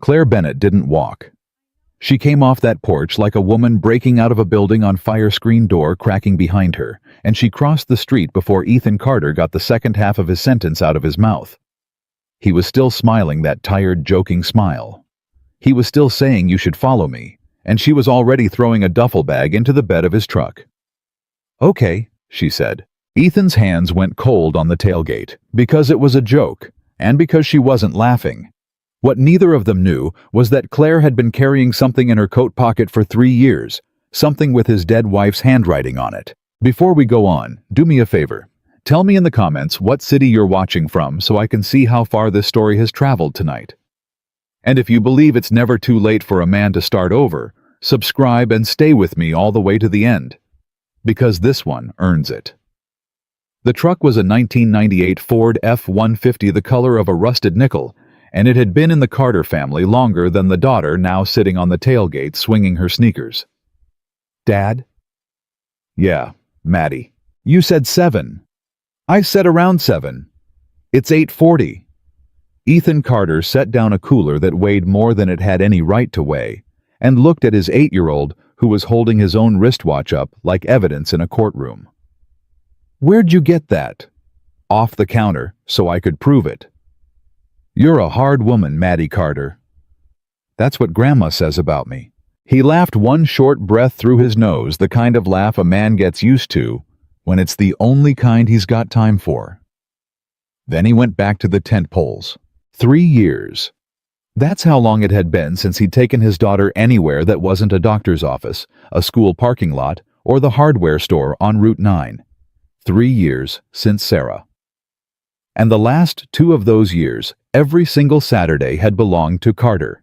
Claire Bennett didn't walk. She came off that porch like a woman breaking out of a building on fire screen door cracking behind her, and she crossed the street before Ethan Carter got the second half of his sentence out of his mouth. He was still smiling that tired, joking smile. He was still saying, "You should follow me," and she was already throwing a duffel bag into the bed of his truck. "Okay," she said. Ethan's hands went cold on the tailgate, because it was a joke, and because she wasn't laughing. What neither of them knew was that Claire had been carrying something in her coat pocket for 3 years, something with his dead wife's handwriting on it. Before we go on, do me a favor. Tell me in the comments what city you're watching from so I can see how far this story has traveled tonight. And if you believe it's never too late for a man to start over, subscribe and stay with me all the way to the end, because this one earns it. The truck was a 1998 Ford F-150, the color of a rusted nickel, and it had been in the Carter family longer than the daughter now sitting on the tailgate swinging her sneakers. "Dad?" "Yeah, Maddie. You said 7. I said around 7. It's 8:40. Ethan Carter set down a cooler that weighed more than it had any right to weigh, and looked at his 8-year-old who was holding his own wristwatch up like evidence in a courtroom. "Where'd you get that?" "Off the counter, so I could prove it." "You're a hard woman, Maddie Carter." "That's what Grandma says about me." He laughed one short breath through his nose, the kind of laugh a man gets used to when it's the only kind he's got time for. Then he went back to the tent poles. 3 years. That's how long it had been since he'd taken his daughter anywhere that wasn't a doctor's office, a school parking lot, or the hardware store on Route 9. 3 years since Sarah. And the last 2 of those years, every single Saturday had belonged to Carter.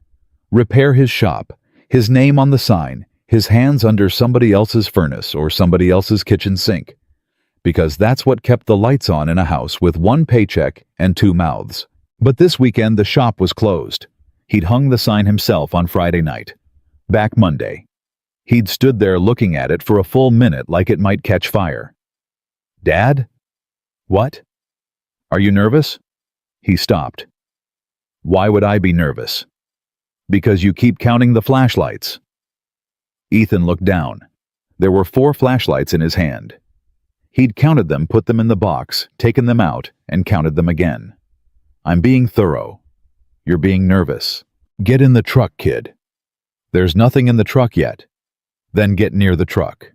Repair his shop, his name on the sign, his hands under somebody else's furnace or somebody else's kitchen sink. Because that's what kept the lights on in a house with 1 paycheck and 2 mouths. But this weekend the shop was closed. He'd hung the sign himself on Friday night. Back Monday. He'd stood there looking at it for a full minute like it might catch fire. "Dad?" "What?" "Are you nervous?" He stopped. "Why would I be nervous?" "Because you keep counting the flashlights." Ethan looked down. There were 4 flashlights in his hand. He'd counted them, put them in the box, taken them out, and counted them again. "I'm being thorough. You're being nervous. Get in the truck, kid." "There's nothing in the truck yet." "Then get near the truck."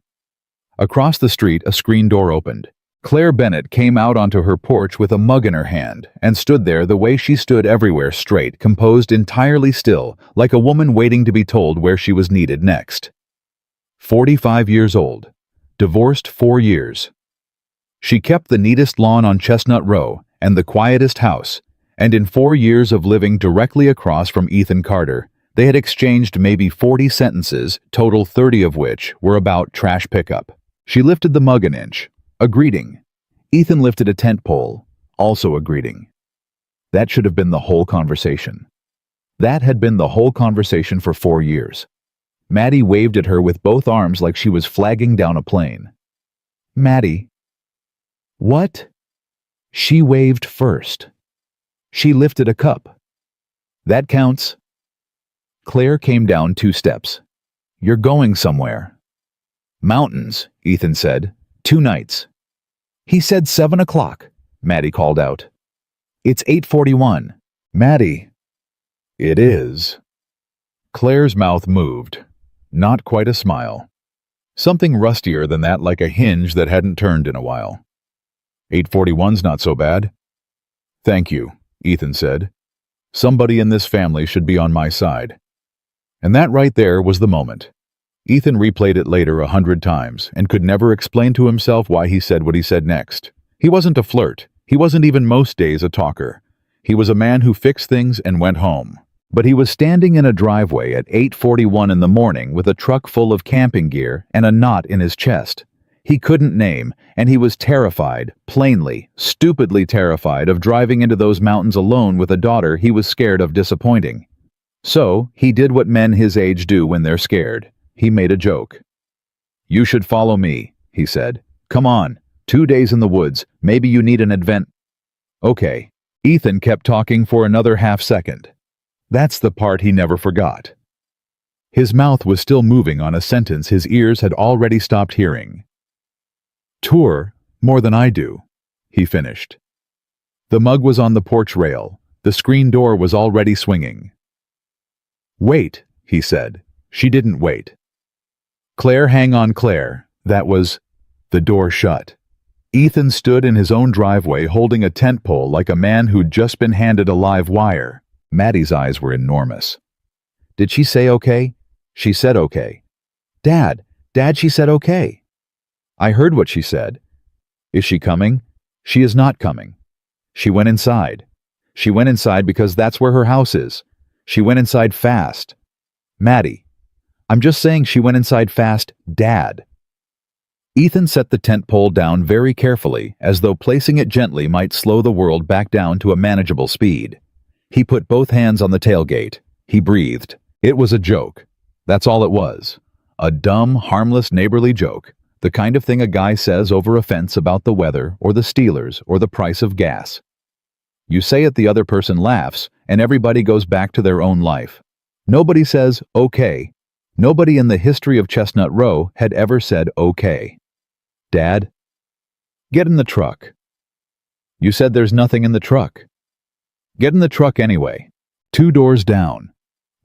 Across the street, a screen door opened. Claire Bennett came out onto her porch with a mug in her hand and stood there the way she stood everywhere, straight, composed, entirely still, like a woman waiting to be told where she was needed next. 45 years old. Divorced 4 years. She kept the neatest lawn on Chestnut Row and the quietest house, and in 4 years of living directly across from Ethan Carter, they had exchanged maybe 40 sentences, total 30 of which were about trash pickup. She lifted the mug an inch. A greeting. Ethan lifted a tent pole, also a greeting. That should have been the whole conversation. That had been the whole conversation for 4 years. Maddie waved at her with both arms like she was flagging down a plane. "Maddie." "What?" She waved first. She lifted a cup. "That counts." Claire came down 2 steps. "You're going somewhere." "Mountains," Ethan said. 2 nights. "He said 7 o'clock, Maddie called out. "It's 8:41. "Maddie." "It is." Claire's mouth moved. Not quite a smile. Something rustier than that, like a hinge that hadn't turned in a while. 8:41's not so bad." "Thank you," Ethan said. "Somebody in this family should be on my side." And that right there was the moment. Ethan replayed it later 100 times and could never explain to himself why he said what he said next. He wasn't a flirt. He wasn't even most days a talker. He was a man who fixed things and went home. But he was standing in a driveway at 8:41 in the morning with a truck full of camping gear and a knot in his chest. He couldn't name, and he was terrified, plainly, stupidly terrified of driving into those mountains alone with a daughter he was scared of disappointing. So, he did what men his age do when they're scared. He made a joke. "You should follow me," he said. "Come on, 2 days in the woods, maybe you need an advent." "Okay." Ethan kept talking for another half second. That's the part he never forgot. His mouth was still moving on a sentence his ears had already stopped hearing. Tour, more than I do, he finished. The mug was on the porch rail. The screen door was already swinging. Wait, he said. She didn't wait. Claire, hang on, Claire. That was... The door shut. Ethan stood in his own driveway holding a tent pole like a man who'd just been handed a live wire. Maddie's eyes were enormous. Did she say okay? She said okay. Dad, she said okay. I heard what she said. Is she coming? She is not coming. She went inside. She went inside because that's where her house is. She went inside fast. Maddie, I'm just saying she went inside fast, Dad. Ethan set the tent pole down very carefully, as though placing it gently might slow the world back down to a manageable speed. He put both hands on the tailgate. He breathed. It was a joke. That's all it was. A dumb, harmless, neighborly joke. The kind of thing a guy says over a fence about the weather or the Steelers or the price of gas. You say it, the other person laughs, and everybody goes back to their own life. Nobody says, okay. Nobody in the history of Chestnut Row had ever said okay. Dad, get in the truck. You said there's nothing in the truck. Get in the truck anyway. 2 doors down.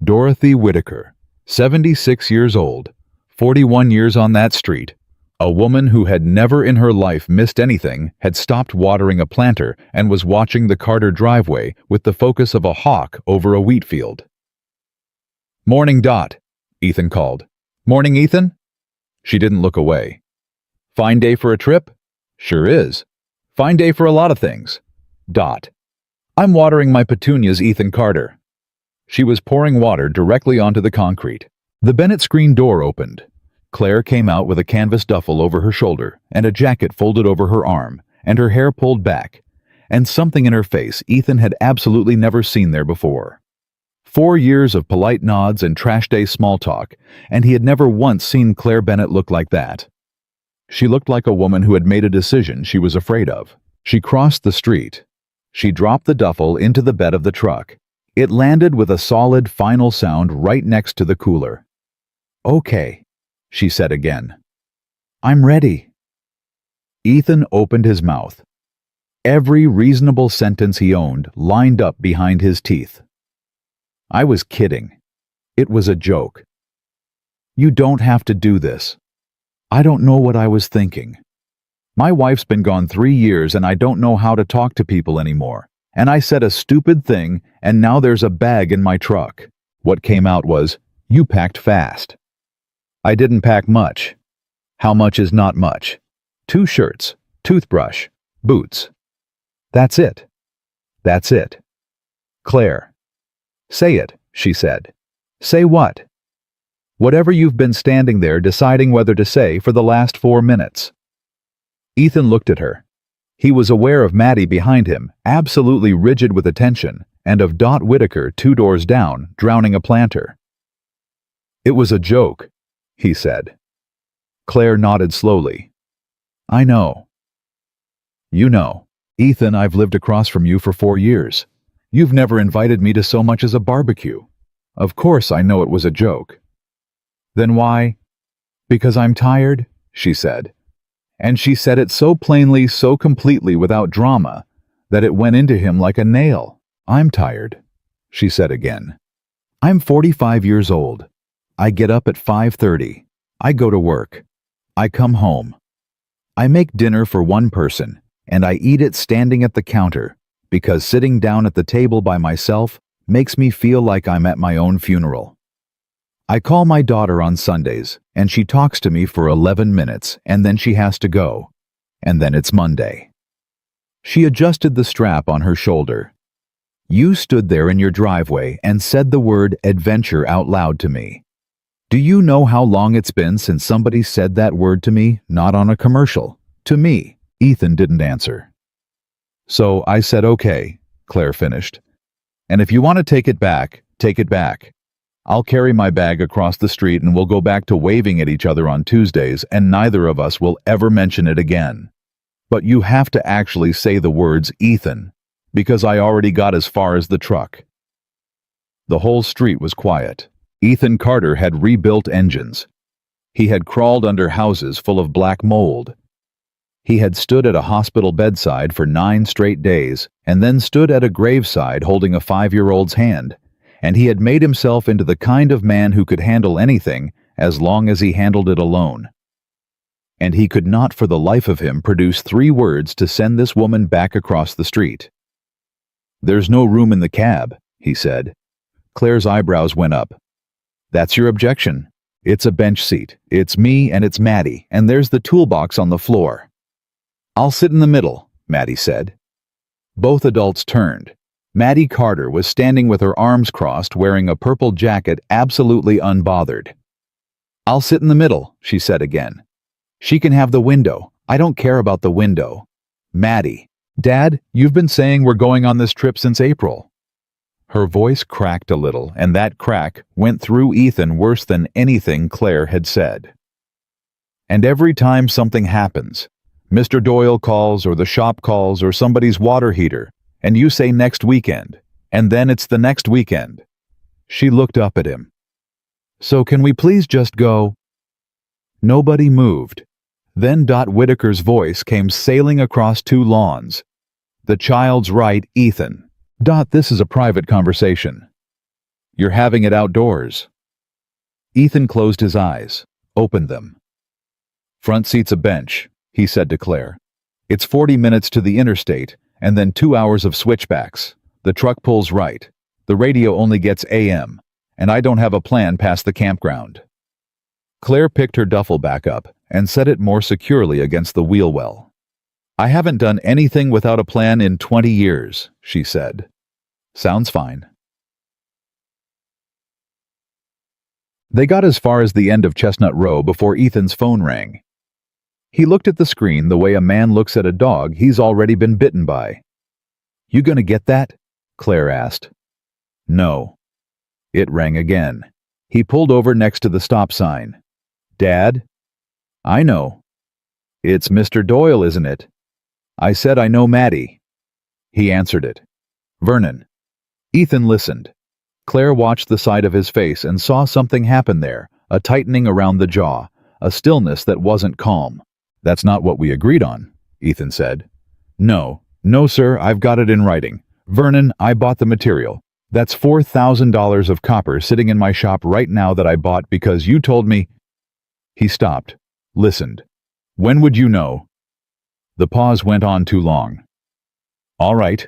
Dorothy Whitaker, 76 years old, 41 years on that street. A woman who had never in her life missed anything, had stopped watering a planter and was watching the Carter driveway with the focus of a hawk over a wheat field. Morning, Dot, Ethan called. Morning, Ethan? She didn't look away. Fine day for a trip? Sure is. Fine day for a lot of things. Dot. I'm watering my petunias, Ethan Carter. She was pouring water directly onto the concrete. The Bennett screen door opened. Claire came out with a canvas duffel over her shoulder and a jacket folded over her arm, and her hair pulled back, and something in her face Ethan had absolutely never seen there before. 4 years of polite nods and trash day small talk, and he had never once seen Claire Bennett look like that. She looked like a woman who had made a decision she was afraid of. She crossed the street. She dropped the duffel into the bed of the truck. It landed with a solid, final sound right next to the cooler. Okay, she said again. I'm ready. Ethan opened his mouth. Every reasonable sentence he owned lined up behind his teeth. I was kidding. It was a joke. You don't have to do this. I don't know what I was thinking. My wife's been gone 3 years and I don't know how to talk to people anymore. And I said a stupid thing and now there's a bag in my truck. What came out was, you packed fast. I didn't pack much. How much is not much? 2 shirts, toothbrush, boots. That's it. That's it. Claire. Say it, she said. Say what? Whatever you've been standing there deciding whether to say for the last 4 minutes. Ethan looked at her. He was aware of Maddie behind him, absolutely rigid with attention, and of Dot Whitaker 2 doors down, drowning a planter. It was a joke, he said. Claire nodded slowly. I know. You know. Ethan, I've lived across from you for 4 years. You've never invited me to so much as a barbecue. Of course I know it was a joke. Then why? Because I'm tired, she said. And she said it so plainly, so completely, without drama, that it went into him like a nail. I'm tired, she said again. I'm 45 years old. I get up at 5:30. I go to work. I come home. I make dinner for 1 person, and I eat it standing at the counter, because sitting down at the table by myself makes me feel like I'm at my own funeral. I call my daughter on Sundays, and she talks to me for 11 minutes, and then she has to go. And then it's Monday. She adjusted the strap on her shoulder. You stood there in your driveway and said the word adventure out loud to me. Do you know how long it's been since somebody said that word to me, not on a commercial? To me. Ethan didn't answer. So I said okay, Claire finished. And if you want to take it back, take it back. I'll carry my bag across the street and we'll go back to waving at each other on Tuesdays, and neither of us will ever mention it again. But you have to actually say the words Ethan, because I already got as far as the truck. The whole street was quiet. Ethan Carter had rebuilt engines. He had crawled under houses full of black mold. He had stood at a hospital bedside for 9 straight days, and then stood at a graveside holding a 5-year-old's hand, and he had made himself into the kind of man who could handle anything as long as he handled it alone. And he could not for the life of him produce 3 words to send this woman back across the street. "There's no room in the cab," he said. Claire's eyebrows went up. "That's your objection? It's a bench seat. It's me and it's Maddie, and there's the toolbox on the floor." "I'll sit in the middle," Maddie said. Both adults turned. Maddie Carter was standing with her arms crossed, wearing a purple jacket, absolutely unbothered. "I'll sit in the middle," she said again. "She can have the window. I don't care about the window." "Maddie, Dad, you've been saying we're going on this trip since April." Her voice cracked a little, and that crack went through Ethan worse than anything Claire had said. "And every time something happens, Mr. Doyle calls or the shop calls or somebody's water heater, and you say next weekend, and then it's the next weekend." She looked up at him. "So can we please just go?" Nobody moved. Then Dot Whitaker's voice came sailing across 2 lawns. "The child's right, Ethan. Dot, this is a private conversation. You're having it outdoors." Ethan closed his eyes, opened them. "Front seat's a bench," he said to Claire. "It's 40 minutes to the interstate, and then 2 hours of switchbacks. The truck pulls right. The radio only gets AM, and I don't have a plan past the campground." Claire picked her duffel back up and set it more securely against the wheel well. "I haven't done anything without a plan in 20 years, she said. "Sounds fine." They got as far as the end of Chestnut Row before Ethan's phone rang. He looked at the screen the way a man looks at a dog he's already been bitten by. "You gonna get that?" Claire asked. "No." It rang again. He pulled over next to the stop sign. "Dad?" "I know." "It's Mr. Doyle, isn't it?" "I said I know Maddie." He answered it. "Vernon." Ethan listened. Claire watched the side of his face and saw something happen there, a tightening around the jaw, a stillness that wasn't calm. "That's not what we agreed on," Ethan said. No, sir, I've got it in writing. Vernon, I bought the material. That's $4,000 of copper sitting in my shop right now that I bought because you told me—" He stopped, listened. "When would you know?" The pause went on too long. "All right,"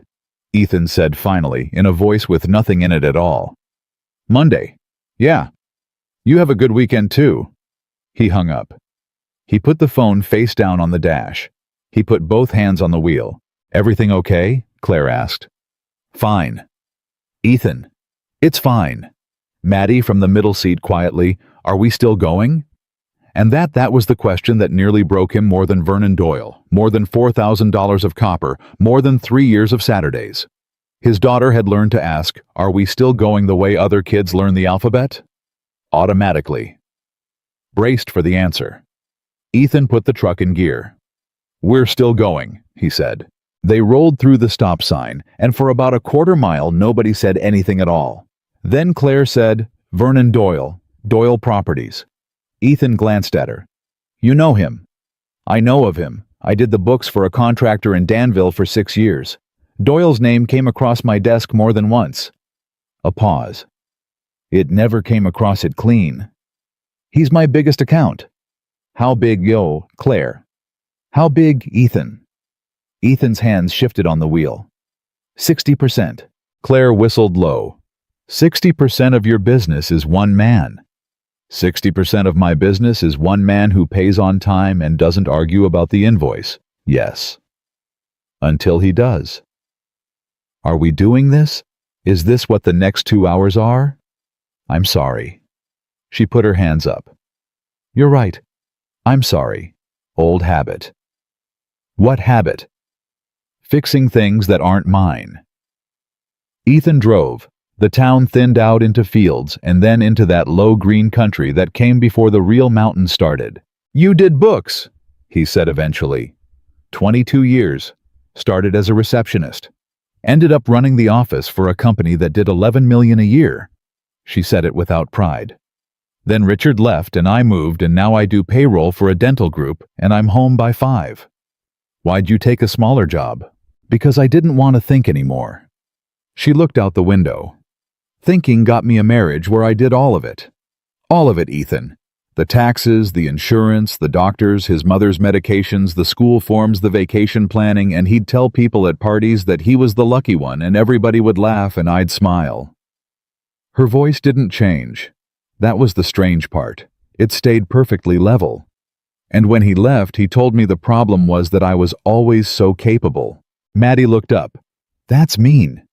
Ethan said finally, in a voice with nothing in it at all. "Monday. Yeah. You have a good weekend too." He hung up. He put the phone face down on the dash. He put both hands on the wheel. "Everything okay?" Claire asked. "Fine." "Ethan." "It's fine." Maddie from the middle seat quietly, "Are we still going?" And that was the question that nearly broke him more than Vernon Doyle, more than $4,000 of copper, more than 3 years of Saturdays. His daughter had learned to ask, "Are we still going the way other kids learn the alphabet?" Automatically. Braced for the answer. Ethan put the truck in gear. "We're still going," he said. They rolled through the stop sign, and for about a quarter mile nobody said anything at all. Then Claire said, "Vernon Doyle, Doyle Properties." Ethan glanced at her. "You know him?" "I know of him. I did the books for a contractor in Danville for 6 years. Doyle's name came across my desk more than once." A pause. "It never came across it clean." "He's my biggest account." "How big, yo, Claire?" "How big, Ethan?" Ethan's hands shifted on the wheel. 60%. Claire whistled low. 60% of your business is one man. 60% of my business is one man who pays on time and doesn't argue about the invoice. Yes. Until he does. Are we doing this? Is this what the next 2 hours are? I'm sorry. She put her hands up. You're right. I'm sorry. Old habit. What habit? Fixing things that aren't mine. Ethan drove. The town thinned out into fields and then into that low green country that came before the real mountains started. You did books, he said eventually. 22 years. Started as a receptionist. Ended up running the office for a company that did 11 million a year. She said it without pride. Then Richard left and I moved, and now I do payroll for a dental group and I'm home by 5. Why'd you take a smaller job? Because I didn't want to think anymore. She looked out the window. Thinking got me a marriage where I did all of it. All of it, Ethan. The taxes, the insurance, the doctors, his mother's medications, the school forms, the vacation planning, and he'd tell people at parties that he was the lucky one and everybody would laugh and I'd smile. Her voice didn't change. That was the strange part. It stayed perfectly level. And when he left, he told me the problem was that I was always so capable. Maddie looked up. That's mean.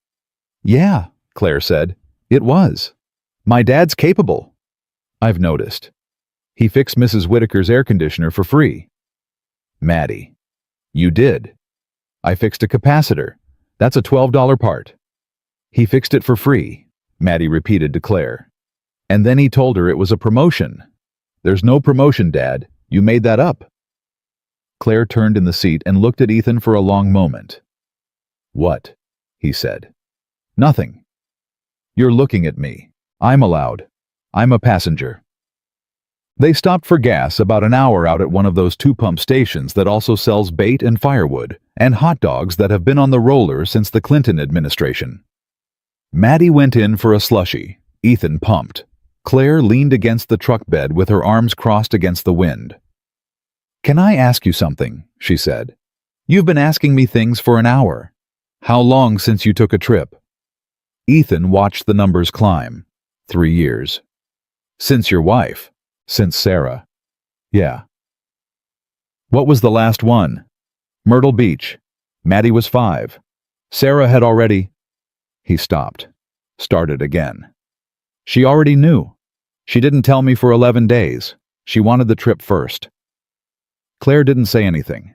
Yeah, Claire said. It was. My dad's capable. I've noticed. He fixed Mrs. Whitaker's air conditioner for free. Maddie. You did. I fixed a capacitor. That's a $12 part. He fixed it for free, Maddie repeated to Claire. And then he told her it was a promotion. There's no promotion, Dad. You made that up. Claire turned in the seat and looked at Ethan for a long moment. What? He said. Nothing. You're looking at me. I'm allowed. I'm a passenger. They stopped for gas about an hour out at one of those two-pump stations that also sells bait and firewood and hot dogs that have been on the roller since the Clinton administration. Maddie went in for a slushie. Ethan pumped. Claire leaned against the truck bed with her arms crossed against the wind. Can I ask you something? She said. You've been asking me things for an hour. How long since you took a trip? Ethan watched the numbers climb. 3 years. Since your wife. Since Sarah. Yeah. What was the last one? Myrtle Beach. Maddie was 5. Sarah had already... He stopped. Started again. She already knew. She didn't tell me for 11 days. She wanted the trip first. Claire didn't say anything.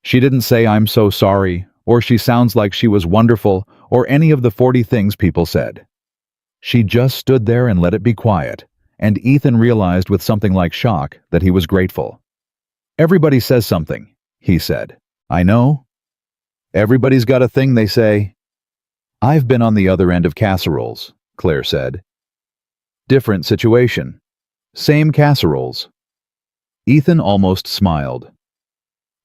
She didn't say I'm so sorry, or she sounds like she was wonderful, or any of the 40 things people said. She just stood there and let it be quiet. And Ethan realized with something like shock that he was grateful. Everybody says something, he said. I know. Everybody's got a thing they say. I've been on the other end of casseroles, Claire said. Different situation. Same casseroles. Ethan almost smiled.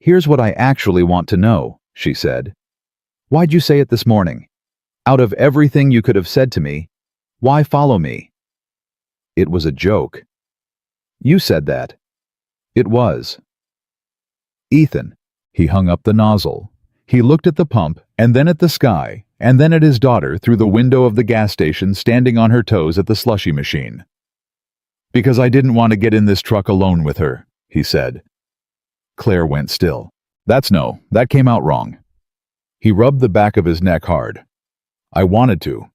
Here's what I actually want to know, she said. Why'd you say it this morning? Out of everything you could have said to me, why follow me? It was a joke. You said that. It was. Ethan. He hung up the nozzle. He looked at the pump, and then at the sky, and then at his daughter through the window of the gas station standing on her toes at the slushy machine. Because I didn't want to get in this truck alone with her, he said. Claire went still. That came out wrong. He rubbed the back of his neck hard. I wanted to.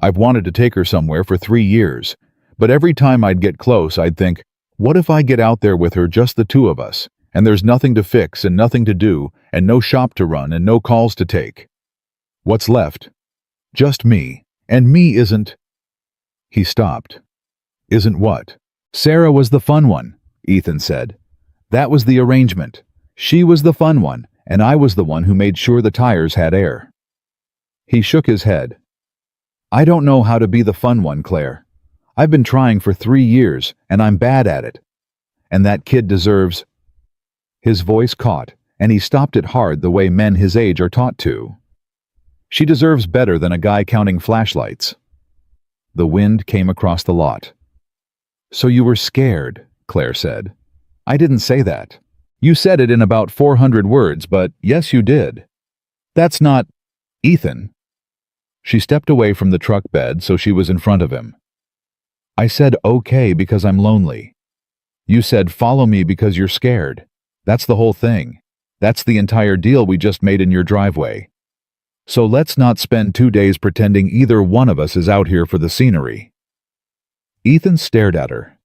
I've wanted to take her somewhere for 3 years. But every time I'd get close, I'd think, what if I get out there with her, just the two of us, and there's nothing to fix and nothing to do, and no shop to run and no calls to take? What's left? Just me. And me isn't... He stopped. Isn't what? Sarah was the fun one, Ethan said. That was the arrangement. She was the fun one, and I was the one who made sure the tires had air. He shook his head. I don't know how to be the fun one, Claire. I've been trying for 3 years, and I'm bad at it. And that kid deserves... His voice caught, and he stopped it hard the way men his age are taught to. She deserves better than a guy counting flashlights. The wind came across the lot. So you were scared, Claire said. I didn't say that. You said it in about 400 words, but yes, you did. That's not... Ethan. She stepped away from the truck bed so she was in front of him. I said okay because I'm lonely. You said follow me because you're scared. That's the whole thing. That's the entire deal we just made in your driveway. So let's not spend 2 days pretending either one of us is out here for the scenery. Ethan stared at her.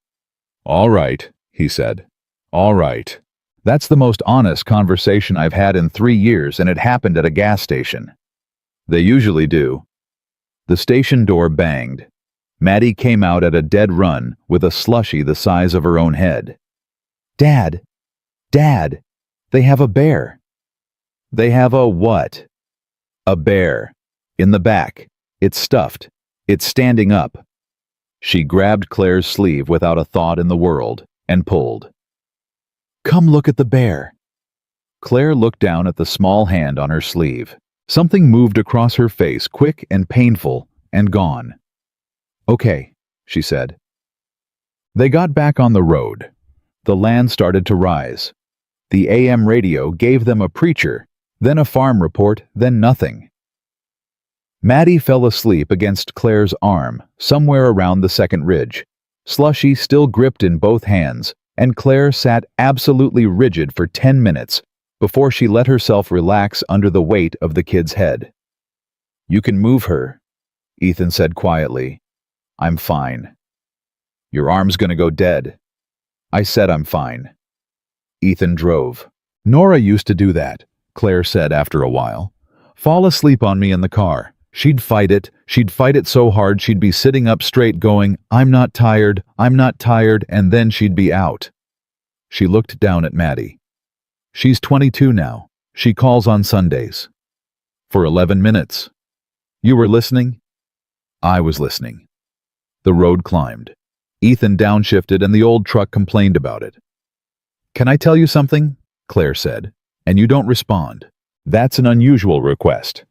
All right, he said. All right. That's the most honest conversation I've had in 3 years, and it happened at a gas station. They usually do. The station door banged. Maddie came out at a dead run with a slushie the size of her own head. Dad! Dad! They have a bear. They have a what? A bear. In the back. It's stuffed. It's standing up. She grabbed Claire's sleeve without a thought in the world and pulled. Come look at the bear. Claire looked down at the small hand on her sleeve. Something moved across her face, quick and painful, and gone. Okay, she said. They got back on the road. The land started to rise. The AM radio gave them a preacher, then a farm report, then nothing. Maddie fell asleep against Claire's arm, somewhere around the second ridge. Slushy still gripped in both hands, and Claire sat absolutely rigid for 10 minutes before she let herself relax under the weight of the kid's head. You can move her, Ethan said quietly. I'm fine. Your arm's gonna go dead. I said I'm fine. Ethan drove. Nora used to do that, Claire said after a while. Fall asleep on me in the car. She'd fight it so hard she'd be sitting up straight going, I'm not tired, and then she'd be out. She looked down at Maddie. She's 22 now. She calls on Sundays. For 11 minutes. You were listening? I was listening. The road climbed. Ethan downshifted and the old truck complained about it. Can I tell you something? Claire said. And you don't respond. That's an unusual request.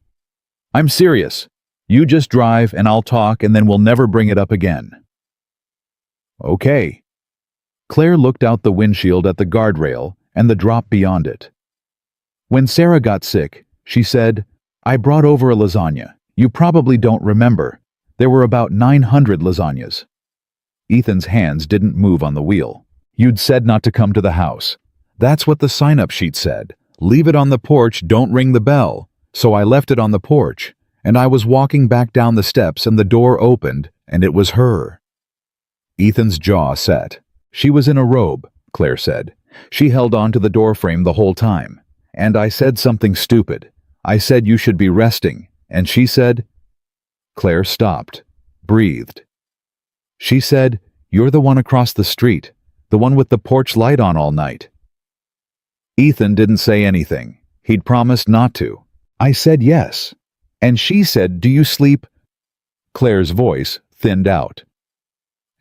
I'm serious. You just drive and I'll talk and then we'll never bring it up again. Okay. Claire looked out the windshield at the guardrail and the drop beyond it. When Sarah got sick, she said, I brought over a lasagna. You probably don't remember. There were about 900 lasagnas. Ethan's hands didn't move on the wheel. You'd said not to come to the house. That's what the sign-up sheet said. Leave it on the porch, don't ring the bell. So I left it on the porch, and I was walking back down the steps and the door opened, and it was her. Ethan's jaw set. She was in a robe, Claire said. She held on to the doorframe the whole time. And I said something stupid. I said you should be resting, and she said... Claire stopped, breathed. She said, you're the one across the street, the one with the porch light on all night. Ethan didn't say anything. He'd promised not to. I said yes. And she said, do you sleep? Claire's voice thinned out.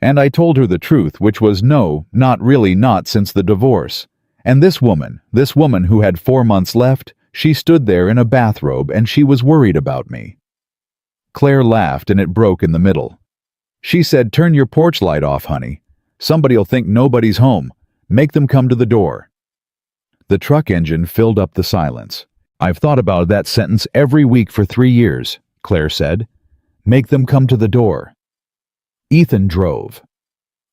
And I told her the truth, which was no, not really, not since the divorce. And this woman who had 4 months left, she stood there in a bathrobe and she was worried about me. Claire laughed and it broke in the middle. She said, turn your porch light off, honey. Somebody'll think nobody's home. Make them come to the door. The truck engine filled up the silence. I've thought about that sentence every week for 3 years, Claire said. Make them come to the door. Ethan drove.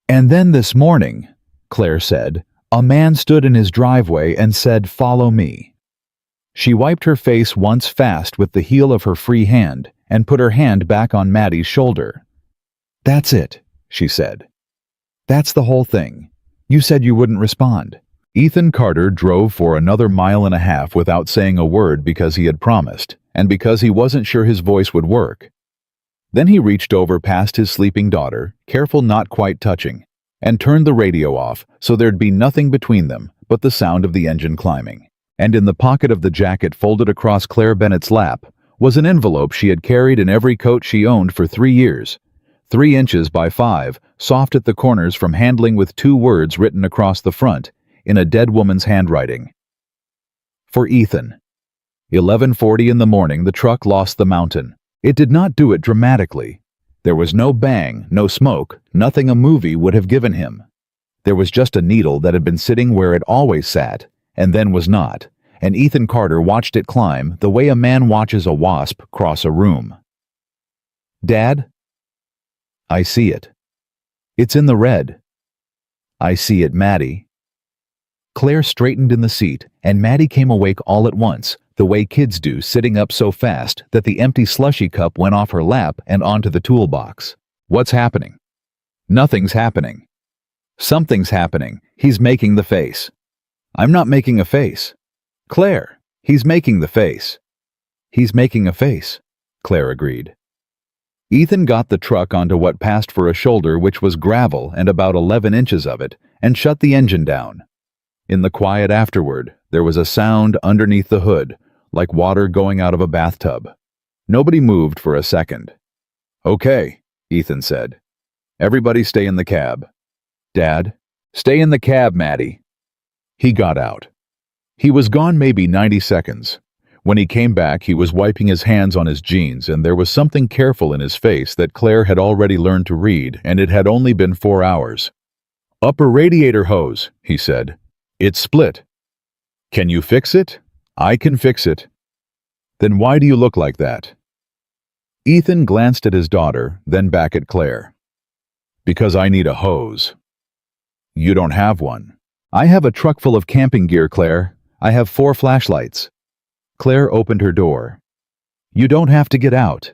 And then this morning, Claire said, a man stood in his driveway and said, follow me. She wiped her face once fast with the heel of her free hand and put her hand back on Maddie's shoulder. That's it, she said. That's the whole thing. You said you wouldn't respond. Ethan Carter drove for another 1.5 miles without saying a word because he had promised, and because he wasn't sure his voice would work. Then he reached over past his sleeping daughter, careful not quite touching, and turned the radio off so there'd be nothing between them but the sound of the engine climbing. And in the pocket of the jacket folded across Claire Bennett's lap was an envelope she had carried in every coat she owned for 3 years. 3 inches by 5, soft at the corners from handling with 2 words written across the front, in a dead woman's handwriting. For Ethan. 11:40 in the morning, the truck lost the mountain. It did not do it dramatically. There was no bang, no smoke, nothing a movie would have given him. There was just a needle that had been sitting where it always sat, and then was not, and Ethan Carter watched it climb the way a man watches a wasp cross a room. Dad? I see it. It's in the red. I see it, Maddie. Claire straightened in the seat, and Maddie came awake all at once, the way kids do, sitting up so fast that the empty slushy cup went off her lap and onto the toolbox. What's happening? Nothing's happening. Something's happening. He's making the face. I'm not making a face. Claire, he's making the face. He's making a face, Claire agreed. Ethan got the truck onto what passed for a shoulder which was gravel and about 11 inches of it, and shut the engine down. In the quiet afterward, there was a sound underneath the hood, like water going out of a bathtub. Nobody moved for a second. "Okay," Ethan said. "Everybody stay in the cab." "Dad?" "Stay in the cab, Maddie." He got out. He was gone maybe 90 seconds. When he came back, he was wiping his hands on his jeans, and there was something careful in his face that Claire had already learned to read, and it had only been 4 hours. "Upper radiator hose," he said. "It's split." "Can you fix it?" "I can fix it." "Then why do you look like that?" Ethan glanced at his daughter, then back at Claire. "Because I need a hose." "You don't have one." "I have a truck full of camping gear, Claire. I have 4 flashlights." Claire opened her door. "You don't have to get out.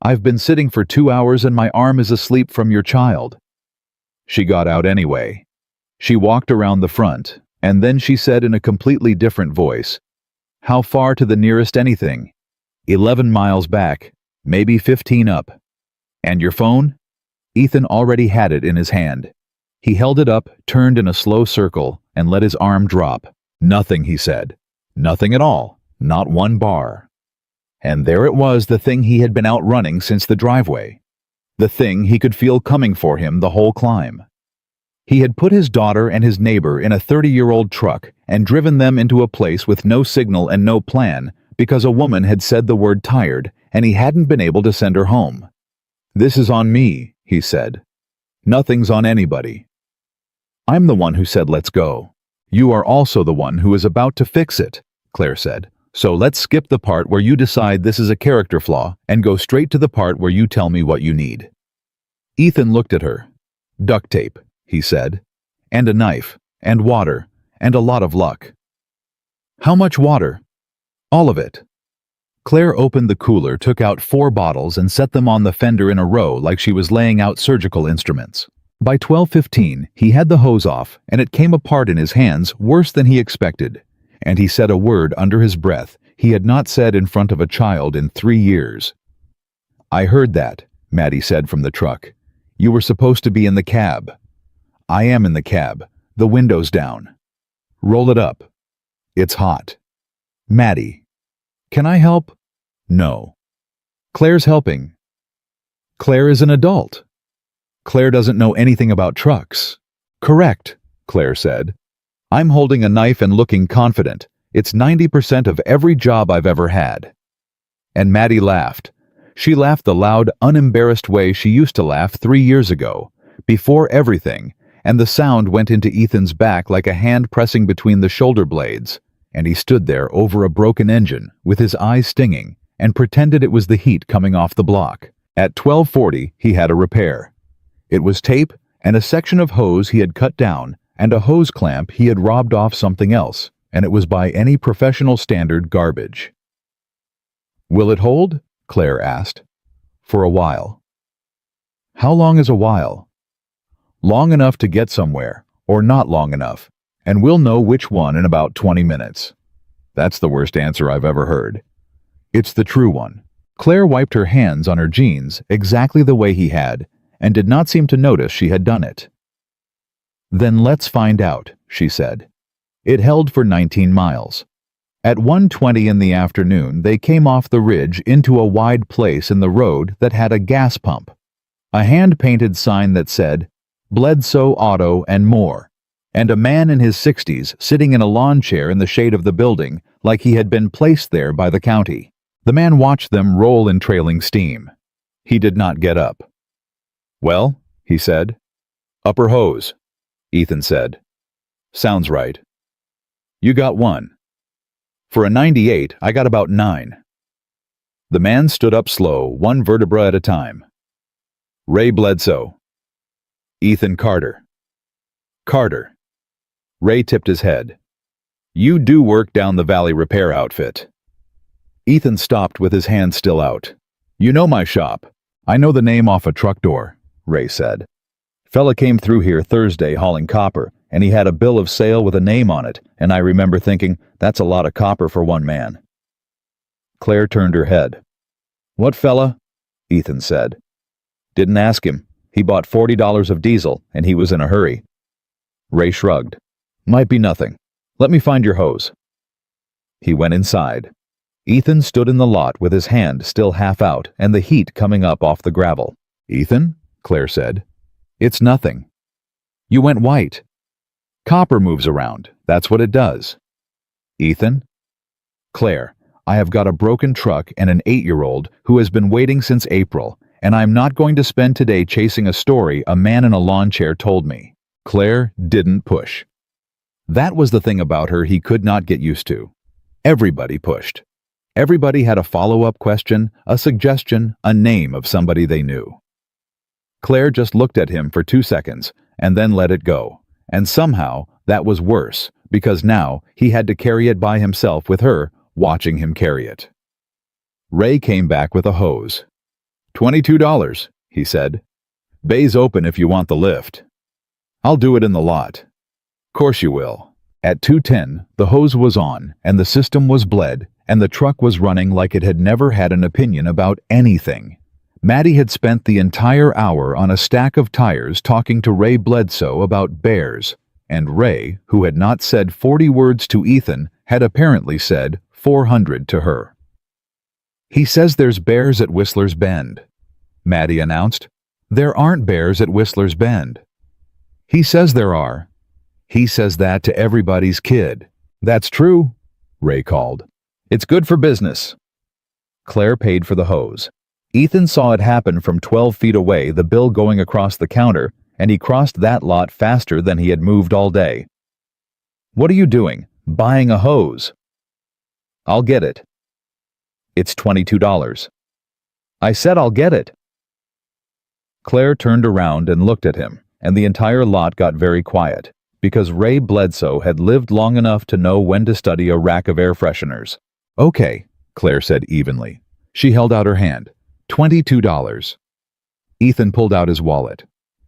I've been sitting for 2 hours and my arm is asleep from your child." She got out anyway. She walked around the front, and then she said in a completely different voice, "How far to the nearest anything?" 11 miles back, maybe 15 up." "And your phone?" Ethan already had it in his hand. He held it up, turned in a slow circle, and let his arm drop. "Nothing," he said. "Nothing at all. Not one bar." And there it was, the thing he had been outrunning since the driveway. The thing he could feel coming for him the whole climb. He had put his daughter and his neighbor in a 30-year-old truck and driven them into a place with no signal and no plan because a woman had said the word tired and he hadn't been able to send her home. "This is on me," he said. "Nothing's on anybody. I'm the one who said let's go. You are also the one who is about to fix it," Claire said. "So let's skip the part where you decide this is a character flaw and go straight to the part where you tell me what you need." Ethan looked at her. "Duct tape," he said, "and a knife, and water, and a lot of luck." "How much water?" "All of it." Claire opened the cooler, took out 4 bottles, and set them on the fender in a row like she was laying out surgical instruments. By 12:15, he had the hose off, and it came apart in his hands worse than he expected. And he said a word under his breath he had not said in front of a child in 3 years. "I heard that," Maddie said from the truck. "You were supposed to be in the cab." "I am in the cab. The window's down." "Roll it up." "It's hot." "Maddie." "Can I help?" "No." "Claire's helping." "Claire is an adult." "Claire doesn't know anything about trucks." "Correct," Claire said. "I'm holding a knife and looking confident. It's 90% of every job I've ever had." And Maddie laughed. She laughed the loud, unembarrassed way she used to laugh 3 years ago, before everything, and the sound went into Ethan's back like a hand pressing between the shoulder blades, and he stood there over a broken engine, with his eyes stinging, and pretended it was the heat coming off the block. At 12:40, he had a repair. It was tape and a section of hose he had cut down, and a hose clamp he had robbed off something else, and it was by any professional standard garbage. "Will it hold?" Claire asked. "For a while." "How long is a while?" "Long enough to get somewhere, or not long enough, and we'll know which one in about 20 minutes. That's the worst answer I've ever heard. It's the true one. Claire wiped her hands on her jeans exactly the way he had, and did not seem to notice she had done it. "Then let's find out," she said. It held for 19 miles. At 1:20 in the afternoon, they came off the ridge into a wide place in the road that had a gas pump. A hand-painted sign that said, "Bledsoe Auto and More," and a man in his 60s sitting in a lawn chair in the shade of the building like he had been placed there by the county. The man watched them roll in trailing steam. He did not get up. "Well," he said. "Upper hose," Ethan said. "Sounds right." "You got 1. For a 98, I got about 9. The man stood up slow, 1 vertebra at a time. "Ray Bledsoe." "Ethan Carter." "Carter." Ray tipped his head. "You do work down the valley repair outfit." Ethan stopped with his hand still out. "You know my shop. I know the name off a truck door," Ray said. "Fella came through here Thursday hauling copper, and he had a bill of sale with a name on it, and I remember thinking, that's a lot of copper for one man." Claire turned her head. "What fella?" Ethan said. "Didn't ask him. He bought $40 of diesel, and he was in a hurry." Ray shrugged. "Might be nothing. Let me find your hose." He went inside. Ethan stood in the lot with his hand still half out and the heat coming up off the gravel. "Ethan," Claire said. "It's nothing." "You went white." "Copper moves around. That's what it does." "Ethan?" "Claire, I have got a broken truck and an 8-year-old who has been waiting since April, and I'm not going to spend today chasing a story a man in a lawn chair told me." Claire didn't push. That was the thing about her he could not get used to. Everybody pushed. Everybody had a follow-up question, a suggestion, a name of somebody they knew. Claire just looked at him for 2 seconds and then let it go. And somehow that was worse, because now he had to carry it by himself with her watching him carry it. Ray came back with a hose. $22, he said. "Bay's open if you want the lift." "I'll do it in the lot." "Course you will." At 2:10, the hose was on, and the system was bled, and the truck was running like it had never had an opinion about anything. Maddie had spent the entire hour on a stack of tires talking to Ray Bledsoe about bears, and Ray, who had not said 40 words to Ethan, had apparently said 400 to her. "He says there's bears at Whistler's Bend," Maddie announced. "There aren't bears at Whistler's Bend." "He says there are." "He says that to everybody's kid." "That's true," Ray called. "It's good for business." Claire paid for the hose. Ethan saw it happen from 12 feet away, the bill going across the counter, and he crossed that lot faster than he had moved all day. "What are you doing? Buying a hose?" "I'll get it." "It's $22. "I said I'll get it." Claire turned around and looked at him, and the entire lot got very quiet, because Ray Bledsoe had lived long enough to know when to study a rack of air fresheners. "Okay," Claire said evenly. She held out her hand. $22. Ethan pulled out his wallet.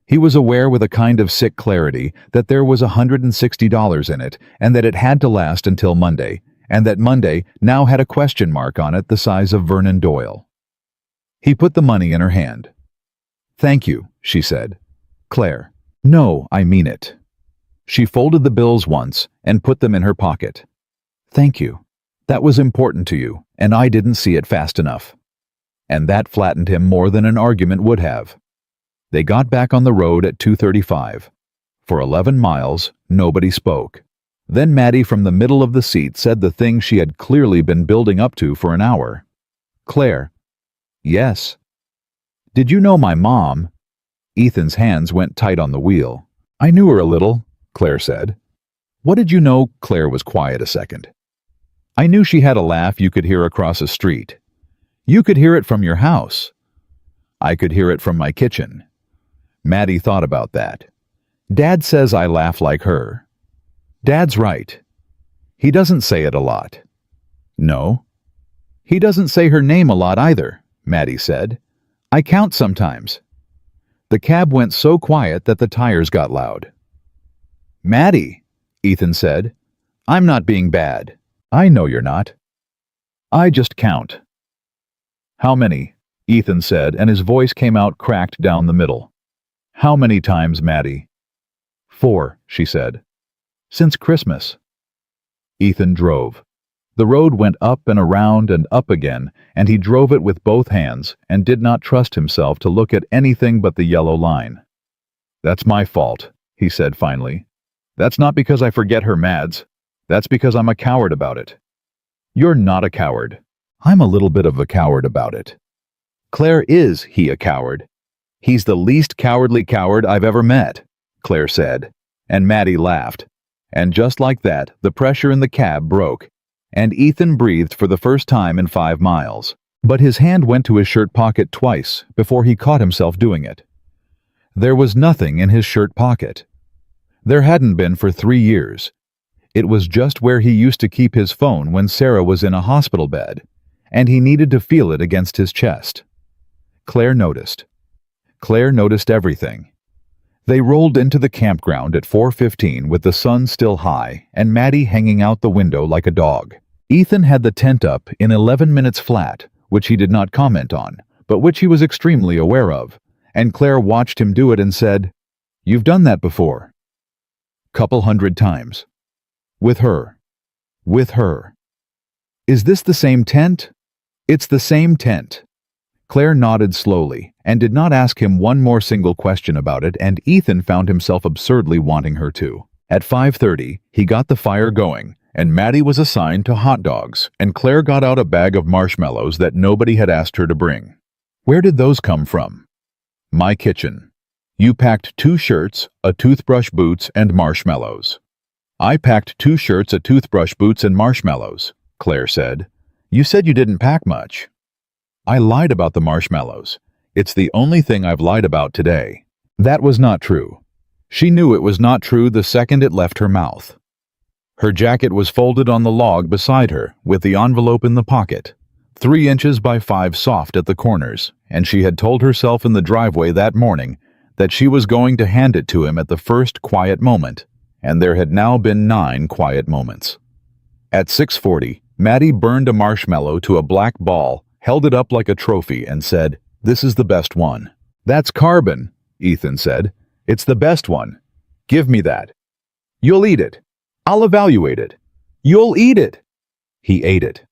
He was aware with a kind of sick clarity that there was $160 in it, and that it had to last until Monday, and that Monday now had a question mark on it the size of Vernon Doyle. He put the money in her hand. "Thank you," she said. "Claire, no, I mean it." She folded the bills once and put them in her pocket. "Thank you. That was important to you, and I didn't see it fast enough." And that flattened him more than an argument would have. They got back on the road at 2:35. For 11 miles, nobody spoke. Then Maddie from the middle of the seat said the thing she had clearly been building up to for an hour. "Claire." "Yes." "Did you know my mom?" Ethan's hands went tight on the wheel. "I knew her a little," Claire said. "What did you know?" Claire was quiet a second. "I knew she had a laugh you could hear across a street. You could hear it from your house. I could hear it from my kitchen." Maddie thought about that. "Dad says I laugh like her." "Dad's right. He doesn't say it a lot." "No." "He doesn't say her name a lot either," Maddie said. "I count sometimes." The cab went so quiet that the tires got loud. "Maddie," Ethan said, "I'm not being bad." "I know you're not. I just count." "How many?" Ethan said, and his voice came out cracked down the middle. "How many times, Maddie?" 4, she said. "Since Christmas." Ethan drove. The road went up and around and up again, and he drove it with both hands and did not trust himself to look at anything but the yellow line. "That's my fault," he said finally. "That's not because I forget her Mads. That's because I'm a coward about it." "You're not a coward." "I'm a little bit of a coward about it." "Claire, is he a coward?" "He's the least cowardly coward I've ever met," Claire said, and Maddie laughed. And just like that, the pressure in the cab broke, and Ethan breathed for the first time in 5 miles. But his hand went to his shirt pocket twice before he caught himself doing it. There was nothing in his shirt pocket. There hadn't been for 3 years. It was just where he used to keep his phone when Sarah was in a hospital bed, and he needed to feel it against his chest. Claire noticed. Claire noticed everything. They rolled into the campground at 4:15 with the sun still high and Maddie hanging out the window like a dog. Ethan had the tent up in 11 minutes flat, which he did not comment on, but which he was extremely aware of, and Claire watched him do it and said, "You've done that before." "Couple 100 times. With her. With her." Is this the same tent? It's the same tent. Claire nodded slowly and did not ask him one more single question about it, and Ethan found himself absurdly wanting her to. At 5:30, he got the fire going, and Maddie was assigned to hot dogs, and Claire got out a bag of marshmallows that nobody had asked her to bring. Where did those come from? My kitchen. You packed 2 shirts, a toothbrush, boots, and marshmallows. I packed 2 shirts, a toothbrush, boots, and marshmallows, Claire said. You said you didn't pack much. I lied about the marshmallows. It's the only thing I've lied about today. That was not true. She knew it was not true the second it left her mouth. Her jacket was folded on the log beside her, with the envelope in the pocket, 3 inches by 5 soft at the corners, and she had told herself in the driveway that morning that she was going to hand it to him at the first quiet moment, and there had now been 9 quiet moments. At 6:40, Maddie burned a marshmallow to a black ball, held it up like a trophy, and said, "This is the best one." "That's carbon," Ethan said. "It's the best one. Give me that." "You'll eat it. I'll evaluate it." "You'll eat it." He ate it.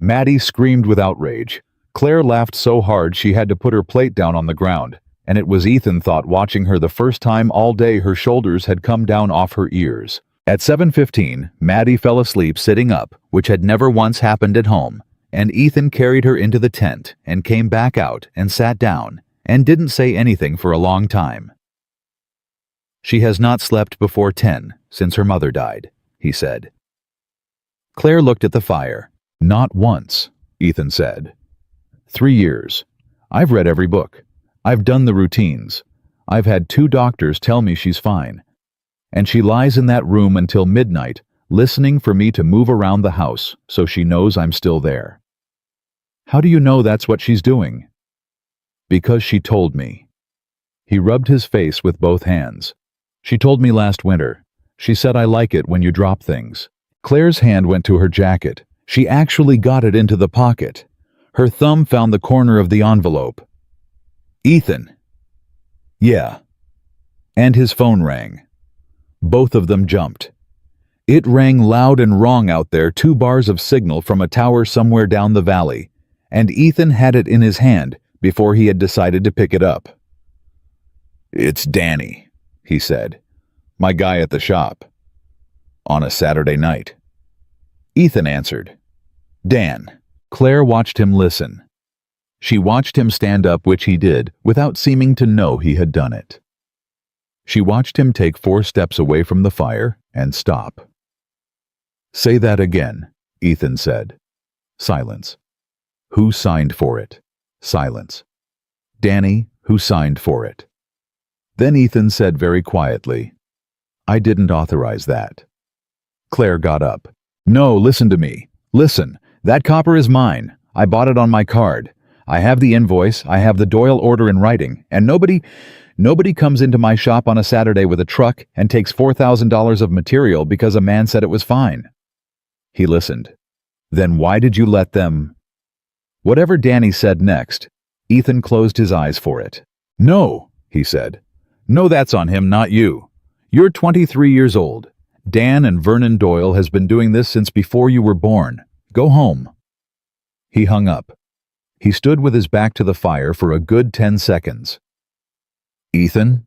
Maddie screamed with outrage. Claire laughed so hard she had to put her plate down on the ground, and it was Ethan thought watching her the first time all day her shoulders had come down off her ears. At 7:15, Maddie fell asleep sitting up, which had never once happened at home, and Ethan carried her into the tent and came back out and sat down and didn't say anything for a long time. "She has not slept before 10 since her mother died," he said. Claire looked at the fire. "Not once," Ethan said. 3 years. I've read every book. I've done the routines. I've had 2 doctors tell me she's fine. And she lies in that room until midnight, listening for me to move around the house so she knows I'm still there." "How do you know that's what she's doing?" "Because she told me." He rubbed his face with both hands. "She told me last winter. She said I like it when you drop things." Claire's hand went to her jacket. She actually got it into the pocket. Her thumb found the corner of the envelope. "Ethan." "Yeah." And his phone rang. Both of them jumped. It rang loud and wrong out there, 2 bars of signal from a tower somewhere down the valley, and Ethan had it in his hand before he had decided to pick it up. "It's Danny," he said. "My guy at the shop. On a Saturday night." Ethan answered. "Dan." Claire watched him listen. She watched him stand up, which he did, without seeming to know he had done it. She watched him take 4 steps away from the fire and stop. "Say that again," Ethan said. Silence. "Who signed for it?" Silence. "Danny, who signed for it?" Then Ethan said very quietly, "I didn't authorize that." Claire got up. "No, listen to me. Listen, that copper is mine. I bought it on my card. I have the invoice, I have the Doyle order in writing, and nobody comes into my shop on a Saturday with a truck and takes $4,000 of material because a man said it was fine." He listened. "Then why did you let them—" Whatever Danny said next, Ethan closed his eyes for it. "No," he said. "No, that's on him, not you. You're 23 years old. Dan and Vernon Doyle has been doing this since before you were born. Go home." He hung up. He stood with his back to the fire for a good 10 seconds. "Ethan?"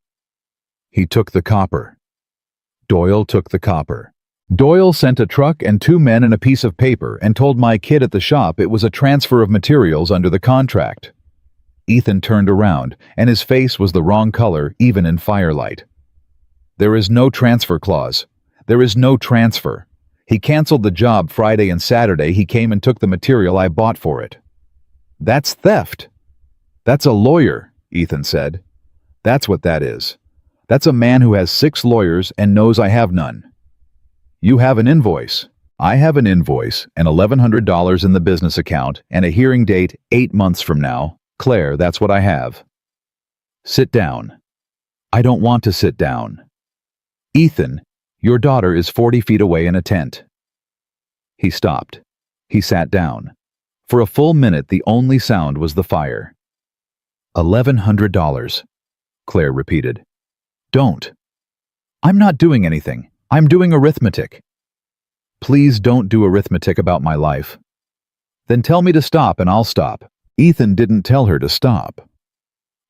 He took the copper. Doyle took the copper. "Doyle sent a truck and 2 men and a piece of paper and told my kid at the shop it was a transfer of materials under the contract." Ethan turned around, and his face was the wrong color even in firelight. "There is no transfer clause. There is no transfer. He canceled the job Friday and Saturday he came and took the material I bought for it." "That's theft." "That's a lawyer," Ethan said. "That's what that is. That's a man who has 6 lawyers and knows I have none. You have an invoice. I have an invoice and $1,100 in the business account and a hearing date 8 months from now. Claire, that's what I have. Sit down." "I don't want to sit down." "Ethan, your daughter is 40 feet away in a tent." He stopped. He sat down. For a full minute the only sound was the fire. $1,100, Claire repeated. "Don't." "I'm not doing anything. I'm doing arithmetic." Please don't do arithmetic about my life. Then tell me to stop and I'll stop. Ethan didn't tell her to stop.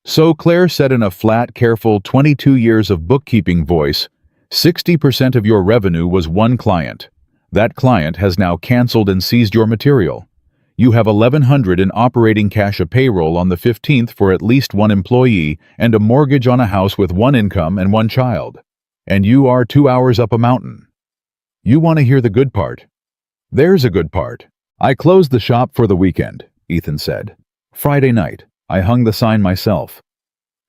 So Claire said in a flat, careful 22 years of bookkeeping voice, 60% of your revenue was one client. That client has now canceled and seized your material. You have $1,100 in operating cash, a payroll on the 15th for at least one employee, and a mortgage on a house with one income and one child. And you are 2 hours up a mountain. You want to hear the good part? There's a good part. I closed the shop for the weekend, Ethan said. Friday night, I hung the sign myself.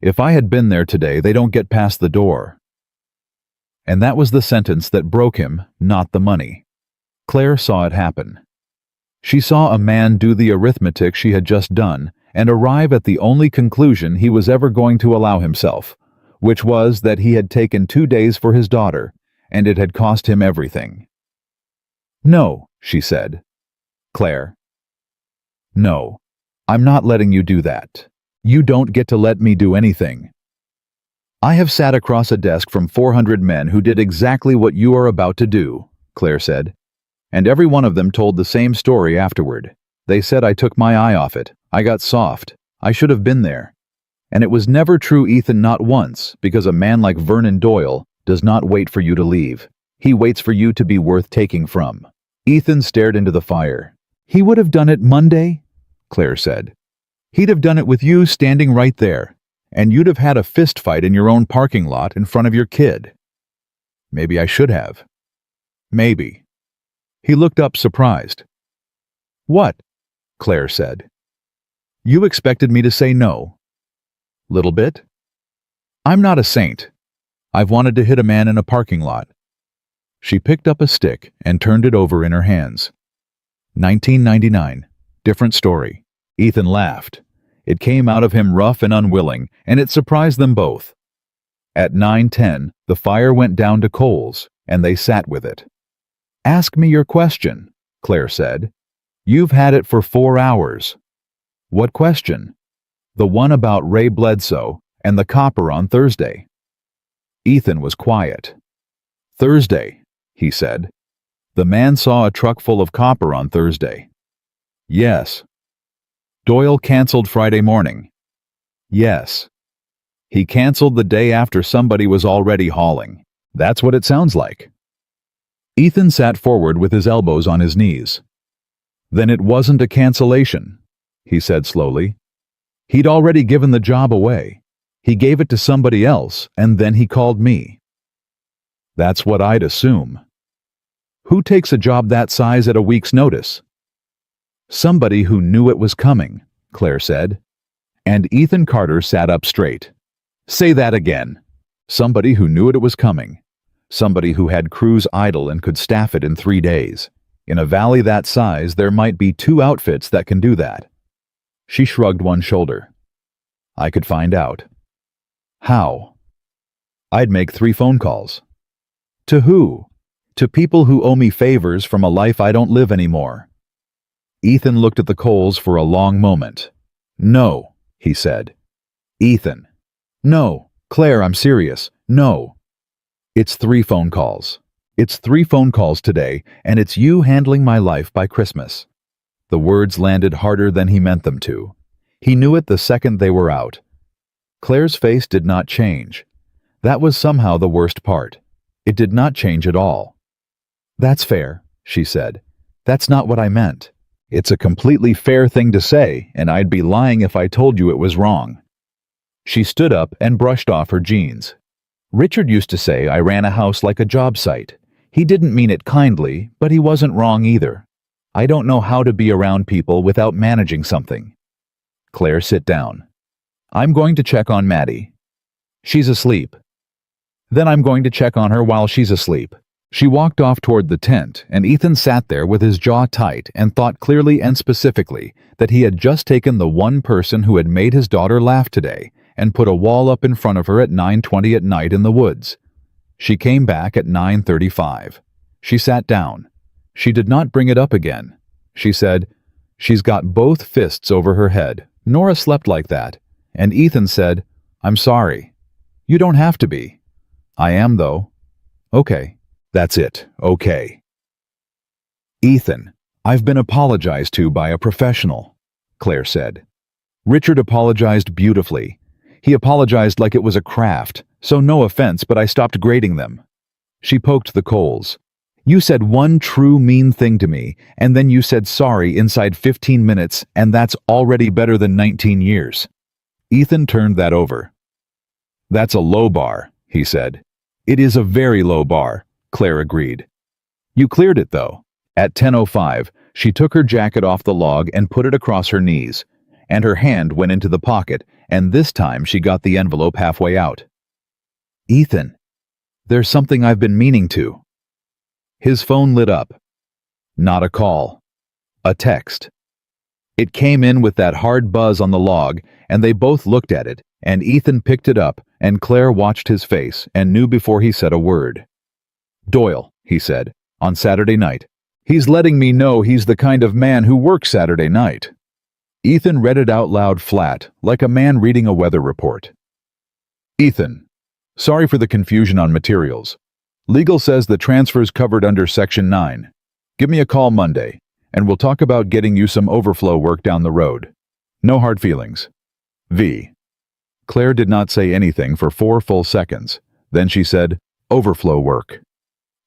If I had been there today, they don't get past the door. And that was the sentence that broke him, not the money. Claire saw it happen. She saw a man do the arithmetic she had just done and arrive at the only conclusion he was ever going to allow himself, which was that he had taken 2 days for his daughter, and it had cost him everything. No, she said. Claire. No, I'm not letting you do that. You don't get to let me do anything. I have sat across a desk from 400 men who did exactly what you are about to do, Claire said. And every one of them told the same story afterward. They said I took my eye off it. I got soft. I should have been there. And it was never true, Ethan, not once, because a man like Vernon Doyle does not wait for you to leave. He waits for you to be worth taking from. Ethan stared into the fire. He would have done it Monday, Claire said. He'd have done it with you standing right there, and you'd have had a fist fight in your own parking lot in front of your kid. Maybe I should have. Maybe. He looked up surprised. What? Claire said. You expected me to say no. Little bit? I'm not a saint. I've wanted to hit a man in a parking lot. She picked up a stick and turned it over in her hands. 1999. Different story. Ethan laughed. It came out of him rough and unwilling, and it surprised them both. At 9:10, the fire went down to coals, and they sat with it. Ask me your question, Claire said. You've had it for 4 hours. What question? The one about Ray Bledsoe and the copper on Thursday. Ethan was quiet. Thursday, he said. The man saw a truck full of copper on Thursday. Yes. Doyle canceled Friday morning. Yes. He canceled the day after somebody was already hauling. That's what it sounds like. Ethan sat forward with his elbows on his knees. Then it wasn't a cancellation, he said slowly. He'd already given the job away. He gave it to somebody else, and then he called me. That's what I'd assume. Who takes a job that size at a week's notice? Somebody who knew it was coming, Claire said. And Ethan Carter sat up straight. Say that again. Somebody who knew it was coming. Somebody who had crews idle and could staff it in 3 days. In a valley that size, there might be 2 outfits that can do that. She shrugged one shoulder. I could find out. How? I'd make 3 phone calls. To who? To people who owe me favors from a life I don't live anymore. Ethan looked at the coals for a long moment. No, he said. Ethan. No, Claire, I'm serious. No. It's 3 phone calls. It's 3 phone calls today, and it's you handling my life by Christmas. The words landed harder than he meant them to. He knew it the second they were out. Claire's face did not change. That was somehow the worst part. It did not change at all. That's fair, she said. That's not what I meant. It's a completely fair thing to say, and I'd be lying if I told you it was wrong. She stood up and brushed off her jeans. Richard used to say I ran a house like a job site. He didn't mean it kindly, but he wasn't wrong either. I don't know how to be around people without managing something. Claire, sit down. I'm going to check on Maddie. She's asleep. Then I'm going to check on her while she's asleep. She walked off toward the tent, and Ethan sat there with his jaw tight and thought clearly and specifically that he had just taken the one person who had made his daughter laugh today and put a wall up in front of her at 9:20 at night in the woods. She came back at 9:35. She sat down. She did not bring it up again. She said, "She's got both fists over her head. Nora slept like that." And Ethan said, "I'm sorry." "You don't have to be." "I am, though." "Okay. That's it. Okay." Ethan, I've been apologized to by a professional, Claire said. Richard apologized beautifully. He apologized like it was a craft, so no offense, but I stopped grading them. She poked the coals. You said one true mean thing to me, and then you said sorry inside 15 minutes, and that's already better than 19 years. Ethan turned that over. That's a low bar, he said. It is a very low bar, Claire agreed. You cleared it, though. At 10:05, she took her jacket off the log and put it across her knees, and her hand went into the pocket, and this time she got the envelope halfway out. Ethan, there's something I've been meaning to. His phone lit up. Not a call. A text. It came in with that hard buzz on the log, and they both looked at it, and Ethan picked it up, and Claire watched his face and knew before he said a word. Doyle, he said, on Saturday night. He's letting me know he's the kind of man who works Saturday night. Ethan read it out loud flat, like a man reading a weather report. Ethan, sorry for the confusion on materials. Legal says the transfer's covered under Section 9. Give me a call Monday, and we'll talk about getting you some overflow work down the road. No hard feelings. V. Claire did not say anything for 4 full seconds. Then she said, overflow work.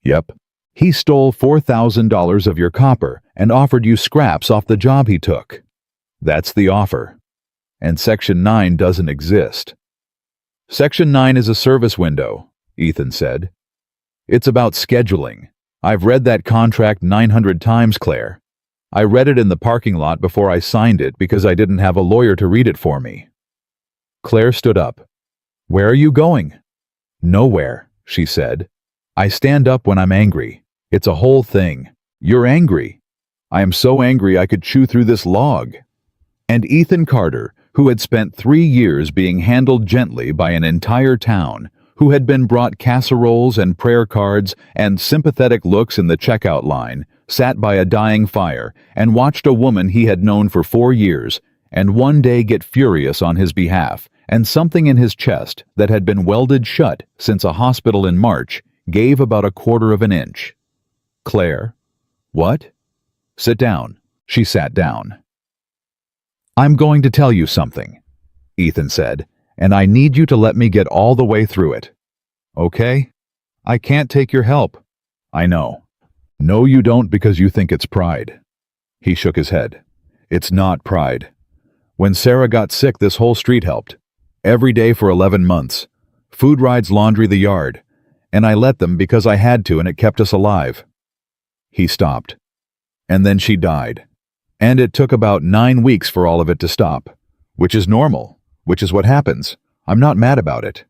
Yep. He stole $4,000 of your copper and offered you scraps off the job he took. That's the offer. And Section 9 doesn't exist. Section 9 is a service window, Ethan said. It's about scheduling. I've read that contract 900 times, Claire. I read it in the parking lot before I signed it because I didn't have a lawyer to read it for me. Claire stood up. Where are you going? Nowhere, she said. I stand up when I'm angry. It's a whole thing. You're angry. I am so angry I could chew through this log. And Ethan Carter, who had spent 3 years being handled gently by an entire town, who had been brought casseroles and prayer cards and sympathetic looks in the checkout line, sat by a dying fire and watched a woman he had known for 4 years and one day get furious on his behalf, and something in his chest that had been welded shut since a hospital in March gave about 1/4 of an inch. Claire, what? Sit down. She sat down. I'm going to tell you something, Ethan said, and I need you to let me get all the way through it. Okay? I can't take your help. I know. No, you don't, because you think it's pride. He shook his head. It's not pride. When Sarah got sick, this whole street helped. Every day for 11 months. Food rides, laundry, the yard. And I let them because I had to, and it kept us alive. He stopped. And then she died. And it took about 9 weeks for all of it to stop. Which is normal. Which is what happens. I'm not mad about it.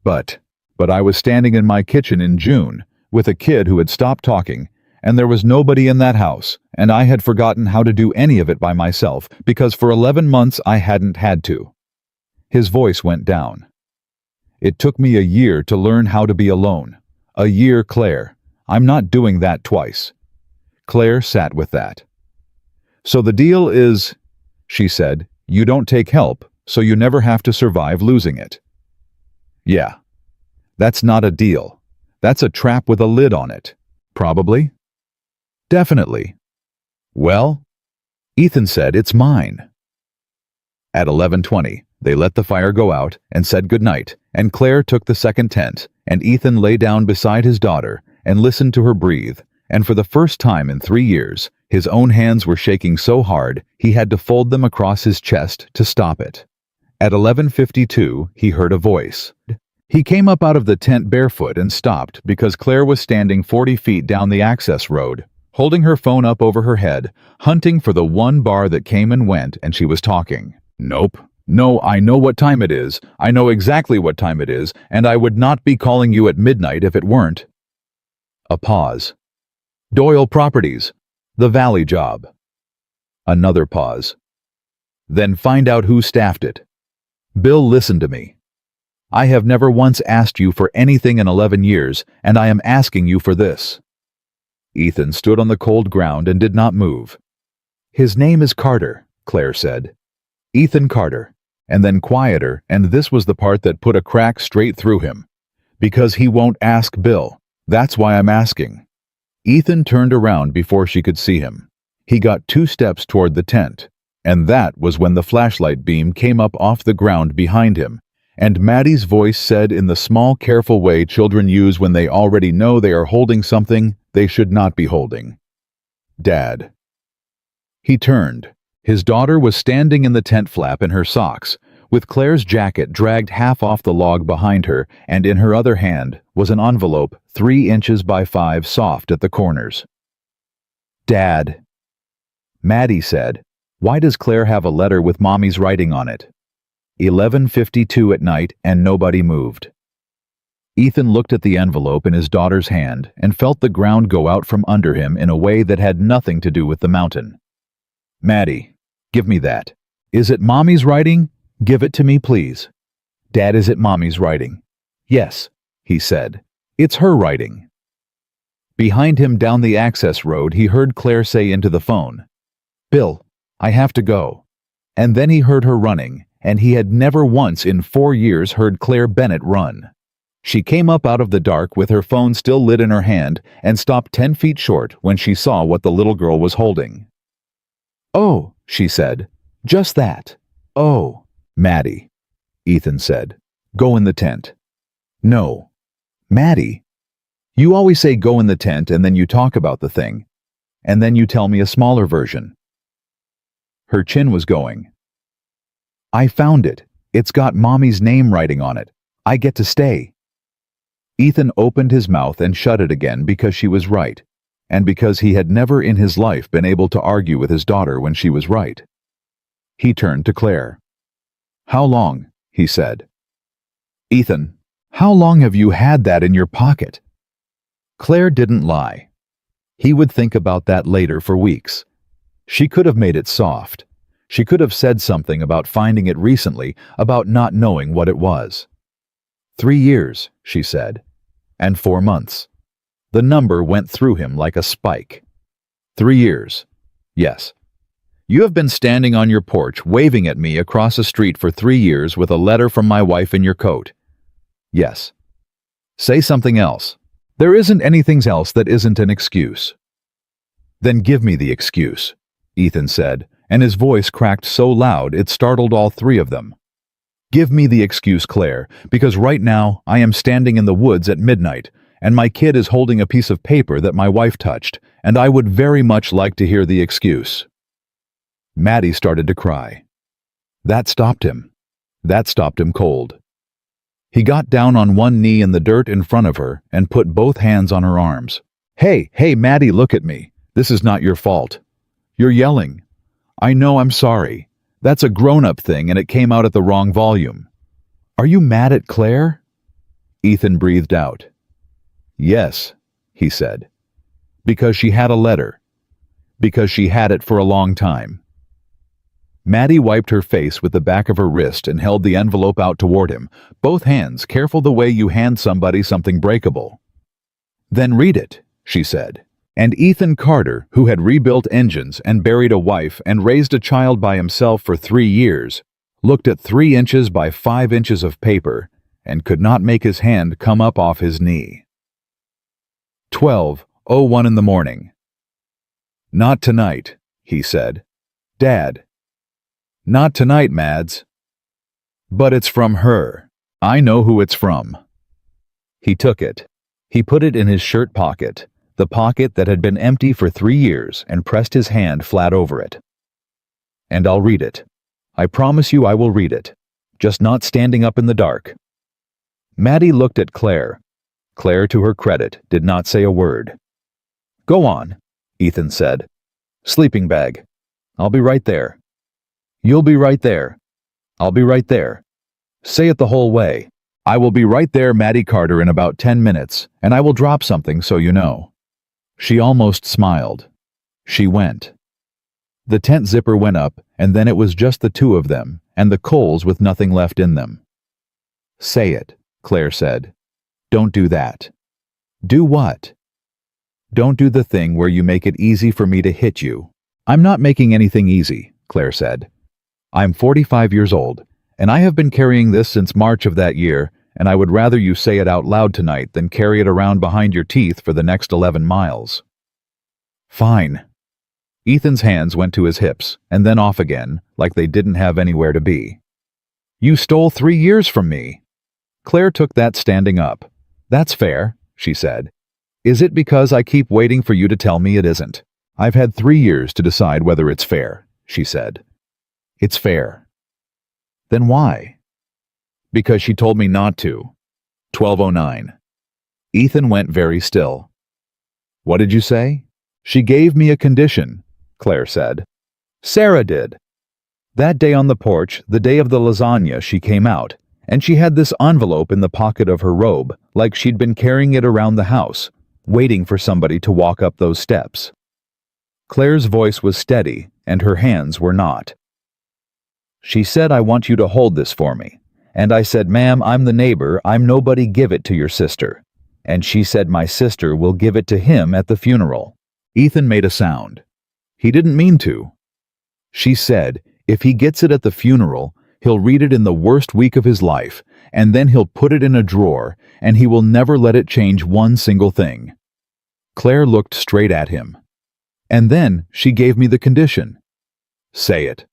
But I was standing in my kitchen in June with a kid who had stopped talking, and there was nobody in that house, and I had forgotten how to do any of it by myself because for 11 months I hadn't had to. His voice went down. It took me a year to learn how to be alone. A year, Claire. I'm not doing that twice. Claire sat with that. So the deal is, she said, you don't take help, so you never have to survive losing it. Yeah. That's not a deal. That's a trap with a lid on it. Probably? Definitely. Well, Ethan said it's mine. At 11:20, they let the fire go out and said goodnight, and Claire took the second tent, and Ethan lay down beside his daughter and listened to her breathe, and for the first time in 3 years, his own hands were shaking so hard he had to fold them across his chest to stop it. At 11:52, he heard a voice. He came up out of the tent barefoot and stopped because Claire was standing 40 feet down the access road, holding her phone up over her head, hunting for the one bar that came and went, and she was talking. Nope. No, I know what time it is. I know exactly what time it is, and I would not be calling you at midnight if it weren't. A pause. Doyle Properties. The Valley job. Another pause. Then find out who staffed it. Bill, listen to me. I have never once asked you for anything in 11 years, and I am asking you for this. Ethan stood on the cold ground and did not move. His name is Carter, Claire said. Ethan Carter, and then quieter, and this was the part that put a crack straight through him. Because he won't ask Bill. That's why I'm asking. Ethan turned around before she could see him. He got 2 steps toward the tent, and that was when the flashlight beam came up off the ground behind him, and Maddie's voice said in the small, careful way children use when they already know they are holding something they should not be holding. Dad. He turned. His daughter was standing in the tent flap in her socks, with Claire's jacket dragged half off the log behind her, and in her other hand was an envelope 3 inches by 5 soft at the corners. Dad. Maddie said, "Why does Claire have a letter with Mommy's writing on it?" 11:52 at night, and nobody moved. Ethan looked at the envelope in his daughter's hand and felt the ground go out from under him in a way that had nothing to do with the mountain. Maddie, give me that. Is it Mommy's writing? Give it to me, please. Dad, is it Mommy's writing? Yes, he said. It's her writing. Behind him down the access road, he heard Claire say into the phone, "Bill, I have to go." And then he heard her running, and he had never once in 4 years heard Claire Bennett run. She came up out of the dark with her phone still lit in her hand and stopped 10 feet short when she saw what the little girl was holding. "Oh," she said, "just that. Oh." "Maddie," Ethan said, "go in the tent." "No." "Maddie, you always say go in the tent and then you talk about the thing. And then you tell me a smaller version." Her chin was going. "I found it. It's got Mommy's name writing on it. I get to stay." Ethan opened his mouth and shut it again because she was right, and because he had never in his life been able to argue with his daughter when she was right. He turned to Claire. "How long?" he said. "Ethan, how long have you had that in your pocket?" Claire didn't lie. He would think about that later for weeks. She could have made it soft. She could have said something about finding it recently, about not knowing what it was. 3 years, she said, and 4 months. The number went through him like a spike. 3 years. Yes. You have been standing on your porch waving at me across the street for 3 years with a letter from my wife in your coat. Yes. Say something else. There isn't anything else that isn't an excuse. Then give me the excuse, Ethan said, and his voice cracked so loud it startled all 3 of them. Give me the excuse, Claire, because right now I am standing in the woods at midnight, and my kid is holding a piece of paper that my wife touched, and I would very much like to hear the excuse. Maddie started to cry. That stopped him. That stopped him cold. He got down on one knee in the dirt in front of her and put both hands on her arms. Hey, Maddie, look at me. This is not your fault. You're yelling. I know, I'm sorry. That's a grown-up thing and it came out at the wrong volume. Are you mad at Claire? Ethan breathed out. Yes, he said. Because she had a letter. Because she had it for a long time. Maddie wiped her face with the back of her wrist and held the envelope out toward him, both hands careful the way you hand somebody something breakable. Then read it, she said. And Ethan Carter, who had rebuilt engines and buried a wife and raised a child by himself for 3 years, looked at 3 inches by 5 inches of paper and could not make his hand come up off his knee. 12:01 in the morning. Not tonight, he said. Dad. Not tonight, Mads. But it's from her. I know who it's from. He took it. He put it in his shirt pocket, the pocket that had been empty for 3 years, and pressed his hand flat over it. And I'll read it. I promise you I will read it. Just not standing up in the dark. Maddie looked at Claire. Claire, to her credit, did not say a word. Go on, Ethan said. Sleeping bag. I'll be right there. You'll be right there. I'll be right there. Say it the whole way. I will be right there, Maddie Carter, in about 10 minutes, and I will drop something so you know. She almost smiled. She went. The tent zipper went up, and then it was just the 2 of them, and the coals with nothing left in them. Say it, Claire said. Don't do that. Do what? Don't do the thing where you make it easy for me to hit you. I'm not making anything easy, Claire said. I'm 45 years old, and I have been carrying this since March of that year, and I would rather you say it out loud tonight than carry it around behind your teeth for the next 11 miles. Fine. Ethan's hands went to his hips, and then off again, like they didn't have anywhere to be. You stole 3 years from me. Claire took that standing up. That's fair, she said. Is it because I keep waiting for you to tell me it isn't? I've had 3 years to decide whether it's fair, she said. It's fair. Then why? Because she told me not to. 12:09. Ethan went very still. What did you say? She gave me a condition, Claire said. Sarah did. That day on the porch, the day of the lasagna, she came out, and she had this envelope in the pocket of her robe, like she'd been carrying it around the house, waiting for somebody to walk up those steps. Claire's voice was steady, and her hands were not. She said, I want you to hold this for me. And I said, ma'am, I'm the neighbor, I'm nobody, give it to your sister. And she said, my sister will give it to him at the funeral. Ethan made a sound. He didn't mean to. She said, if he gets it at the funeral, he'll read it in the worst week of his life, and then he'll put it in a drawer, and he will never let it change one single thing. Claire looked straight at him. And then she gave me the condition. Say it.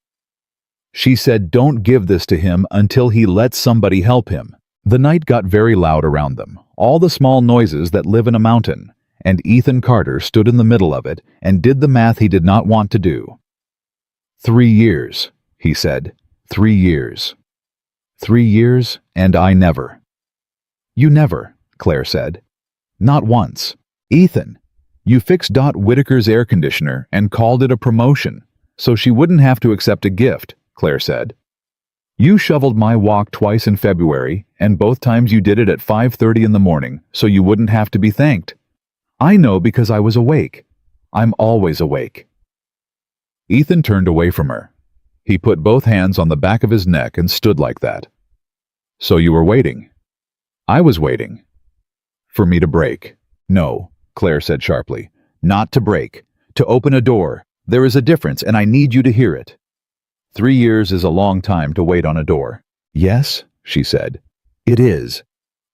She said, don't give this to him until he lets somebody help him. The night got very loud around them, all the small noises that live in a mountain, and Ethan Carter stood in the middle of it and did the math he did not want to do. 3 years, he said. 3 years. 3 years, and I never. You never, Claire said. Not once. Ethan, you fixed Dot Whitaker's air conditioner and called it a promotion, so she wouldn't have to accept a gift, Claire said. You shoveled my walk twice in February, and both times you did it at 5:30 in the morning, so you wouldn't have to be thanked. I know because I was awake. I'm always awake. Ethan turned away from her. He put both hands on the back of his neck and stood like that. So you were waiting. I was waiting. For me to break. No, Claire said sharply. Not to break. To open a door. There is a difference, and I need you to hear it. 3 years is a long time to wait on a door. Yes, she said. It is.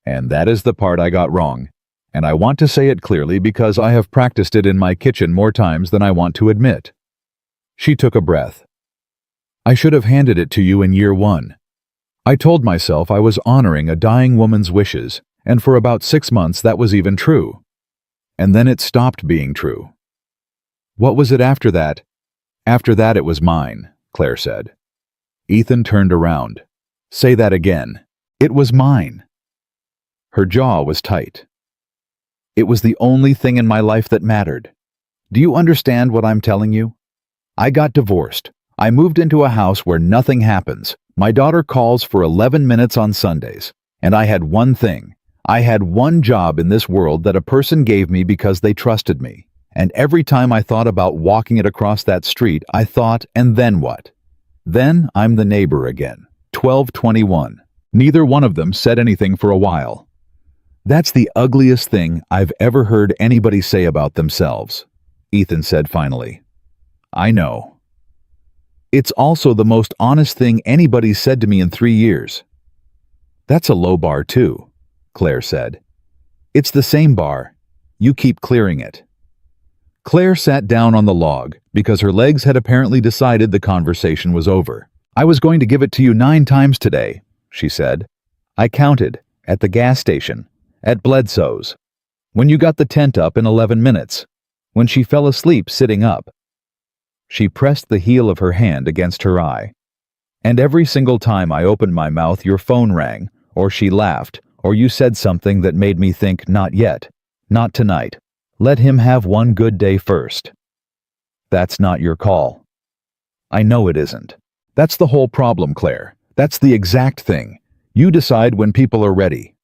And that is the part I got wrong. And I want to say it clearly because I have practiced it in my kitchen more times than I want to admit. She took a breath. I should have handed it to you in year 1. I told myself I was honoring a dying woman's wishes, and for about 6 months that was even true. And then it stopped being true. What was it after that? After that it was mine, Claire said. Ethan turned around. Say that again. It was mine. Her jaw was tight. It was the only thing in my life that mattered. Do you understand what I'm telling you? I got divorced. I moved into a house where nothing happens. My daughter calls for 11 minutes on Sundays. And I had one thing. I had one job in this world that a person gave me because they trusted me. And every time I thought about walking it across that street, I thought, and then what? Then I'm the neighbor again. 12:21. Neither one of them said anything for a while. That's the ugliest thing I've ever heard anybody say about themselves, Ethan said finally. I know. It's also the most honest thing anybody's said to me in 3 years. That's a low bar too, Claire said. It's the same bar. You keep clearing it. Claire sat down on the log because her legs had apparently decided the conversation was over. I was going to give it to you 9 times today, she said. I counted, at the gas station, at Bledsoe's, when you got the tent up in 11 minutes, when she fell asleep sitting up. She pressed the heel of her hand against her eye. And every single time I opened my mouth, your phone rang, or she laughed, or you said something that made me think, not yet, not tonight. Let him have one good day first. That's not your call. I know it isn't. That's the whole problem, Claire. That's the exact thing. You decide when people are ready.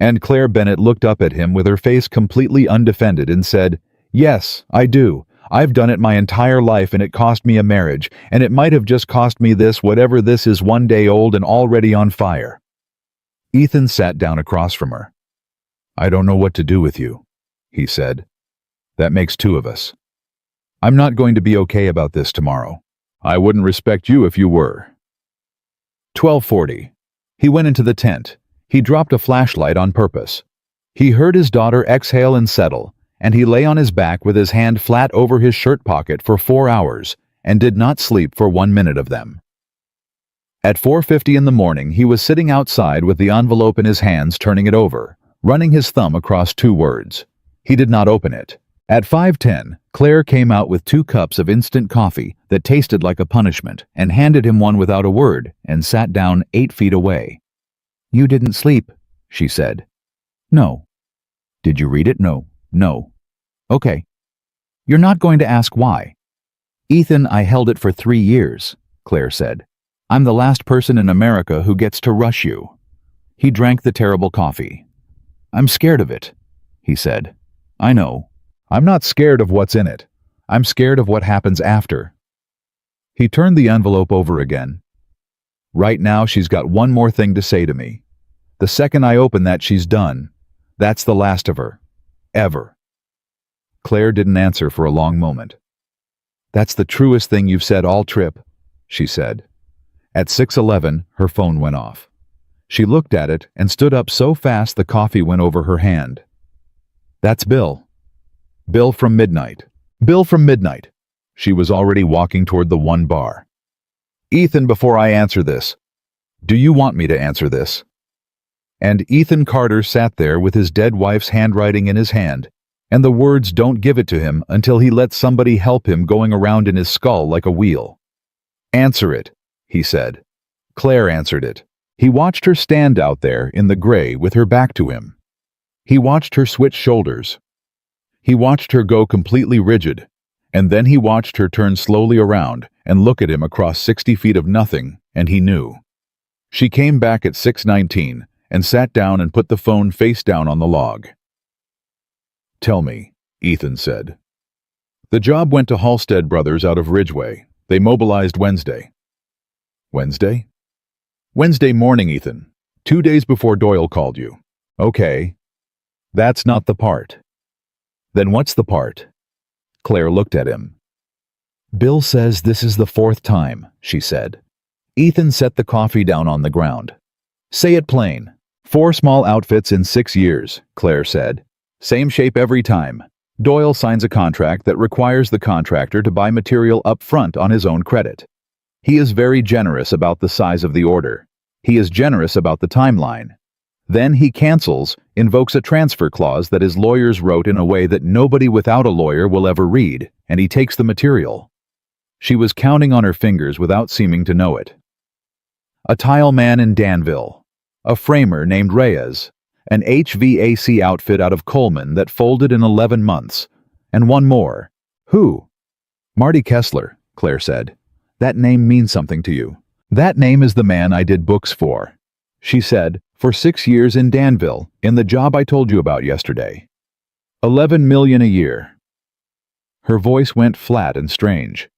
And Claire Bennett looked up at him with her face completely undefended and said, Yes, I do. I've done it my entire life and it cost me a marriage, and it might have just cost me this, whatever this is, 1 day old and already on fire. Ethan sat down across from her. I don't know what to do with you, he said. That makes 2 of us. I'm not going to be okay about this tomorrow. I wouldn't respect you if you were. 12:40. He went into the tent. He dropped a flashlight on purpose. He heard his daughter exhale and settle, and he lay on his back with his hand flat over his shirt pocket for 4 hours and did not sleep for 1 minute of them. At 4:50 in the morning, he was sitting outside with the envelope in his hands, turning it over, running his thumb across 2 words. He did not open it. At 5:10, Claire came out with 2 cups of instant coffee that tasted like a punishment and handed him one without a word and sat down 8 feet away. "You didn't sleep," she said. "No." "Did you read it?" "No." "No." "Okay. You're not going to ask why." "Ethan, I held it for 3 years," Claire said. "I'm the last person in America who gets to rush you." He drank the terrible coffee. "I'm scared of it," he said. "I know. I'm not scared of what's in it. I'm scared of what happens after." He turned the envelope over again. "Right now she's got one more thing to say to me. The second I open that, she's done. That's the last of her. Ever." Claire didn't answer for a long moment. "That's the truest thing you've said all trip," she said. At 6:11, her phone went off. She looked at it and stood up so fast the coffee went over her hand. "That's Bill. Bill from midnight. Bill from midnight." She was already walking toward the one bar. "Ethan, before I answer this, do you want me to answer this?" And Ethan Carter sat there with his dead wife's handwriting in his hand, and the words "don't give it to him" until he lets somebody help him going around in his skull like a wheel. "Answer it," he said. Claire answered it. He watched her stand out there in the gray with her back to him. He watched her switch shoulders. He watched her go completely rigid, and then he watched her turn slowly around and look at him across 60 feet of nothing, and he knew. She came back at 6:19 and sat down and put the phone face down on the log. "Tell me," Ethan said. "The job went to Halstead Brothers out of Ridgeway. They mobilized Wednesday." "Wednesday?" "Wednesday morning, Ethan. 2 days before Doyle called you." "Okay. That's not the part." "Then what's the part?" Claire looked at him. "Bill says this is the 4th time," she said. Ethan set the coffee down on the ground. "Say it plain." 4 small outfits in 6 years, Claire said. "Same shape every time. Doyle signs a contract that requires the contractor to buy material up front on his own credit. He is very generous about the size of the order. He is generous about the timeline. Then he cancels, invokes a transfer clause that his lawyers wrote in a way that nobody without a lawyer will ever read, and he takes the material." She was counting on her fingers without seeming to know it. "A tile man in Danville. A framer named Reyes. An HVAC outfit out of Coleman that folded in 11 months. And one more." "Who?" "Marty Kessler," Claire said. "That name means something to you." "That name is the man I did books for," she said, "for 6 years in Danville, in the job I told you about yesterday. 11 million a year." Her voice went flat and strange.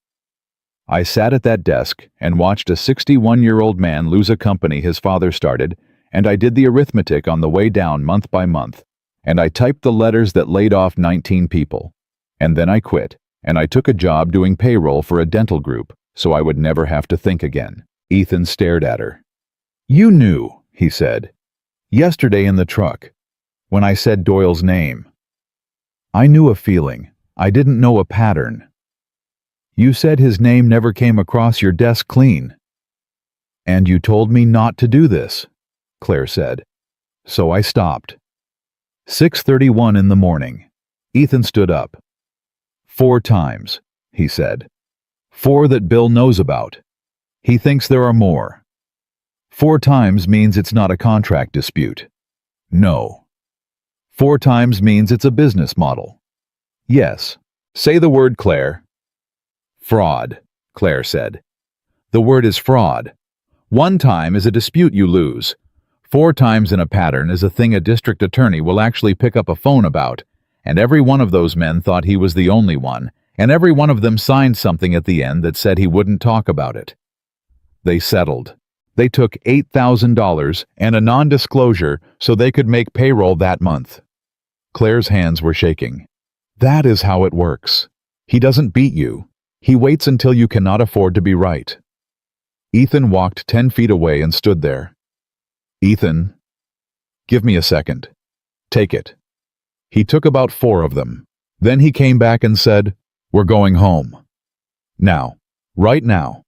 "I sat at that desk and watched a 61-year-old man lose a company his father started, and I did the arithmetic on the way down month by month, and I typed the letters that laid off 19 people. And then I quit, and I took a job doing payroll for a dental group, so I would never have to think again." Ethan stared at her. "You knew," he said. "Yesterday in the truck, when I said Doyle's name. I knew a feeling. I didn't know a pattern. You said his name never came across your desk clean. And you told me not to do this," Claire said. "So I stopped." 6:31 in the morning. Ethan stood up. 4 times, he said. 4 that Bill knows about. He thinks there are more. 4 times means it's not a contract dispute. No. 4 times means it's a business model. Yes. Say the word, Claire. "Fraud," Claire said. "The word is fraud. 1 time is a dispute you lose. 4 times in a pattern is a thing a district attorney will actually pick up a phone about, and every one of those men thought he was the only one, and every one of them signed something at the end that said he wouldn't talk about it. They settled. They took $8,000 and a non-disclosure so they could make payroll that month." Claire's hands were shaking. "That is how it works. He doesn't beat you. He waits until you cannot afford to be right." Ethan walked 10 feet away and stood there. "Ethan, give me a second. Take it." He took about 4 of them. Then he came back and said, "We're going home. Now. Right now.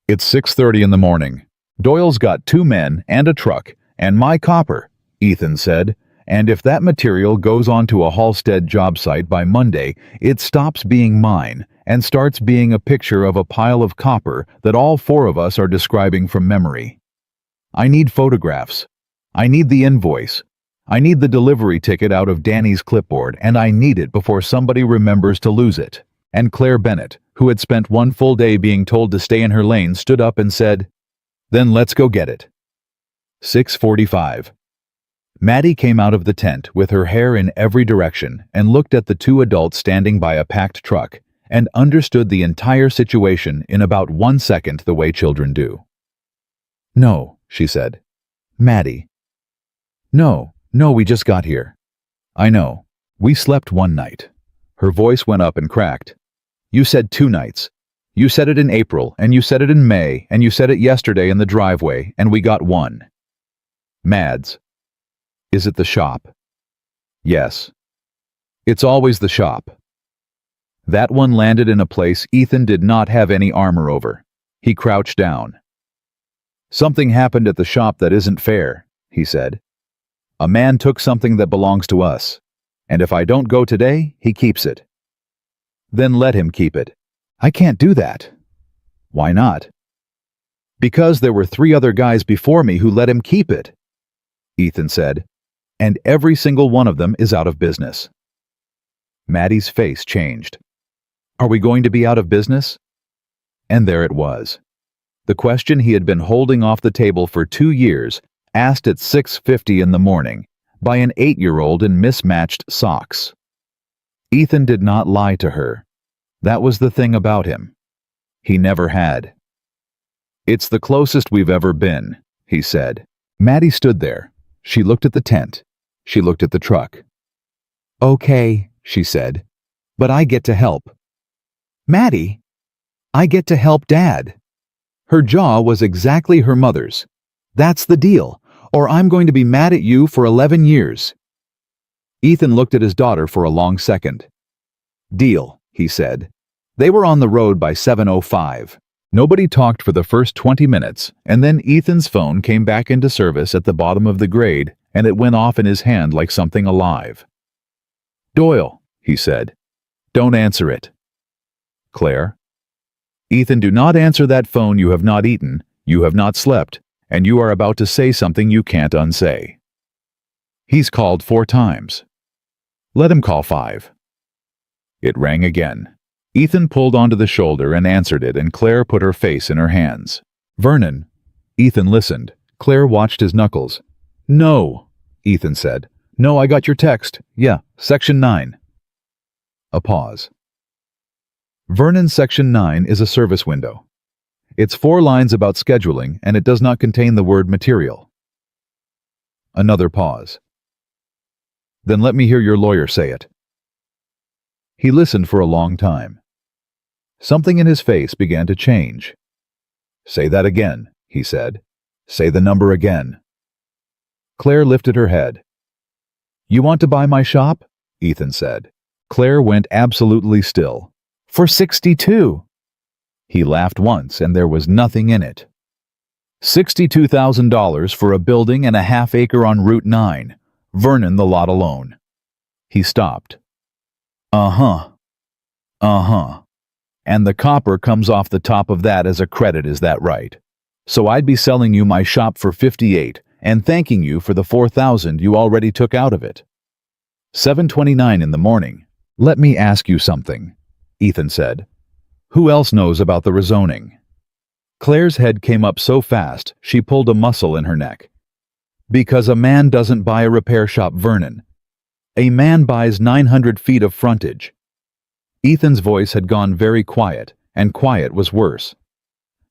It's 6:30 in the morning. Doyle's got 2 men and a truck and my copper," Ethan said, "and if that material goes onto a Halstead job site by Monday, it stops being mine and starts being a picture of a pile of copper that all 4 of us are describing from memory. I need photographs. I need the invoice. I need the delivery ticket out of Danny's clipboard, and I need it before somebody remembers to lose it." And Claire Bennett, who had spent 1 full day being told to stay in her lane, stood up and said, "Then let's go get it." 6:45. Maddie came out of the tent with her hair in every direction and looked at the 2 adults standing by a packed truck and understood the entire situation in about 1 second the way children do. "No," she said. "Maddie." No, we just got here." "I know. We slept 1 night." Her voice went up and cracked. "You said 2 nights. You said it in April, and you said it in May, and you said it yesterday in the driveway, and we got 1. Mads. Is it the shop? Yes. It's always the shop. That one landed in a place Ethan did not have any armor over. He crouched down. "Something happened at the shop that isn't fair," he said. "A man took something that belongs to us, and if I don't go today, he keeps it." "Then let him keep it." "I can't do that." "Why not?" "Because there were 3 other guys before me who let him keep it," Ethan said, "and every single one of them is out of business." Maddie's face changed. "Are we going to be out of business?" And there it was. The question he had been holding off the table for 2 years, asked at 6:50 in the morning, by an 8-year-old in mismatched socks. Ethan did not lie to her. That was the thing about him. He never had. "It's the closest we've ever been," he said. Maddie stood there. She looked at the tent. She looked at the truck. "Okay," she said, "but I get to help." "Maddie, I get to help Dad." Her jaw was exactly her mother's. "That's the deal, or I'm going to be mad at you for 11 years. Ethan looked at his daughter for a long second. "Deal," he said. They were on the road by 7:05. Nobody talked for the first 20 minutes, and then Ethan's phone came back into service at the bottom of the grade, and it went off in his hand like something alive. "Doyle," he said. "Don't answer it." "Claire?" "Ethan, do not answer that phone. You have not eaten, you have not slept, and you are about to say something you can't unsay." "He's called 4 times. Let him call 5. It rang again. Ethan pulled onto the shoulder and answered it, and Claire put her face in her hands. "Vernon." Ethan listened. Claire watched his knuckles. "No," Ethan said. "No, I got your text. Yeah, Section 9. A pause. Vernon Section 9 is a service window. It's 4 lines about scheduling, and it does not contain the word material. Another pause. "Then let me hear your lawyer say it." He listened for a long time. Something in his face began to change. "Say that again," he said. "Say the number again." Claire lifted her head. "You want to buy my shop?" Ethan said. Claire went absolutely still. "For 62. He laughed once, and there was nothing in it. $62,000 for a building and a half-acre on Route 9. Vernon the lot alone. He stopped. Uh-huh. And the copper comes off the top of that as a credit, is that right? So I'd be selling you my shop for 58 and thanking you for the 4,000 you already took out of it. 7:29 in the morning. Let me ask you something, Ethan said. Who else knows about the rezoning? Claire's head came up so fast she pulled a muscle in her neck. Because a man doesn't buy a repair shop, Vernon. A man buys 900 feet of frontage. Ethan's voice had gone very quiet, and quiet was worse.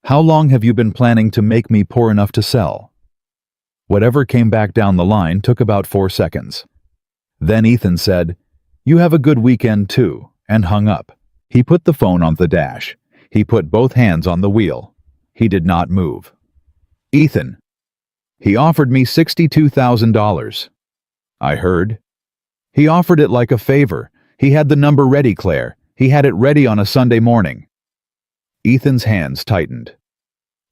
How long have you been planning to make me poor enough to sell? Whatever came back down the line took about 4 seconds. Then Ethan said, "You have a good weekend too," and hung up. He put the phone on the dash. He put both hands on the wheel. He did not move. "Ethan." "He offered me $62,000. I heard. He offered it like a favor. He had the number ready, Claire. He had it ready on a Sunday morning. Ethan's hands tightened.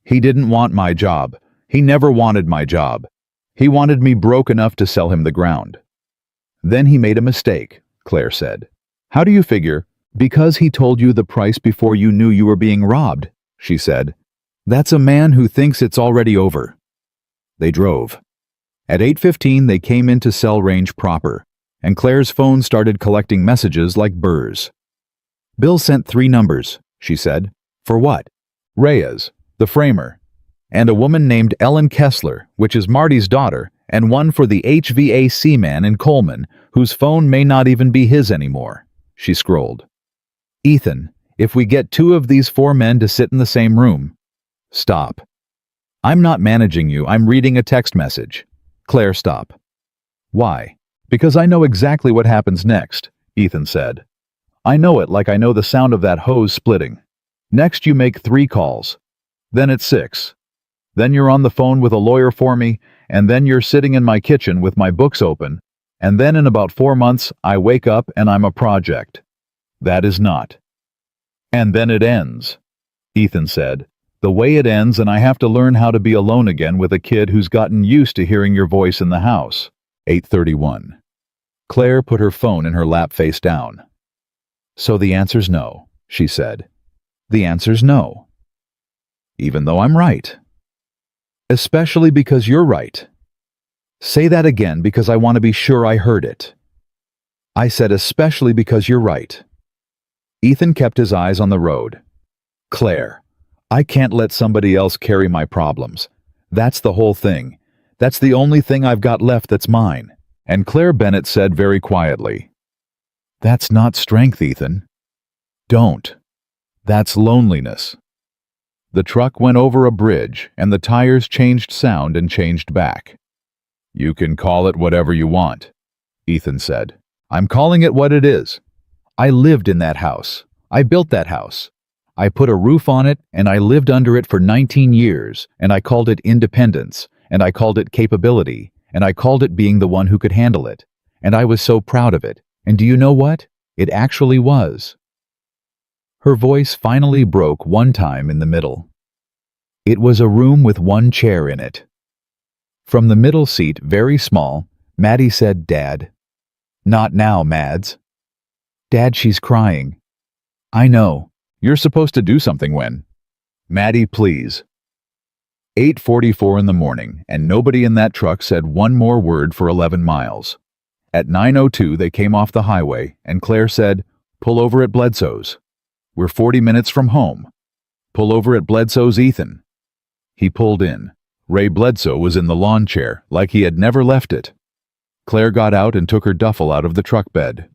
He didn't want my job. He never wanted my job. He wanted me broke enough to sell him the ground. Then he made a mistake, Claire said. How do you figure? Because he told you the price before you knew you were being robbed, she said. That's a man who thinks it's already over. They drove. At 8:15 they came into Cell Range proper, and Claire's phone started collecting messages like burrs. Bill sent 3 numbers, she said. For what? Reyes, the framer, and a woman named Ellen Kessler, which is Marty's daughter, and one for the HVAC man in Coleman, whose phone may not even be his anymore. She scrolled. Ethan, if we get 2 of these 4 men to sit in the same room. Stop. I'm not managing you, I'm reading a text message. Claire, stop. Why? Because I know exactly what happens next, Ethan said. I know it like I know the sound of that hose splitting. Next you make 3 calls. Then it's 6. Then you're on the phone with a lawyer for me, and then you're sitting in my kitchen with my books open, and then in about 4 months I wake up and I'm a project. That is not. And then it ends, Ethan said. The way it ends, and I have to learn how to be alone again with a kid who's gotten used to hearing your voice in the house. 8:31. Claire put her phone in her lap face down. So the answer's no, she said. The answer's no. Even though I'm right. Especially because you're right. Say that again because I want to be sure I heard it. I said especially because you're right. Ethan kept his eyes on the road. Claire, I can't let somebody else carry my problems. That's the whole thing. That's the only thing I've got left that's mine. And Claire Bennett said very quietly, That's not strength, Ethan. Don't. That's loneliness. The truck went over a bridge, and the tires changed sound and changed back. You can call it whatever you want, Ethan said. I'm calling it what it is. I lived in that house. I built that house. I put a roof on it, and I lived under it for 19 years, and I called it independence, and I called it capability, and I called it being the one who could handle it. And I was so proud of it. And do you know what? It actually was. Her voice finally broke one time in the middle. It was a room with 1 chair in it. From the middle seat, very small, Maddie said, Dad. Not now, Mads. Dad, she's crying. I know. You're supposed to do something when. Maddie, please. 8:44 in the morning, and nobody in that truck said one more word for 11 miles. At 9:02 they came off the highway, and Claire said, Pull over at Bledsoe's. We're 40 minutes from home. Pull over at Bledsoe's, Ethan. He pulled in. Ray Bledsoe was in the lawn chair, like he had never left it. Claire got out and took her duffel out of the truck bed.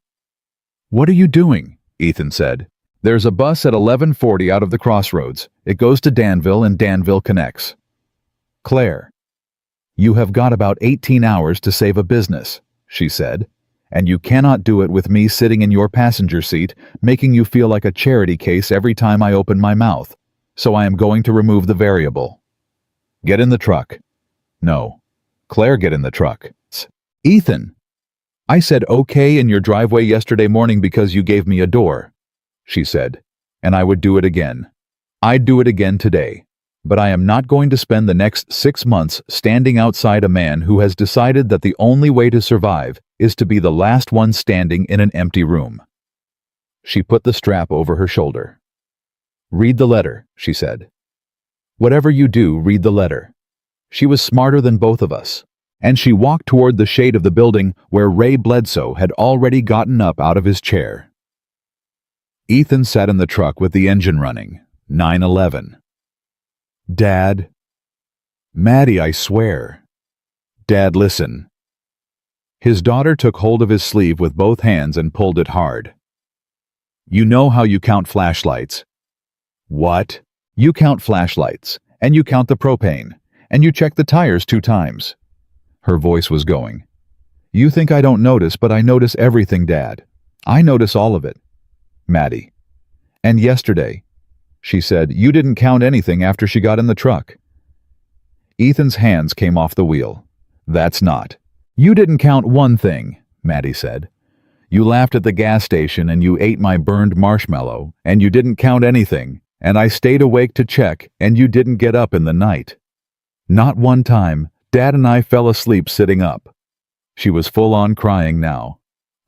What are you doing? Ethan said. There's a bus at 11:40 out of the crossroads. It goes to Danville and Danville connects. Claire, you have got about 18 hours to save a business, she said, and you cannot do it with me sitting in your passenger seat, making you feel like a charity case every time I open my mouth. So I am going to remove the variable. Get in the truck. No. Claire, get in the truck. Ethan. I said okay in your driveway yesterday morning because you gave me a door, she said, and I would do it again. I'd do it again today. But I am not going to spend the next 6 months standing outside a man who has decided that the only way to survive is to be the last one standing in an empty room. She put the strap over her shoulder. Read the letter, she said. Whatever you do, read the letter. She was smarter than both of us, and she walked toward the shade of the building where Ray Bledsoe had already gotten up out of his chair. Ethan sat in the truck with the engine running. 9:11. Dad. Maddie, I swear. Dad, listen. His daughter took hold of his sleeve with both hands and pulled it hard. You know how you count flashlights. What? You count flashlights, and you count the propane, and you check the tires 2 times. Her voice was going. You think I don't notice, but I notice everything, Dad. I notice all of it. Maddie. And yesterday, she said, you didn't count anything after she got in the truck. Ethan's hands came off the wheel. That's not. You didn't count one thing, Maddie said. You laughed at the gas station and you ate my burned marshmallow, and you didn't count anything, and I stayed awake to check, and you didn't get up in the night. Not one time, Dad and I fell asleep sitting up. She was full on crying now.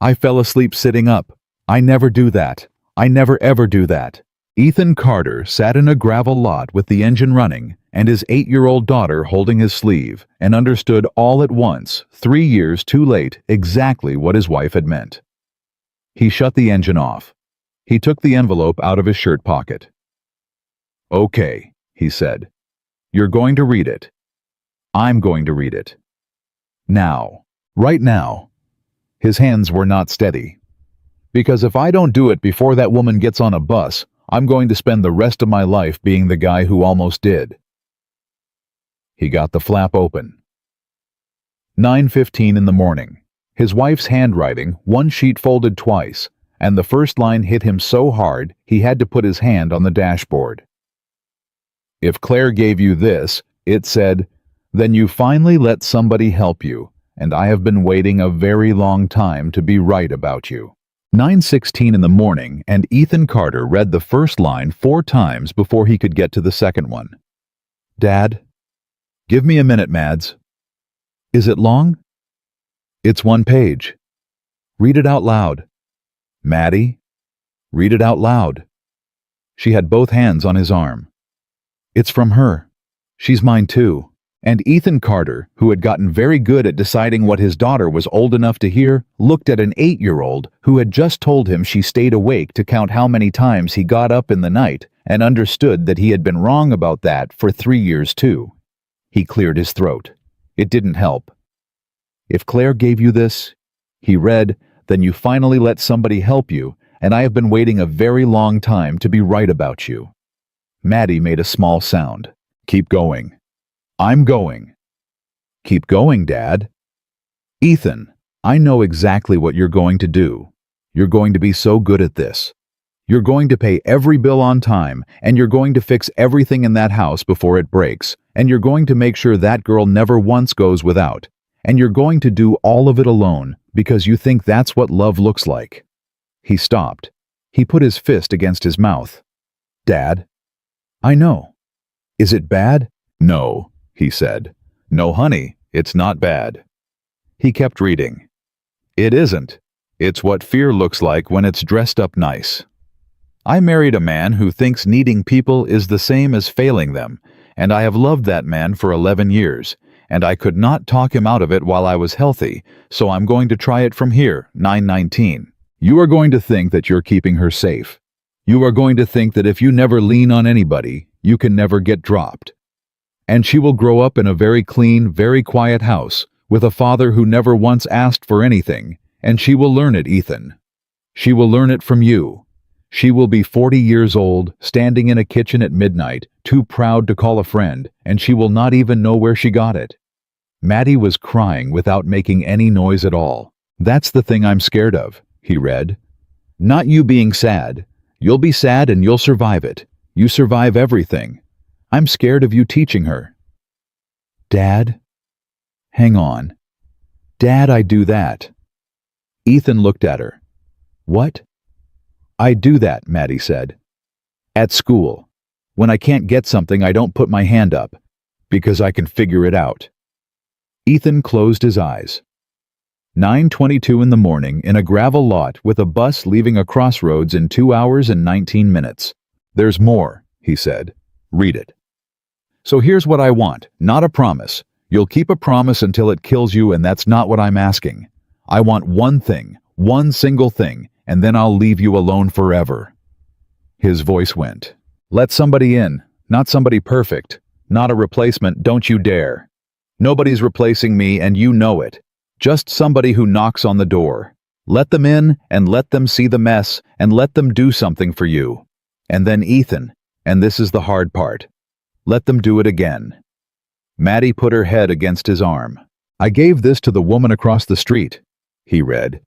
I fell asleep sitting up. I never do that. I never ever do that. Ethan Carter sat in a gravel lot with the engine running and his 8-year-old daughter holding his sleeve and understood all at once, 3 years too late, exactly what his wife had meant. He shut the engine off. He took the envelope out of his shirt pocket. "Okay," he said. "You're going to read it. I'm going to read it. Now. Right now." His hands were not steady. "Because if I don't do it before that woman gets on a bus, I'm going to spend the rest of my life being the guy who almost did." He got the flap open. 9:15 in the morning. His wife's handwriting, one sheet folded twice, and the first line hit him so hard he had to put his hand on the dashboard. "If Claire gave you this," it said, "then you finally let somebody help you, and I have been waiting a very long time to be right about you." 9:16 in the morning, and Ethan Carter read the first line 4 times before he could get to the second one. "Dad? Give me a minute, Mads." "Is it long?" "It's 1 page." "Read it out loud." "Maddie? Read it out loud." She had both hands on his arm. "It's from her. She's mine too." And Ethan Carter, who had gotten very good at deciding what his daughter was old enough to hear, looked at an 8-year-old who had just told him she stayed awake to count how many times he got up in the night, and understood that he had been wrong about that for 3 years too. He cleared his throat. It didn't help. "If Claire gave you this," he read, "then you finally let somebody help you, and I have been waiting a very long time to be right about you." Maddie made a small sound. "Keep going." "I'm going." "Keep going, Dad." "Ethan, I know exactly what you're going to do. You're going to be so good at this. You're going to pay every bill on time, and you're going to fix everything in that house before it breaks, and you're going to make sure that girl never once goes without, and you're going to do all of it alone because you think that's what love looks like." He stopped. He put his fist against his mouth. "Dad, I know. Is it bad?" "No," he said. "No, honey, it's not bad." He kept reading. "It isn't. It's what fear looks like when it's dressed up nice. I married a man who thinks needing people is the same as failing them, and I have loved that man for 11 years, and I could not talk him out of it while I was healthy, so I'm going to try it from here, 9:19. You are going to think that you're keeping her safe. You are going to think that if you never lean on anybody, you can never get dropped. And she will grow up in a very clean, very quiet house, with a father who never once asked for anything, and she will learn it, Ethan. She will learn it from you. She will be 40 years old, standing in a kitchen at midnight, too proud to call a friend, and she will not even know where she got it." Maddie was crying without making any noise at all. "That's the thing I'm scared of," he read. "Not you being sad. You'll be sad and you'll survive it. You survive everything. I'm scared of you teaching her." "Dad? Hang on. Dad, I do that." Ethan looked at her. "What?" "I do that," Maddie said. "At school. When I can't get something, I don't put my hand up, because I can figure it out." Ethan closed his eyes. 9:22 in the morning in a gravel lot with a bus leaving a crossroads in 2 hours and 19 minutes. "There's more," he said. "Read it." "So here's what I want, not a promise. You'll keep a promise until it kills you, and that's not what I'm asking. I want one thing, one single thing, and then I'll leave you alone forever." His voice went. "Let somebody in, not somebody perfect, not a replacement, don't you dare. Nobody's replacing me, and you know it. Just somebody who knocks on the door. Let them in, and let them see the mess, and let them do something for you. And then Ethan, and this is the hard part, let them do it again." Maddie put her head against his arm. "I gave this to the woman across the street," he read,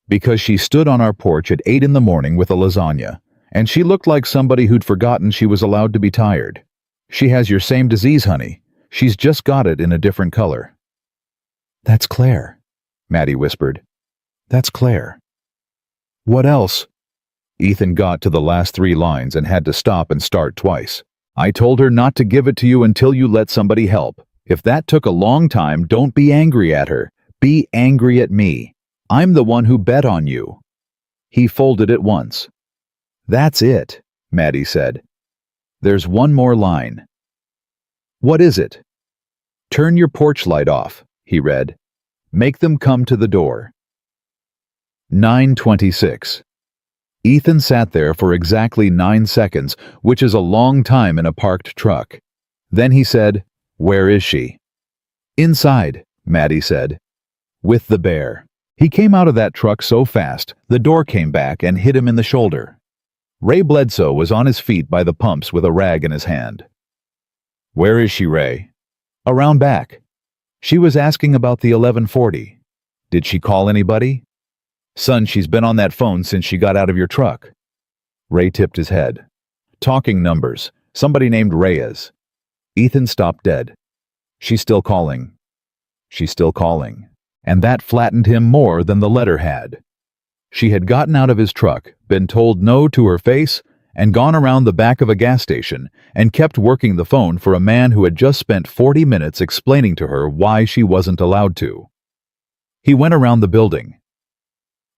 "because she stood on our porch at 8 in the morning with a lasagna, and she looked like somebody who'd forgotten she was allowed to be tired. She has your same disease, honey. She's just got it in a different color." "That's Claire," Maddie whispered. "That's Claire." What else? Ethan got to the last 3 lines and had to stop and start twice. I told her not to give it to you until you let somebody help. If that took a long time, don't be angry at her. Be angry at me. I'm the one who bet on you. He folded it once. That's it, Maddie said. There's one more line. What is it? Turn your porch light off, he read. Make them come to the door. 9:26. Ethan sat there for exactly 9 seconds, which is a long time in a parked truck. Then he said, Where is she? Inside, Maddie said. With the bear. He came out of that truck so fast, the door came back and hit him in the shoulder. Ray Bledsoe was on his feet by the pumps with a rag in his hand. Where is she, Ray? Around back. She was asking about the 1140. Did she call anybody? Son, she's been on that phone since she got out of your truck. Ray tipped his head. Talking numbers. Somebody named Reyes. Ethan stopped dead. She's still calling. She's still calling. And that flattened him more than the letter had. She had gotten out of his truck, been told no to her face, and gone around the back of a gas station and kept working the phone for a man who had just spent 40 minutes explaining to her why she wasn't allowed to. He went around the building.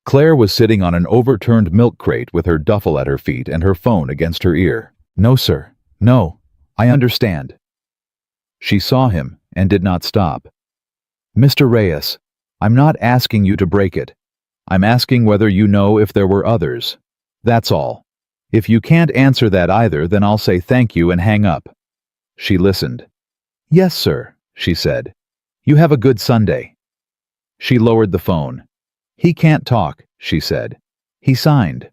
Claire was sitting on an overturned milk crate with her duffel at her feet and her phone against her ear. No, sir. No. I understand. She saw him and did not stop. Mr. Reyes, I'm not asking you to break it. I'm asking whether you know if there were others. That's all. If you can't answer that either, then I'll say thank you and hang up. She listened. Yes, sir, she said. You have a good Sunday. She lowered the phone. He can't talk, she said. He signed.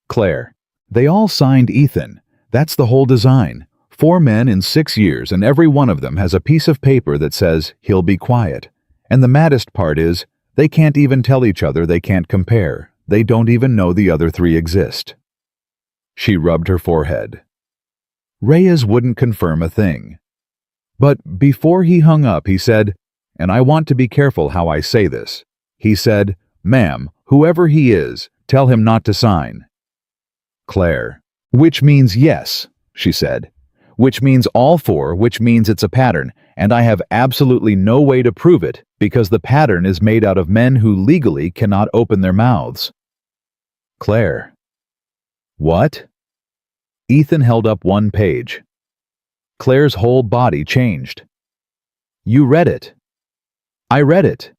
Claire. They all signed Ethan. That's the whole design. 4 men in 6 years, and every one of them has a piece of paper that says he'll be quiet. And the maddest part is, they can't even tell each other they can't compare. They don't even know the other 3 exist. She rubbed her forehead. Reyes wouldn't confirm a thing. But before he hung up, he said, and I want to be careful how I say this. He said, Ma'am, whoever he is, tell him not to sign. Claire. Which means yes, she said. Which means all 4, which means it's a pattern, and I have absolutely no way to prove it because the pattern is made out of men who legally cannot open their mouths. Claire. What? Ethan held up one page. Claire's whole body changed. You read it. I read it.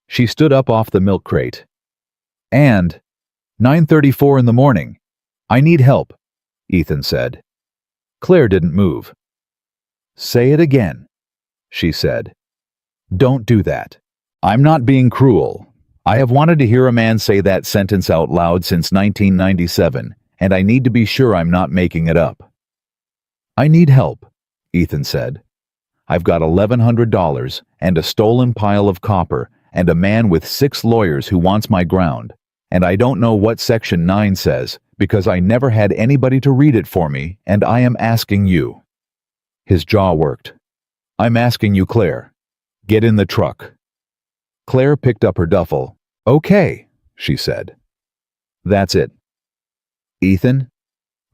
She stood up off the milk crate. And 9:34 in the morning. I need help, Ethan said. Claire didn't move. Say it again, she said. Don't do that. I'm not being cruel. I have wanted to hear a man say that sentence out loud since 1997, and I need to be sure I'm not making it up. I need help, Ethan said. I've got $1,100 and a stolen pile of copper and a man with 6 lawyers who wants my ground, and I don't know what Section 9 says because I never had anybody to read it for me, and I am asking you. His jaw worked. I'm asking you, Claire. Get in the truck. Claire picked up her duffel. Okay, she said. That's it. Ethan,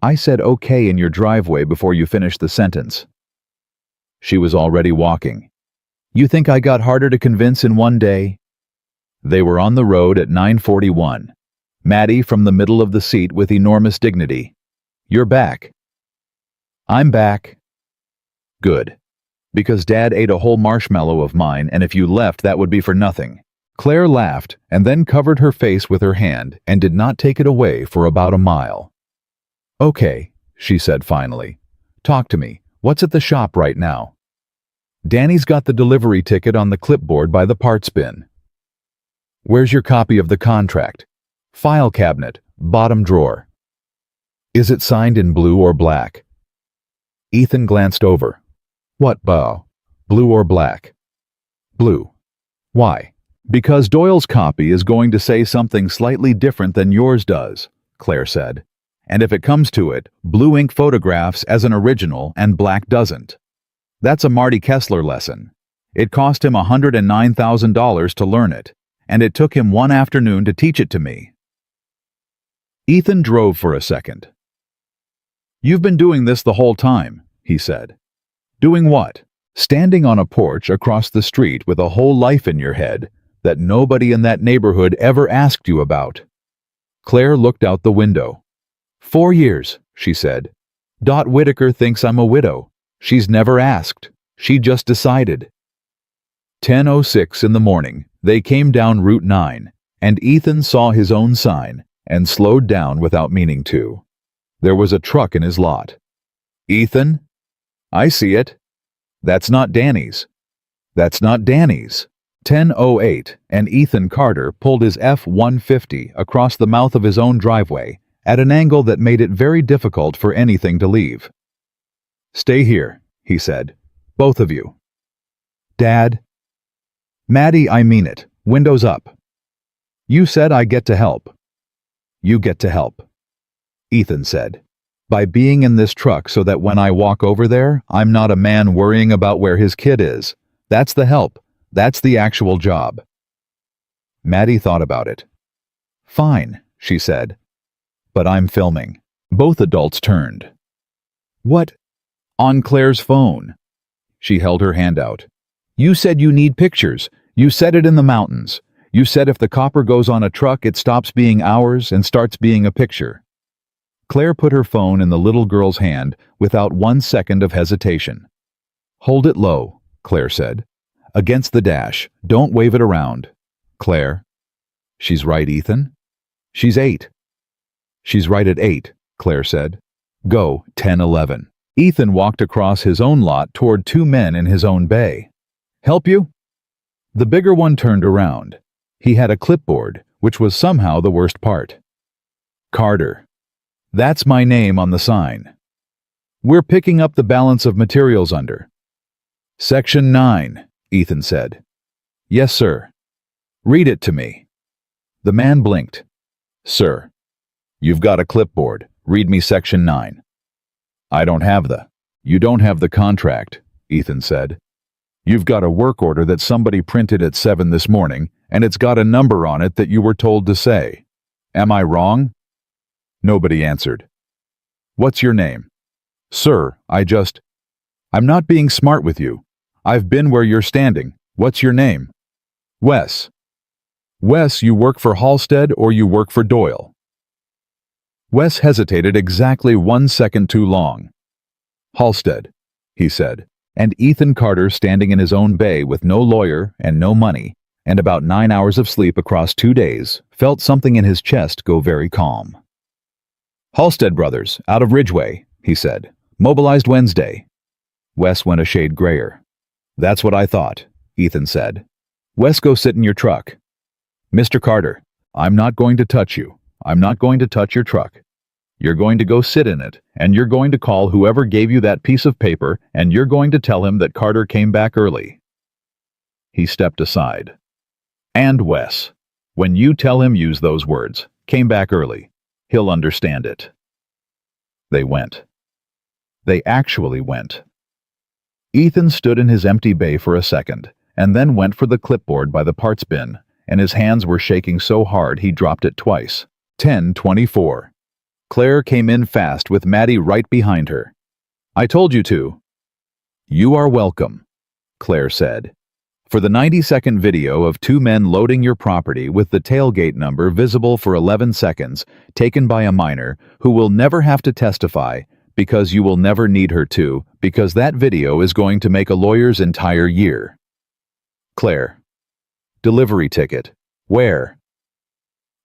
I said okay in your driveway before you finished the sentence. She was already walking. You think I got harder to convince in one day? They were on the road at 9:41. Maddie from the middle of the seat with enormous dignity. You're back. I'm back. Good. Because Dad ate a whole marshmallow of mine, and if you left, that would be for nothing. Claire laughed and then covered her face with her hand and did not take it away for about a mile. Okay, she said finally. Talk to me. What's at the shop right now? Danny's got the delivery ticket on the clipboard by the parts bin. Where's your copy of the contract? File cabinet, bottom drawer. Is it signed in blue or black? Ethan glanced over. What, Bo? Blue or black? Blue. Why? Because Doyle's copy is going to say something slightly different than yours does, Claire said. And if it comes to it, blue ink photographs as an original and black doesn't. That's a Marty Kessler lesson. It cost him $109,000 to learn it, and it took him one afternoon to teach it to me. Ethan drove for a second. "You've been doing this the whole time," he said. "Doing what? Standing on a porch across the street with a whole life in your head that nobody in that neighborhood ever asked you about." Claire looked out the window. 4 years, she said. Dot Whitaker thinks I'm a widow. She's never asked. She just decided. 10:06 in the morning, they came down Route 9, and Ethan saw his own sign and slowed down without meaning to. There was a truck in his lot. "Ethan?" "I see it." "That's not Danny's." "That's not Danny's." 10:08, and Ethan Carter pulled his F-150 across the mouth of his own driveway at an angle that made it very difficult for anything to leave. "Stay here," he said. "Both of you." "Dad?" "Maddie, I mean it. Windows up." "You said I get to help." "You get to help," Ethan said, "by being in this truck so that when I walk over there, I'm not a man worrying about where his kid is. That's the help. That's the actual job." Maddie thought about it. "Fine," she said. "But I'm filming." Both adults turned. "What?" "On Claire's phone." She held her hand out. "You said you need pictures. You said it in the mountains. You said if the copper goes on a truck, it stops being ours and starts being a picture." Claire put her phone in the little girl's hand without 1 second of hesitation. "Hold it low," Claire said. "Against the dash. Don't wave it around." "Claire." "She's right, Ethan." "She's 8. "She's right at 8, Claire said. "Go, 10:11. Ethan walked across his own lot toward 2 men in his own bay. "Help you?" The bigger one turned around. He had a clipboard, which was somehow the worst part. "Carter. That's my name on the sign. We're picking up the balance of materials under." "Section 9, Ethan said. "Yes, sir." "Read it to me." The man blinked. "Sir, you've got a clipboard. Read me Section 9. "I don't have the." "You don't have the contract," Ethan said. "You've got a work order that somebody printed at 7 this morning, and it's got a number on it that you were told to say. Am I wrong?" Nobody answered. "What's your name?" "Sir, I'm not being smart with you. I've been where you're standing. What's your name?" "Wes." "Wes, you work for Halstead or you work for Doyle?" Wes hesitated exactly 1 second too long. "Halstead," he said, and Ethan Carter, standing in his own bay with no lawyer and no money, and about 9 hours of sleep across 2 days, felt something in his chest go very calm. "Halstead Brothers, out of Ridgeway," he said. "Mobilized Wednesday." Wes went a shade grayer. "That's what I thought," Ethan said. "Wes, go sit in your truck." "Mr. Carter, I'm not going to touch you. I'm not going to touch your truck. You're going to go sit in it, and you're going to call whoever gave you that piece of paper, and you're going to tell him that Carter came back early." He stepped aside. "And Wes, when you tell him, use those words, came back early. He'll understand it." They went. They actually went. Ethan stood in his empty bay for a second, and then went for the clipboard by the parts bin, and his hands were shaking so hard he dropped it twice. 10:24. Claire came in fast with Maddie right behind her. "I told you to." "You are welcome," Claire said. "For the 90-second video of 2 men loading your property with the tailgate number visible for 11 seconds, taken by a minor who will never have to testify because you will never need her to, because that video is going to make a lawyer's entire year." Claire. "Delivery ticket. Where?"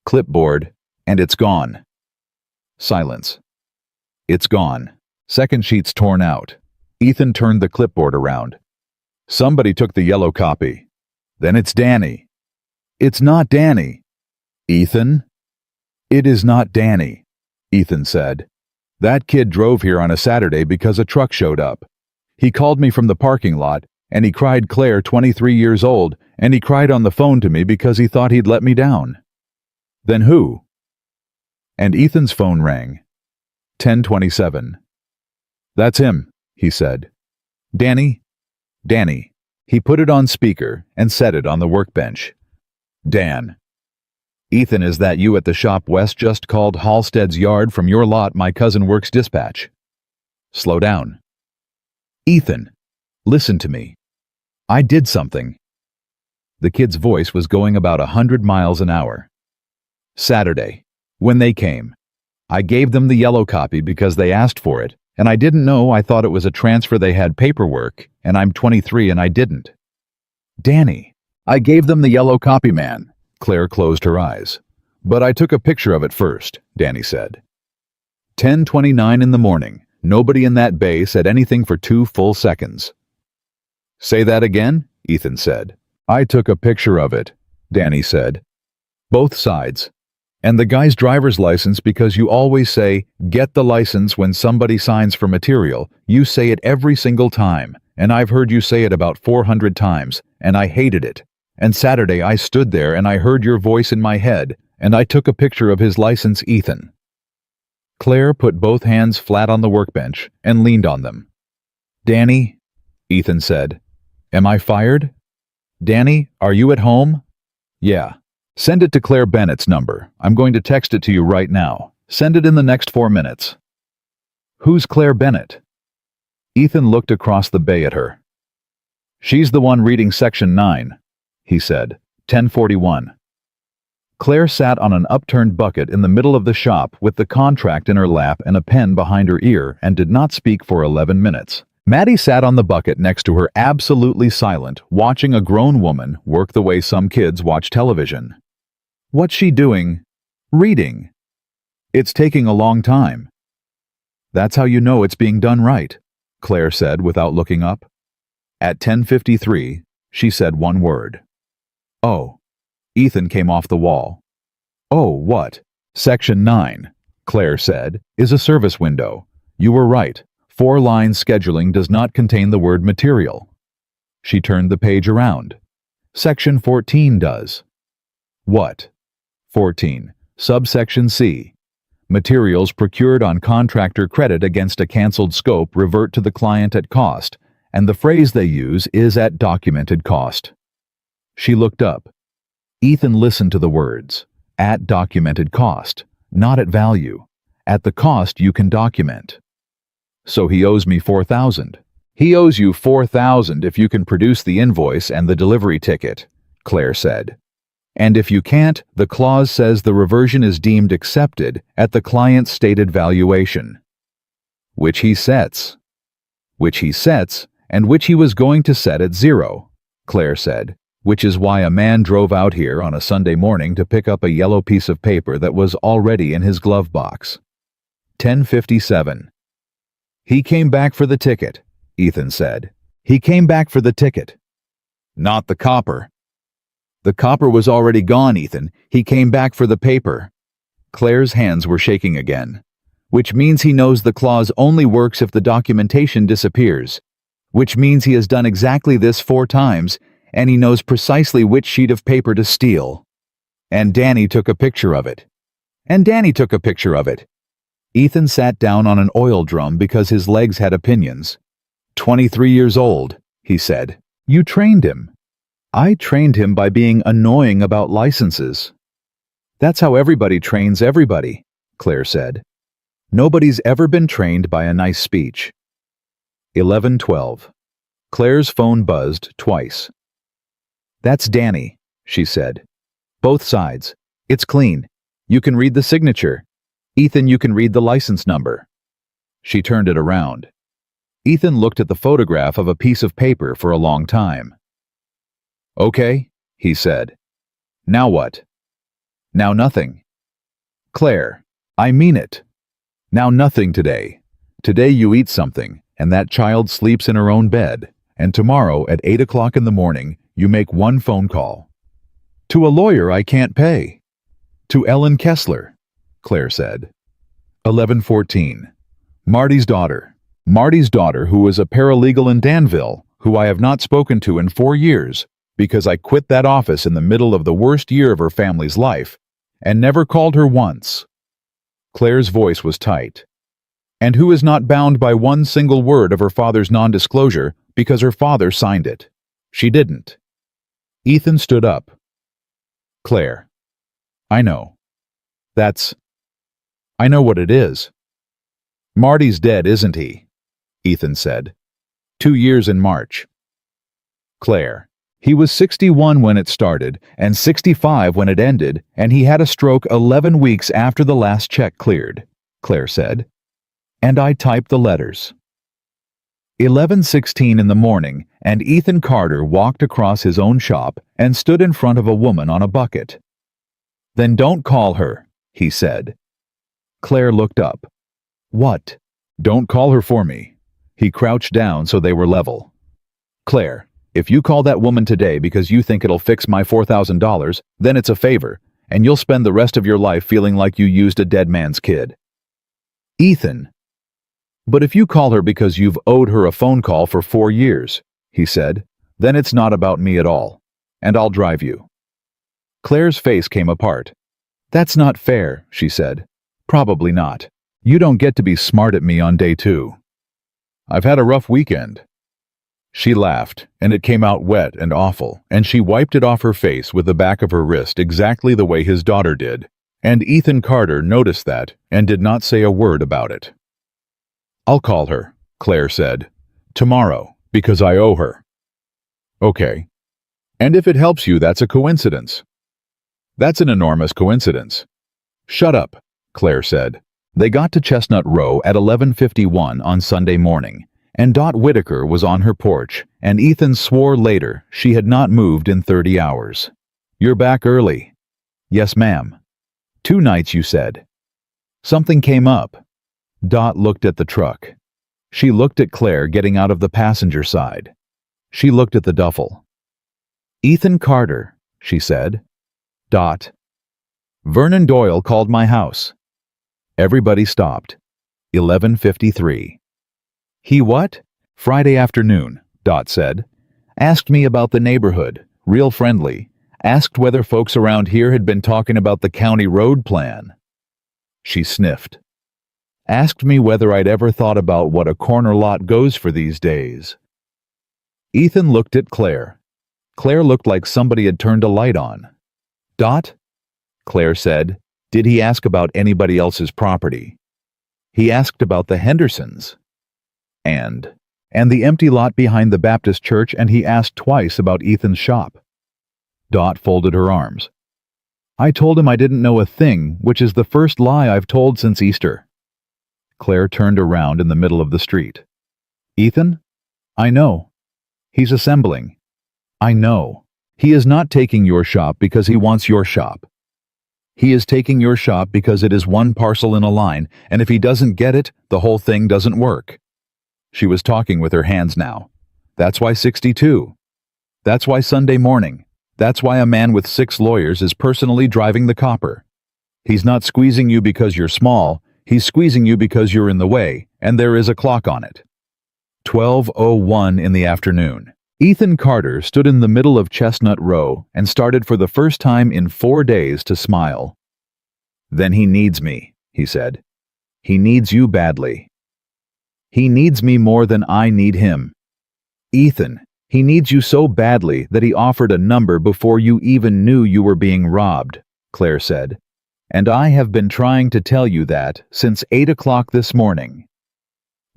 "Clipboard. And it's gone." Silence. "It's gone. Second sheet's torn out." Ethan turned the clipboard around. "Somebody took the yellow copy. Then it's Danny." "It's not Danny." "Ethan?" "It is not Danny," Ethan said. "That kid drove here on a Saturday because a truck showed up. He called me from the parking lot, and he cried Claire, 23 years old, and he cried on the phone to me because he thought he'd let me down." "Then who?" And Ethan's phone rang. 10:27. "That's him," he said. "Danny? Danny." He put it on speaker and set it on the workbench. "Dan." Ethan, is that you at the shop West just called Halstead's yard from your lot? My cousin works dispatch. Slow down. Ethan, listen to me. I did something. The kid's voice was going about 100 miles an hour. Saturday, when they came, I gave them the yellow copy because they asked for it, and I didn't know. I thought it was a transfer. They had paperwork, and I'm 23 and I didn't. Danny, I gave them the yellow copy, man. Claire closed her eyes. But I took a picture of it first, Danny said. 10:29 in the morning. Nobody in that bay said anything for 2 full seconds. Say that again, Ethan said. I took a picture of it, Danny said. Both sides. And the guy's driver's license, because you always say, get the license when somebody signs for material. You say it every single time, and I've heard you say it about 400 times, and I hated it. And Saturday I stood there and I heard your voice in my head, and I took a picture of his license, Ethan. Claire put both hands flat on the workbench and leaned on them. Danny, Ethan said, am I fired? Danny, are you at home? Yeah. Send it to Claire Bennett's number. I'm going to text it to you right now. Send it in the next 4 minutes. Who's Claire Bennett? Ethan looked across the bay at her. She's the one reading Section 9, he said. 10:41. Claire sat on an upturned bucket in the middle of the shop with the contract in her lap and a pen behind her ear and did not speak for 11 minutes. Maddie sat on the bucket next to her, absolutely silent, watching a grown woman work the way some kids watch television. What's she doing? Reading. It's taking a long time. That's how you know it's being done right, Claire said without looking up. At 10:53, she said one word. Oh. Ethan came off the wall. Oh, what? Section 9, Claire said, is a service window. You were right. 4-line scheduling does not contain the word material. She turned the page around. Section 14 does. What? 14. Subsection C. Materials procured on contractor credit against a canceled scope revert to the client at cost, and the phrase they use is at documented cost. She looked up. Ethan listened to the words. At documented cost, not at value. At the cost you can document. So he owes me $4,000. He owes you $4,000 if you can produce the invoice and the delivery ticket, Claire said. And if you can't, the clause says the reversion is deemed accepted at the client's stated valuation. Which he sets. And which he was going to set at 0, Claire said, which is why a man drove out here on a Sunday morning to pick up a yellow piece of paper that was already in his glove box. 10:57. He came back for the ticket, Ethan said. He came back for the ticket. Not the copper. The copper was already gone, Ethan. He came back for the paper. Claire's hands were shaking again. Which means he knows the clause only works if the documentation disappears. Which means he has done exactly this 4 times, and he knows precisely which sheet of paper to steal. And Danny took a picture of it. Ethan sat down on an oil drum because his legs had opinions. 23 years old, he said. You trained him. I trained him by being annoying about licenses. That's how everybody trains everybody, Claire said. Nobody's ever been trained by a nice speech. 11:12. Claire's phone buzzed twice. That's Danny, she said. Both sides. It's clean. You can read the signature. Ethan, you can read the license number. She turned it around. Ethan looked at the photograph of a piece of paper for a long time. Okay, he said. Now what? Now nothing. Claire, I mean it. Now nothing today. Today you eat something, and that child sleeps in her own bed, and tomorrow at 8 o'clock in the morning, you make one phone call. To a lawyer I can't pay. To Ellen Kessler, Claire said. 11:14. Marty's daughter, who was a paralegal in Danville, who I have not spoken to in 4 years, because I quit that office in the middle of the worst year of her family's life, and never called her once. Claire's voice was tight. And who is not bound by one single word of her father's non-disclosure because her father signed it. She didn't. Ethan stood up. Claire, I know. I know what it is. Marty's dead, isn't he? Ethan said. 2 years in March. Claire. He was 61 when it started, and 65 when it ended, and he had a stroke 11 weeks after the last check cleared, Claire said. And I typed the letters. 11:16 in the morning, and Ethan Carter walked across his own shop and stood in front of a woman on a bucket. Then don't call her, he said. Claire looked up. What? Don't call her for me. He crouched down so they were level. Claire, if you call that woman today because you think it'll fix my $4,000, then it's a favor, and you'll spend the rest of your life feeling like you used a dead man's kid. Ethan. But if you call her because you've owed her a phone call for 4 years, he said, then it's not about me at all, and I'll drive you. Claire's face came apart. That's not fair, she said. Probably not. You don't get to be smart at me on day 2. I've had a rough weekend. She laughed, and it came out wet and awful, and she wiped it off her face with the back of her wrist exactly the way his daughter did, and Ethan Carter noticed that and did not say a word about it. I'll call her, Claire said. Tomorrow, because I owe her. Okay. And if it helps you, that's a coincidence. That's an enormous coincidence. Shut up, Claire said. They got to Chestnut Row at 11:51 on Sunday morning, and Dot Whitaker was on her porch, and Ethan swore later she had not moved in 30 hours. You're back early. Yes, ma'am. 2 nights, you said. Something came up. Dot looked at the truck. She looked at Claire getting out of the passenger side. She looked at the duffel. Ethan Carter, she said. Dot. Vernon Doyle called my house. Everybody stopped. 11:53. He what? Friday afternoon, Dot said. Asked me about the neighborhood, real friendly. Asked whether folks around here had been talking about the county road plan. She sniffed. Asked me whether I'd ever thought about what a corner lot goes for these days. Ethan looked at Claire. Claire looked like somebody had turned a light on. Dot? Claire said. Did he ask about anybody else's property? He asked about the Hendersons. And the empty lot behind the Baptist church, and he asked twice about Ethan's shop. Dot folded her arms. I told him I didn't know a thing, which is the first lie I've told since Easter. Claire turned around in the middle of the street. Ethan? I know. He's assembling. I know. He is not taking your shop because he wants your shop. He is taking your shop because it is one parcel in a line, and if he doesn't get it, the whole thing doesn't work. She was talking with her hands now. That's why 62. That's why Sunday morning. That's why a man with 6 lawyers is personally driving the copper. He's not squeezing you because you're small. He's squeezing you because you're in the way, and there is a clock on it. 12:01 in the afternoon. Ethan Carter stood in the middle of Chestnut Row and started for the first time in 4 days to smile. Then he needs me, he said. He needs you badly. He needs me more than I need him. Ethan, he needs you so badly that he offered a number before you even knew you were being robbed, Claire said. And I have been trying to tell you that since 8 o'clock this morning.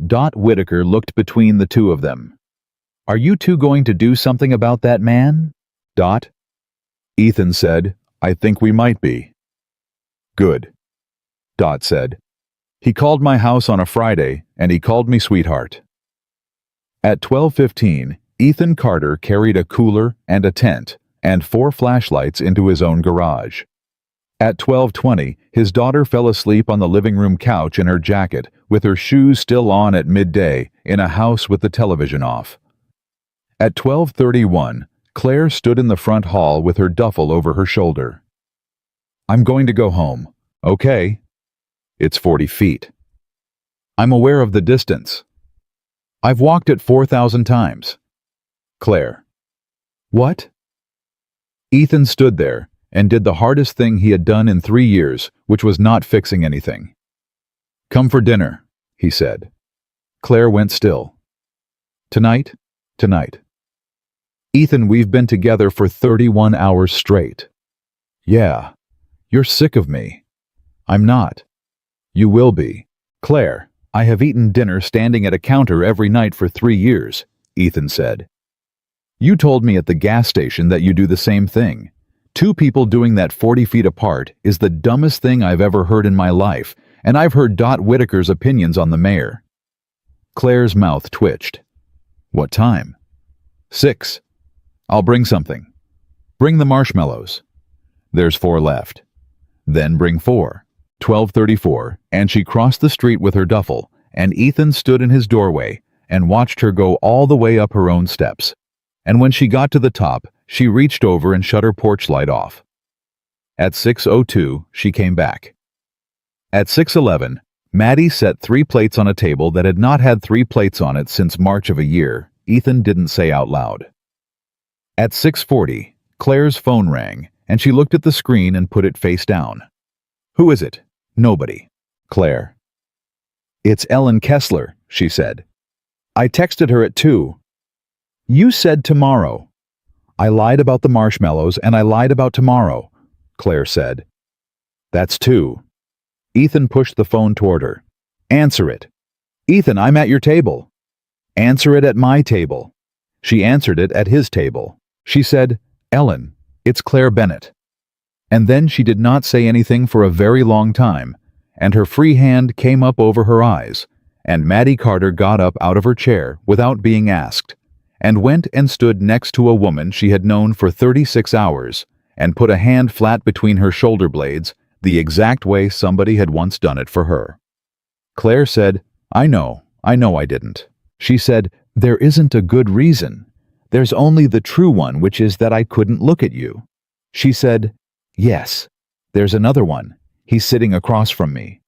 Dot Whitaker looked between the two of them. Are you two going to do something about that man? Dot? Ethan said, I think we might be. Good. Dot said. He called my house on a Friday, and he called me sweetheart. At 12:15, Ethan Carter carried a cooler and a tent and 4 flashlights into his own garage. At 12:20, his daughter fell asleep on the living room couch in her jacket, with her shoes still on at midday, in a house with the television off. At 12:31, Claire stood in the front hall with her duffel over her shoulder. I'm going to go home. Okay. It's 40 feet. I'm aware of the distance. I've walked it 4,000 times. Claire. What? Ethan stood there and did the hardest thing he had done in 3 years, which was not fixing anything. Come for dinner, he said. Claire went still. Tonight? Tonight. Ethan, we've been together for 31 hours straight. Yeah. You're sick of me. I'm not. You will be. Claire, I have eaten dinner standing at a counter every night for 3 years, Ethan said. You told me at the gas station that you do the same thing. 2 people doing that 40 feet apart is the dumbest thing I've ever heard in my life, and I've heard Dot Whitaker's opinions on the mayor. Claire's mouth twitched. What time? 6. I'll bring something. Bring the marshmallows. There's 4 left. Then bring 4. 12:34, and she crossed the street with her duffel, and Ethan stood in his doorway and watched her go all the way up her own steps. And when she got to the top, she reached over and shut her porch light off. At 6:02, she came back. At 6:11, Maddie set 3 plates on a table that had not had 3 plates on it since March of a year, Ethan didn't say out loud. At 6:40, Claire's phone rang, and she looked at the screen and put it face down. Who is it? Nobody. Claire. It's Ellen Kessler, she said. I texted her at 2. You said tomorrow. I lied about the marshmallows and I lied about tomorrow, Claire said. That's 2. Ethan pushed the phone toward her. Answer it. Ethan, I'm at your table. Answer it at my table. She answered it at his table. She said, Ellen, it's Claire Bennett. And then she did not say anything for a very long time, and her free hand came up over her eyes, and Maddie Carter got up out of her chair without being asked, and went and stood next to a woman she had known for 36 hours, and put a hand flat between her shoulder blades, the exact way somebody had once done it for her. Claire said, I know I didn't. She said, there isn't a good reason. There's only the true one, which is that I couldn't look at you. She said, yes, there's another one. He's sitting across from me.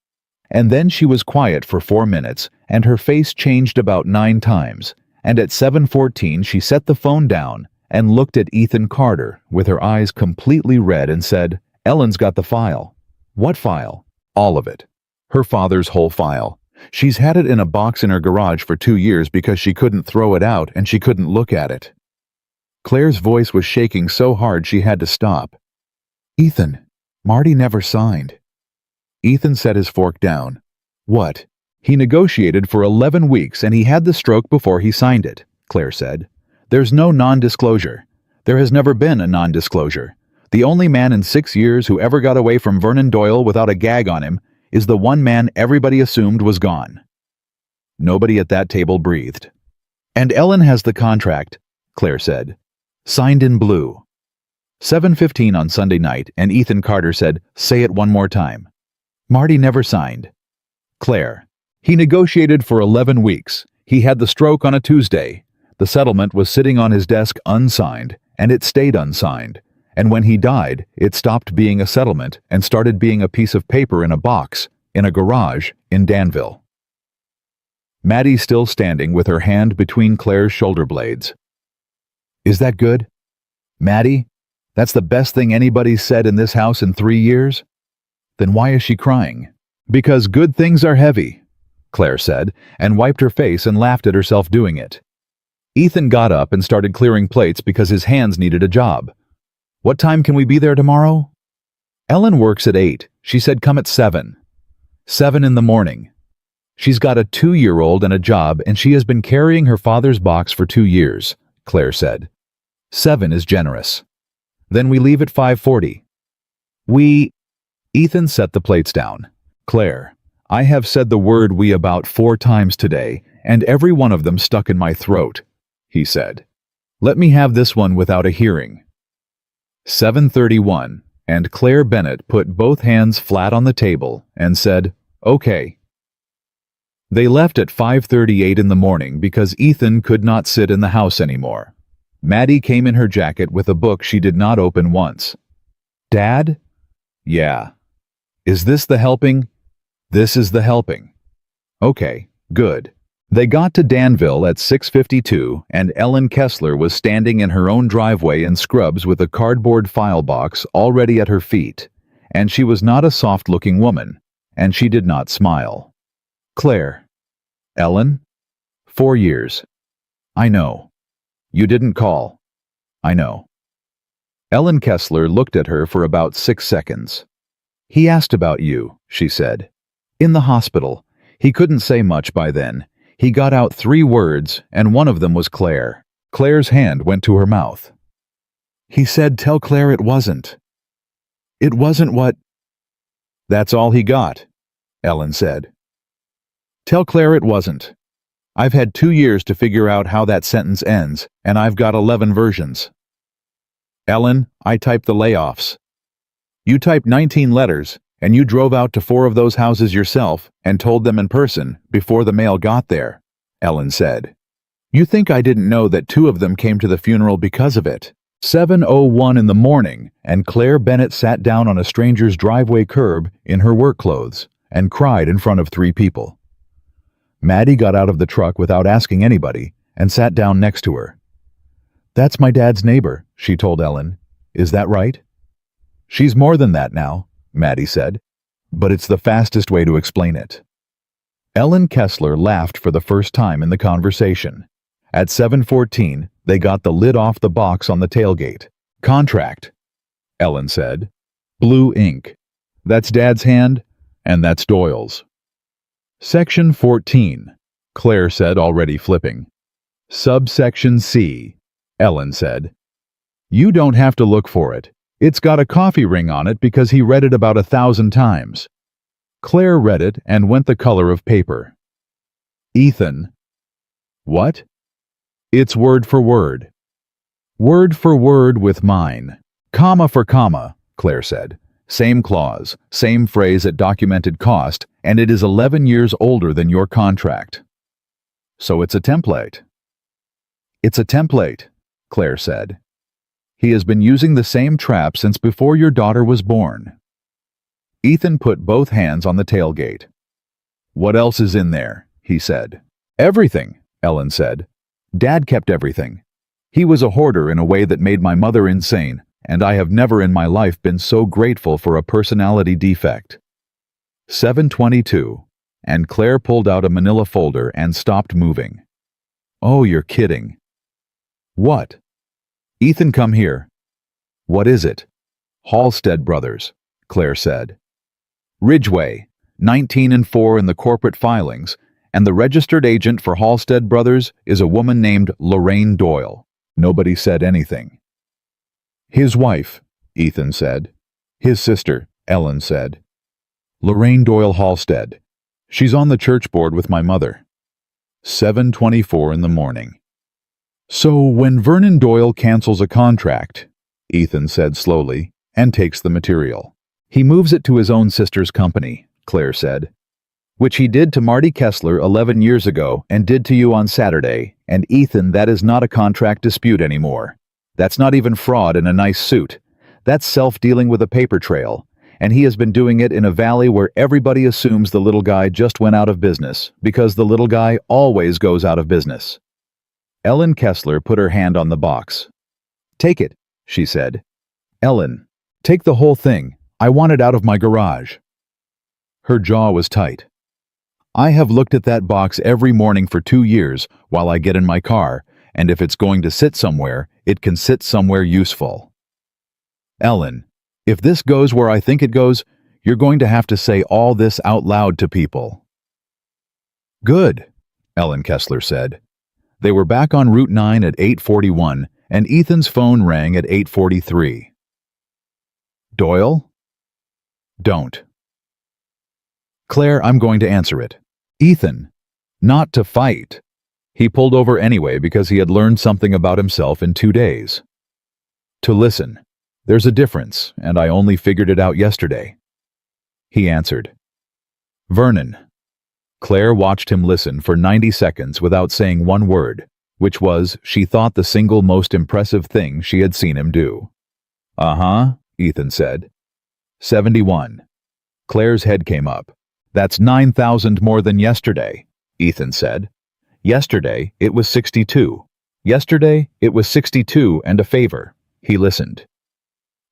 And then she was quiet for 4 minutes, and her face changed about 9 times, and at 7:14 she set the phone down and looked at Ethan Carter with her eyes completely red and said, Ellen's got the file. What file? All of it. Her father's whole file. She's had it in a box in her garage for 2 years because she couldn't throw it out and she couldn't look at it. Claire's voice was shaking so hard she had to stop. Ethan, Marty never signed. Ethan set his fork down. What? He negotiated for 11 weeks and he had the stroke before he signed it, Claire said. There's no non-disclosure. There has never been a non-disclosure. The only man in 6 years who ever got away from Vernon Doyle without a gag on him is the one man everybody assumed was gone. Nobody at that table breathed. And Ellen has the contract, Claire said. Signed in blue. 7:15 on Sunday night, and Ethan Carter said, say it one more time. Marty never signed. Claire. He negotiated for 11 weeks. He had the stroke on a Tuesday. The settlement was sitting on his desk unsigned, and it stayed unsigned. And when he died, it stopped being a settlement and started being a piece of paper in a box, in a garage, in Danville. Maddie still standing with her hand between Claire's shoulder blades. Is that good? Maddie, that's the best thing anybody's said in this house in 3 years? Then why is she crying? Because good things are heavy, Claire said, and wiped her face and laughed at herself doing it. Ethan got up and started clearing plates because his hands needed a job. What time can we be there tomorrow? Ellen works at 8. She said come at 7. 7 in the morning. She's got a 2-year-old and a job, and she has been carrying her father's box for 2 years, Claire said. 7 is generous. Then we leave at 5:40. Ethan set the plates down. Claire, I have said the word we about 4 times today, and every one of them stuck in my throat, he said. Let me have this one without a hearing. 7:31, and Claire Bennett put both hands flat on the table and said, okay. They left at 5:38 in the morning because Ethan could not sit in the house anymore. Maddie came in her jacket with a book she did not open once. Dad? Yeah. Is this the helping? This is the helping. Okay, good. They got to Danville at 6:52, and Ellen Kessler was standing in her own driveway in scrubs with a cardboard file box already at her feet, and she was not a soft-looking woman, and she did not smile. Claire. Ellen? 4 years. I know. You didn't call. I know. Ellen Kessler looked at her for about 6 seconds. He asked about you, she said. In the hospital. He couldn't say much by then. He got out 3 words, and one of them was Claire. Claire's hand went to her mouth. He said, "Tell Claire it wasn't." It wasn't what? That's all he got, Ellen said. Tell Claire it wasn't. I've had 2 years to figure out how that sentence ends, and I've got 11 versions. Ellen, I typed the layoffs. You typed 19 letters, and you drove out to 4 of those houses yourself and told them in person before the mail got there, Ellen said. You think I didn't know that 2 of them came to the funeral because of it? 7:01 in the morning, and Claire Bennett sat down on a stranger's driveway curb in her work clothes and cried in front of 3 people. Maddie got out of the truck without asking anybody and sat down next to her. That's my dad's neighbor, she told Ellen. Is that right? She's more than that now, Maddie said, but it's the fastest way to explain it. Ellen Kessler laughed for the first time in the conversation. At 7:14, they got the lid off the box on the tailgate. Contract, Ellen said. Blue ink. That's Dad's hand, and that's Doyle's. Section 14, Claire said, already flipping. Subsection C, Ellen said. You don't have to look for it. It's got a coffee ring on it because he read it about 1,000 times. Claire read it and went the color of paper. Ethan. What? It's word for word. Word for word with mine. Comma for comma, Claire said. Same clause, same phrase at documented cost, and it is 11 years older than your contract. So it's a template. It's a template, Claire said. He has been using the same trap since before your daughter was born. Ethan put both hands on the tailgate. What else is in there? He said. Everything, Ellen said. Dad kept everything. He was a hoarder in a way that made my mother insane, and I have never in my life been so grateful for a personality defect. 7:22, and Claire pulled out a manila folder and stopped moving. Oh, you're kidding. What? Ethan, come here. What is it? Halstead Brothers, Claire said. Ridgway, 19-4 in the corporate filings, and the registered agent for Halstead Brothers is a woman named Lorraine Doyle. Nobody said anything. His wife, Ethan said. His sister, Ellen said. Lorraine Doyle Halstead. She's on the church board with my mother. 7:24 in the morning. So when Vernon Doyle cancels a contract, Ethan said slowly, and takes the material, he moves it to his own sister's company, Claire said. Which he did to Marty Kessler 11 years ago and did to you on Saturday, and Ethan, that is not a contract dispute anymore. That's not even fraud in a nice suit. That's self-dealing with a paper trail, and he has been doing it in a valley where everybody assumes the little guy just went out of business, because the little guy always goes out of business. Ellen Kessler put her hand on the box. Take it, she said. Ellen, take the whole thing. I want it out of my garage. Her jaw was tight. I have looked at that box every morning for 2 years while I get in my car, and if it's going to sit somewhere, it can sit somewhere useful. Ellen, if this goes where I think it goes, you're going to have to say all this out loud to people. Good, Ellen Kessler said. They were back on Route 9 at 8:41, and Ethan's phone rang at 8:43. Doyle? Don't. Claire, I'm going to answer it. Ethan, not to fight. He pulled over anyway because he had learned something about himself in 2 days. To listen. There's a difference, and I only figured it out yesterday. He answered. Vernon. Claire watched him listen for 90 seconds without saying one word, which was, she thought, the single most impressive thing she had seen him do. Uh-huh, Ethan said. 71. Claire's head came up. That's 9,000 more than yesterday, Ethan said. Yesterday, it was 62. Yesterday, it was 62 and a favor. He listened.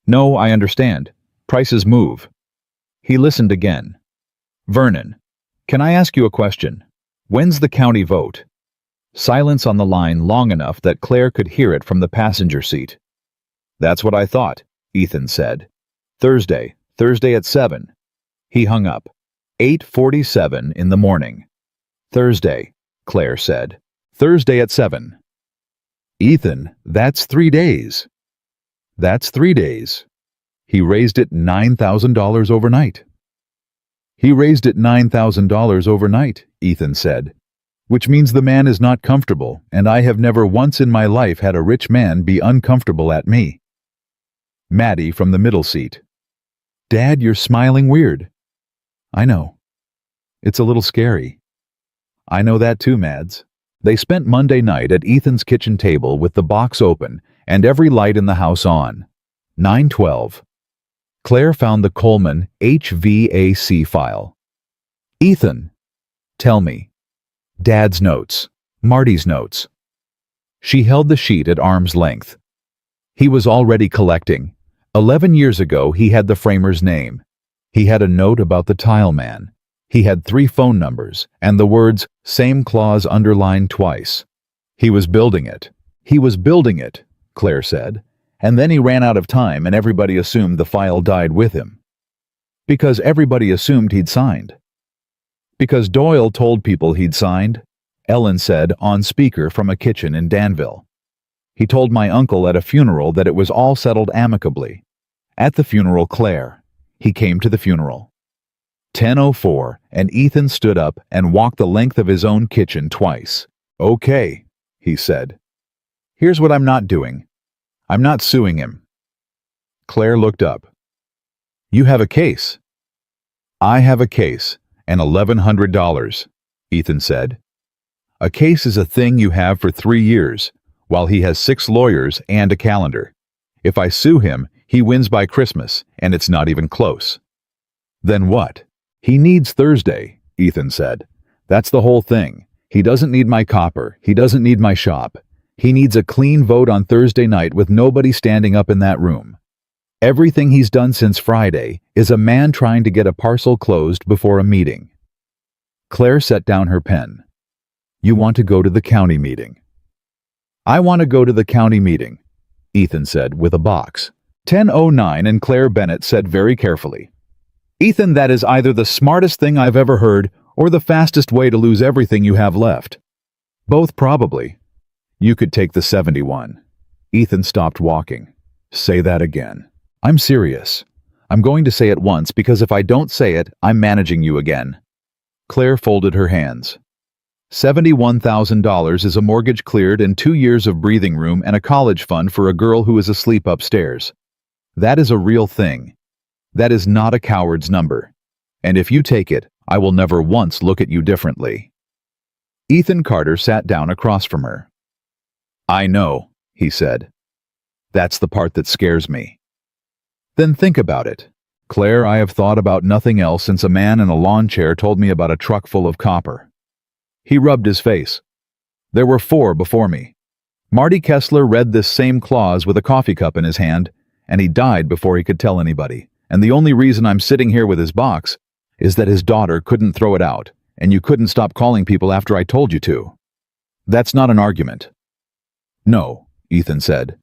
No, I understand. Prices move. He listened again. Vernon, can I ask you a question? When's the county vote? Silence on the line long enough that Claire could hear it from the passenger seat. That's what I thought, Ethan said. Thursday, Thursday at 7. He hung up. 8:47 in the morning. Thursday, Claire said. Thursday at 7. Ethan, that's 3 days. That's 3 days. He raised it $9,000 overnight. He raised it $9,000 overnight, Ethan said, which means the man is not comfortable, and I have never once in my life had a rich man be uncomfortable at me. Maddie from the middle seat. Dad, you're smiling weird. I know. It's a little scary. I know that too, Mads. They spent Monday night at Ethan's kitchen table with the box open and every light in the house on. 9:12. Claire found the Coleman HVAC file. Ethan, tell me. Dad's notes. Marty's notes. She held the sheet at arm's length. He was already collecting. 11 years ago, he had the framer's name. He had a note about the tile man. He had 3 phone numbers and the words "same clause" underlined twice. He was building it. He was building it, Claire said. And then he ran out of time and everybody assumed the file died with him. Because everybody assumed he'd signed. Because Doyle told people he'd signed, Ellen said on speaker from a kitchen in Danville. He told my uncle at a funeral that it was all settled amicably. At the funeral, Claire. He came to the funeral. 10:04, and Ethan stood up and walked the length of his own kitchen twice. Okay, he said. Here's what I'm not doing. I'm not suing him. Claire looked up. You have a case. I have a case, and $1,100, Ethan said. A case is a thing you have for 3 years, while he has 6 lawyers and a calendar. If I sue him, he wins by Christmas, and it's not even close. Then what? He needs Thursday, Ethan said. That's the whole thing. He doesn't need my copper. He doesn't need my shop. He needs a clean vote on Thursday night with nobody standing up in that room. Everything he's done since Friday is a man trying to get a parcel closed before a meeting. Claire set down her pen. You want to go to the county meeting? I want to go to the county meeting, Ethan said with a box. 10:09, and Claire Bennett said very carefully, Ethan, that is either the smartest thing I've ever heard or the fastest way to lose everything you have left. Both probably. You could take the 71. Ethan stopped walking. Say that again. I'm serious. I'm going to say it once because if I don't say it, I'm managing you again. Claire folded her hands. $71,000 is a mortgage cleared and 2 years of breathing room and a college fund for a girl who is asleep upstairs. That is a real thing. That is not a coward's number. And if you take it, I will never once look at you differently. Ethan Carter sat down across from her. I know, he said. That's the part that scares me. Then think about it. Claire, I have thought about nothing else since a man in a lawn chair told me about a truck full of copper. He rubbed his face. There were 4 before me. Marty Kessler read this same clause with a coffee cup in his hand, and he died before he could tell anybody. And the only reason I'm sitting here with his box is that his daughter couldn't throw it out, and you couldn't stop calling people after I told you to. That's not an argument. No, Ethan said.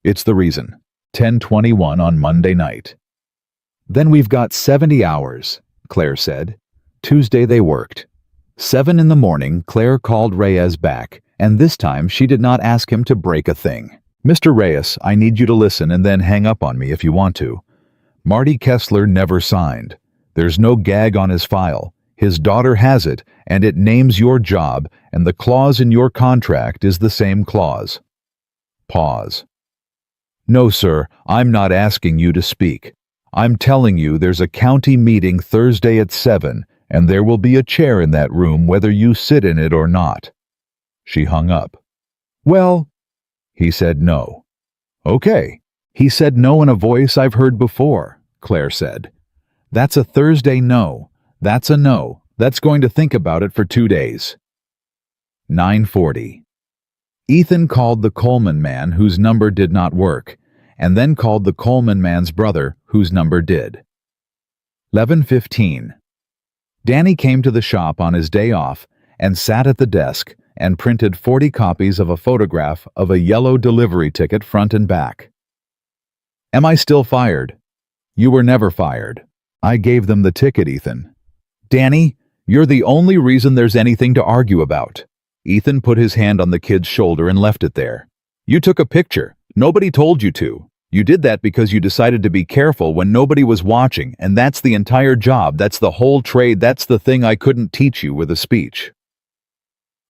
It's the reason. 10:21 on Monday night. Then we've got 70 hours, Claire said. Tuesday they worked. 7 in the morning, Claire called Reyes back, and this time she did not ask him to break a thing. Mr. Reyes, I need you to listen and then hang up on me if you want to. Marty Kessler never signed. There's no gag on his file. His daughter has it, and it names your job, and the clause in your contract is the same clause. Pause. No, sir, I'm not asking you to speak. I'm telling you there's a county meeting Thursday at 7, and there will be a chair in that room whether you sit in it or not. She hung up. Well, he said no. Okay. He said no in a voice I've heard before, Claire said. That's a Thursday no. That's a no. That's going to think about it for 2 days. 9:40. Ethan called the Coleman man whose number did not work, and then called the Coleman man's brother whose number did. 11:15. Danny came to the shop on his day off and sat at the desk and printed 40 copies of a photograph of a yellow delivery ticket front and back. Am I still fired? You were never fired. I gave them the ticket, Ethan. Danny, you're the only reason there's anything to argue about. Ethan put his hand on the kid's shoulder and left it there. You took a picture. Nobody told you to. You did that because you decided to be careful when nobody was watching, and that's the entire job, that's the whole trade, that's the thing I couldn't teach you with a speech.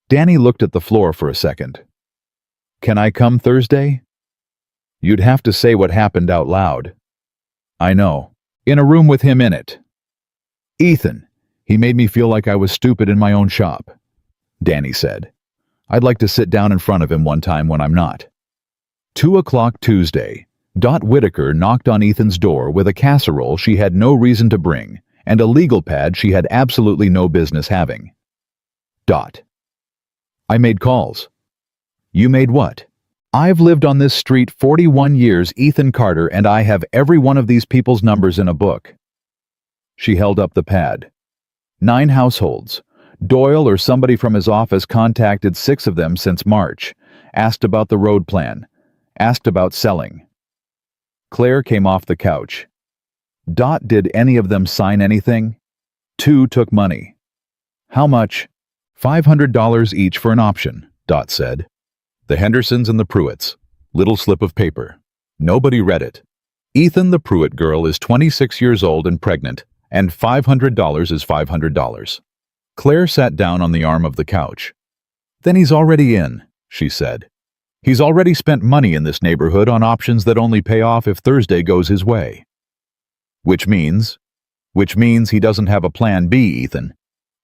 Danny looked at the floor for a second. Can I come Thursday? You'd have to say what happened out loud. I know. In a room with him in it. Ethan, he made me feel like I was stupid in my own shop. Danny said. I'd like to sit down in front of him one time when I'm not. 2 o'clock Tuesday. Dot Whitaker knocked on Ethan's door with a casserole she had no reason to bring and a legal pad she had absolutely no business having. Dot. I made calls. You made what? I've lived on this street 41 years, Ethan Carter, and I have every one of these people's numbers in a book. She held up the pad. 9 households. Doyle or somebody from his office contacted 6 of them since March, asked about the road plan, asked about selling. Claire came off the couch. Dot, did any of them sign anything? 2 took money. How much? $500 each for an option, Dot said. The Hendersons and the Pruitts. Little slip of paper. Nobody read it. Ethan, the Pruitt girl, is 26 years old and pregnant, and $500 is $500. Claire sat down on the arm of the couch. Then he's already in, she said. He's already spent money in this neighborhood on options that only pay off if Thursday goes his way. Which means he doesn't have a plan B, Ethan.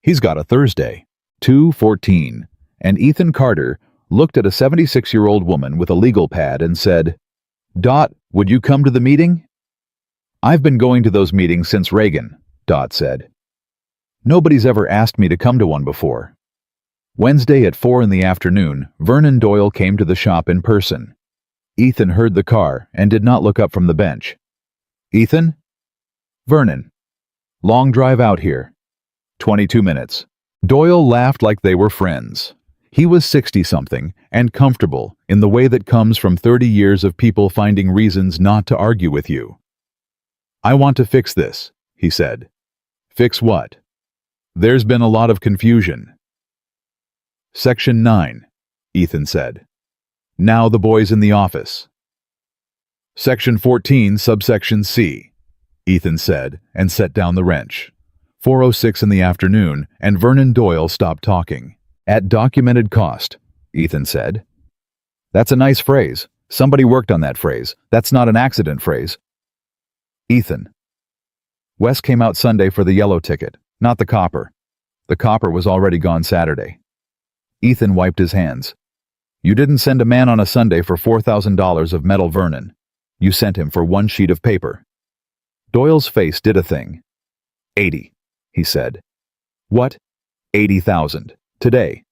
He's got a Thursday. 2:14. And Ethan Carter looked at a 76-year-old woman with a legal pad and said, Dot, would you come to the meeting? I've been going to those meetings since Reagan, Dot said. Nobody's ever asked me to come to one before. Wednesday at 4 in the afternoon, Vernon Doyle came to the shop in person. Ethan heard the car and did not look up from the bench. Ethan? Vernon. Long drive out here. 22 minutes. Doyle laughed like they were friends. He was 60-something and comfortable in the way that comes from 30 years of people finding reasons not to argue with you. I want to fix this, he said. Fix what? There's been a lot of confusion. Section 9, Ethan said. Now the boys in the office. Section 14, subsection C, Ethan said, and set down the wrench. 4:06 in the afternoon, and Vernon Doyle stopped talking. At documented cost, Ethan said. That's a nice phrase. Somebody worked on that phrase. That's not an accident phrase. Ethan. Wes came out Sunday for the yellow ticket, not the copper. The copper was already gone Saturday. Ethan wiped his hands. You didn't send a man on a Sunday for $4,000 of metal, Vernon. You sent him for 1 sheet of paper. Doyle's face did a thing. 80, he said. What? 80,000. Today.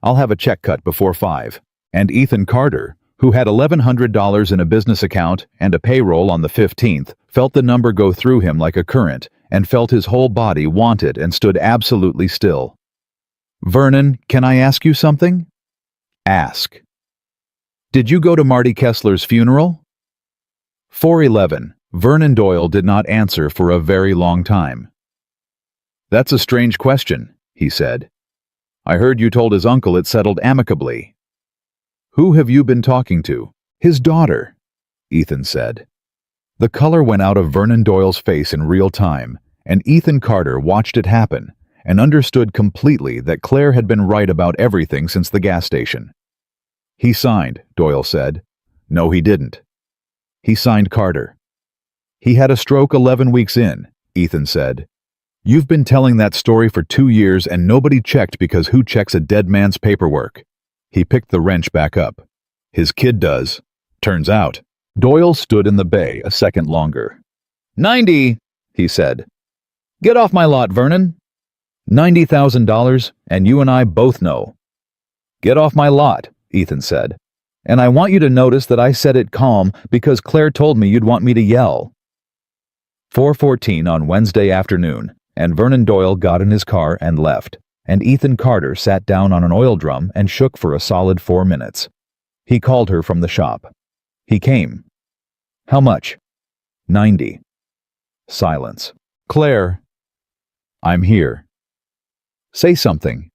I'll have a check cut before 5. And Ethan Carter, who had $1,100 in a business account and a payroll on the 15th, felt the number go through him like a current and felt his whole body want it and stood absolutely still. Vernon, can I ask you something? Ask. Did you go to Marty Kessler's funeral? 4:11. Vernon Doyle did not answer for a very long time. That's a strange question, he said. I heard you told his uncle it settled amicably. Who have you been talking to? His daughter, Ethan said. The color went out of Vernon Doyle's face in real time, and Ethan Carter watched it happen and understood completely that Claire had been right about everything since the gas station. He signed, Doyle said. No, he didn't. He signed Carter. He had a stroke 11 weeks in, Ethan said. You've been telling that story for 2 years and nobody checked because who checks a dead man's paperwork? He picked the wrench back up. His kid does. Turns out. Doyle stood in the bay a second longer. 90, he said. Get off my lot, Vernon. $90,000, and you and I both know. Get off my lot, Ethan said. And I want you to notice that I said it calm because Claire told me you'd want me to yell. 4:14 on Wednesday afternoon, and Vernon Doyle got in his car and left, and Ethan Carter sat down on an oil drum and shook for a solid 4 minutes. He called her from the shop. He came. How much? 90. Silence. Claire. I'm here. Say something.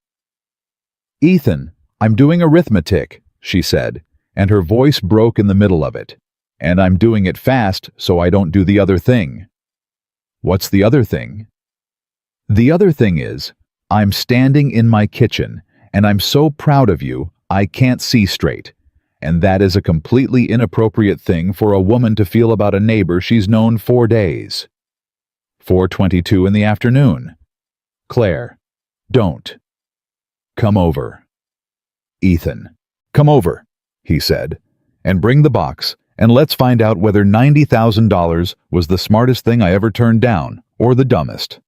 Ethan, I'm doing arithmetic, she said, and her voice broke in the middle of it. And I'm doing it fast so I don't do the other thing. What's the other thing? The other thing is, I'm standing in my kitchen, and I'm so proud of you, I can't see straight. And that is a completely inappropriate thing for a woman to feel about a neighbor she's known 4 days. 4:22 in the afternoon. Claire, don't. Come over. Ethan, come over, he said, and bring the box, and let's find out whether $90,000 was the smartest thing I ever turned down, or the dumbest.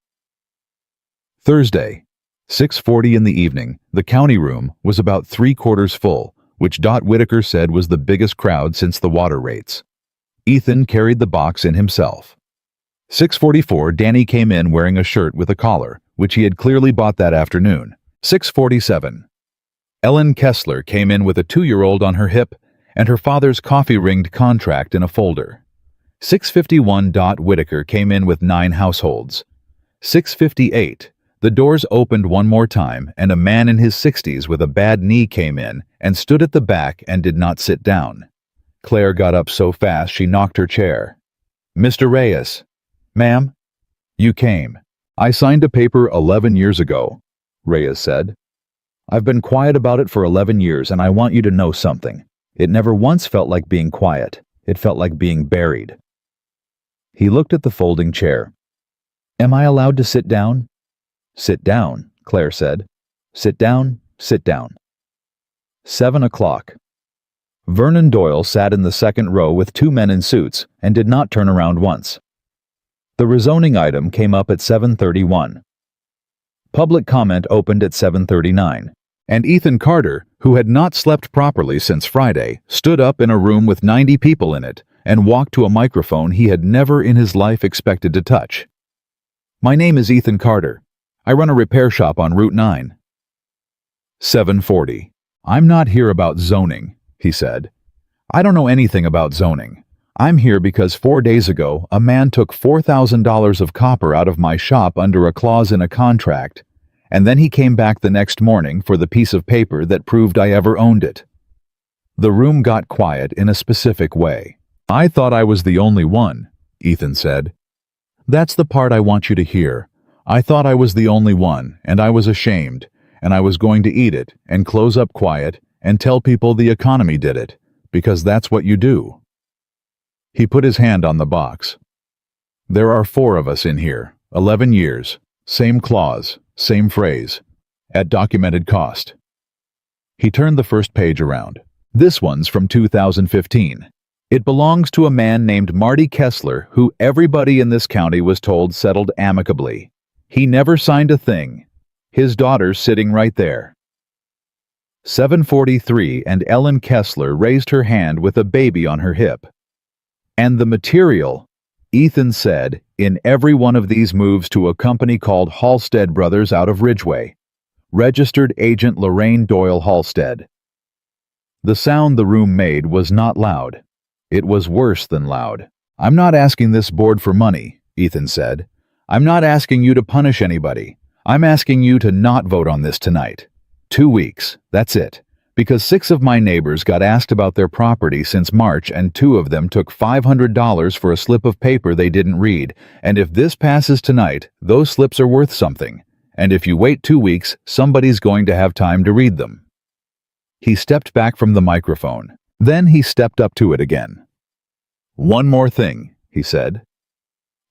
Thursday, 6:40 in the evening, the county room was about 3/4 full, which Dot Whitaker said was the biggest crowd since the water rates. Ethan carried the box in himself. 6:44, Danny came in wearing a shirt with a collar, which he had clearly bought that afternoon. 6:47. Ellen Kessler came in with a 2-year-old on her hip and her father's coffee-ringed contract in a folder. 6:51, Dot Whitaker came in with 9 households. 6:58, the doors opened one more time and a man in his 60s with a bad knee came in and stood at the back and did not sit down. Claire got up so fast she knocked her chair. Mr. Reyes. Ma'am? You came. I signed a paper 11 years ago, Reyes said. I've been quiet about it for 11 years and I want you to know something. It never once felt like being quiet. It felt like being buried. He looked at the folding chair. Am I allowed to sit down? Sit down, Claire said. Sit down, sit down. 7 o'clock. Vernon Doyle sat in the second row with 2 men in suits and did not turn around once. The rezoning item came up at 7:31. Public comment opened at 7:39, and Ethan Carter, who had not slept properly since Friday, stood up in a room with 90 people in it and walked to a microphone he had never in his life expected to touch. My name is Ethan Carter. I run a repair shop on Route 9. 7:40. I'm not here about zoning, he said. I don't know anything about zoning. I'm here because 4 days ago, a man took $4,000 of copper out of my shop under a clause in a contract, and then he came back the next morning for the piece of paper that proved I ever owned it. The room got quiet in a specific way. I thought I was the only one, Ethan said. That's the part I want you to hear. I thought I was the only one, and I was ashamed, and I was going to eat it and close up quiet and tell people the economy did it, because that's what you do. He put his hand on the box. There are 4 of us in here, 11 years, same clause, same phrase, at documented cost. He turned the first page around. This one's from 2015. It belongs to a man named Marty Kessler, who everybody in this county was told settled amicably. He never signed a thing. His daughter's sitting right there. 7:43, and Ellen Kessler raised her hand with a baby on her hip. And the material, Ethan said, in every one of these moves to a company called Halstead Brothers out of Ridgeway. Registered agent Lorraine Doyle Halstead. The sound the room made was not loud. It was worse than loud. I'm not asking this board for money, Ethan said. I'm not asking you to punish anybody. I'm asking you to not vote on this tonight. 2 weeks, that's it. Because 6 of my neighbors got asked about their property since March and 2 of them took $500 for a slip of paper they didn't read, and if this passes tonight, those slips are worth something. And if you wait 2 weeks, somebody's going to have time to read them. He stepped back from the microphone. Then he stepped up to it again. One more thing, he said.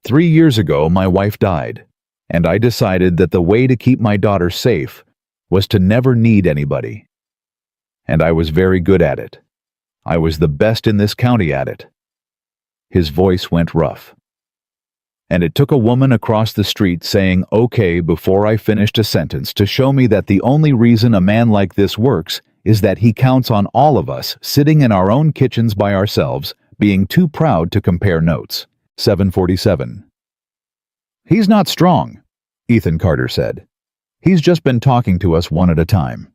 3 years ago, my wife died, and I decided that the way to keep my daughter safe was to never need anybody. And I was very good at it. I was the best in this county at it. His voice went rough. And it took a woman across the street saying okay before I finished a sentence to show me that the only reason a man like this works is that he counts on all of us sitting in our own kitchens by ourselves, being too proud to compare notes. 7:47. He's not strong, Ethan Carter said. He's just been talking to us one at a time.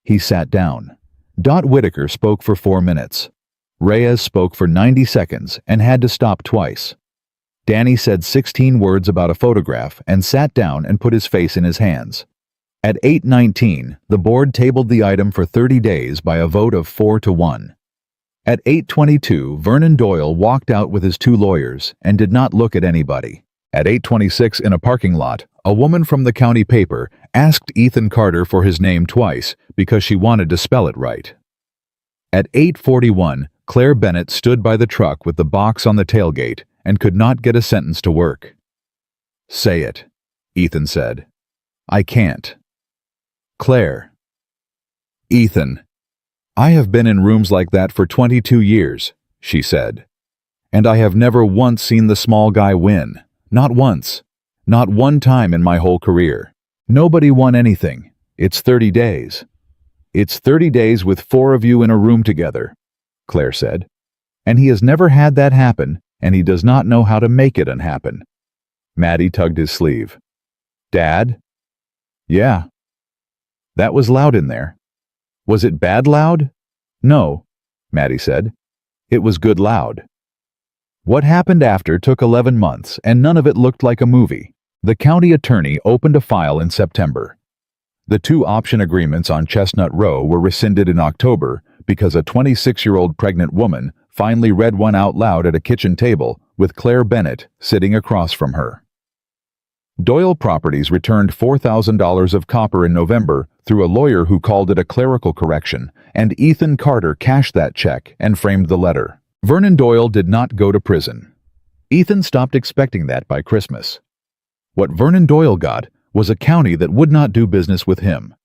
He sat down. Dot Whitaker spoke for 4 minutes. Reyes spoke for 90 seconds and had to stop twice. Danny said 16 words about a photograph and sat down and put his face in his hands. At 8:19, the board tabled the item for 30 days by a vote of 4-1. At 8:22, Vernon Doyle walked out with his 2 lawyers and did not look at anybody. At 8:26 in a parking lot, a woman from the county paper asked Ethan Carter for his name twice because she wanted to spell it right. At 8:41, Claire Bennett stood by the truck with the box on the tailgate and could not get a sentence to work. "Say it," Ethan said. "I can't." Claire. "Ethan, I have been in rooms like that for 22 years, she said. And I have never once seen the small guy win. Not once. Not one time in my whole career. Nobody won anything. It's 30 days. It's 30 days with 4 of you in a room together, Claire said. And he has never had that happen, and he does not know how to make it unhappen. Maddie tugged his sleeve. "Dad?" "Yeah." "That was loud in there." "Was it bad loud?" "No," Maddie said. "It was good loud." What happened after took 11 months, and none of it looked like a movie. The county attorney opened a file in September. The 2 option agreements on Chestnut Row were rescinded in October because a 26-year-old pregnant woman finally read one out loud at a kitchen table with Claire Bennett sitting across from her. Doyle Properties returned $4,000 of copper in November through a lawyer who called it a clerical correction, and Ethan Carter cashed that check and framed the letter. Vernon Doyle did not go to prison. Ethan stopped expecting that by Christmas. What Vernon Doyle got was a county that would not do business with him,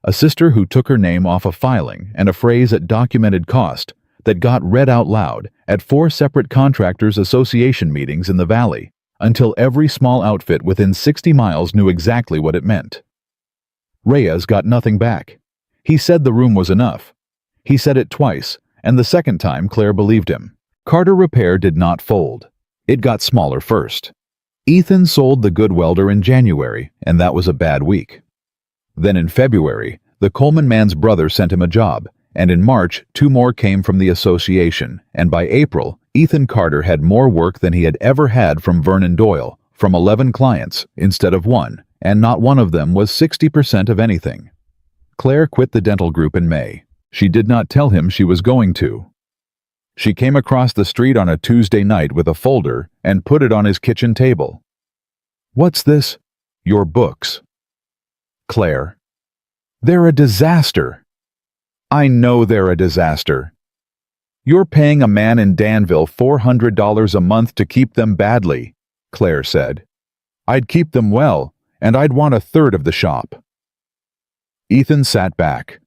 a sister who took her name off a filing and a phrase at documented cost that got read out loud at 4 separate contractors' association meetings in the valley, until every small outfit within 60 miles knew exactly what it meant. Reyes got nothing back. He said the room was enough. He said it twice, and the second time Claire believed him. Carter Repair did not fold. It got smaller first. Ethan sold the good welder in January, and that was a bad week. Then in February, the Coleman man's brother sent him a job, and in March 2 more came from the association, and by April, Ethan Carter had more work than he had ever had from Vernon Doyle, from 11 clients instead of 1, and not one of them was 60% of anything. Claire quit the dental group in May. She did not tell him she was going to. She came across the street on a Tuesday night with a folder and put it on his kitchen table. "What's this?" "Your books." Claire. "They're a disaster." "I know they're a disaster." "You're paying a man in Danville $400 a month to keep them badly," Claire said. "I'd keep them well, and I'd want 1/3 of the shop." Ethan sat back.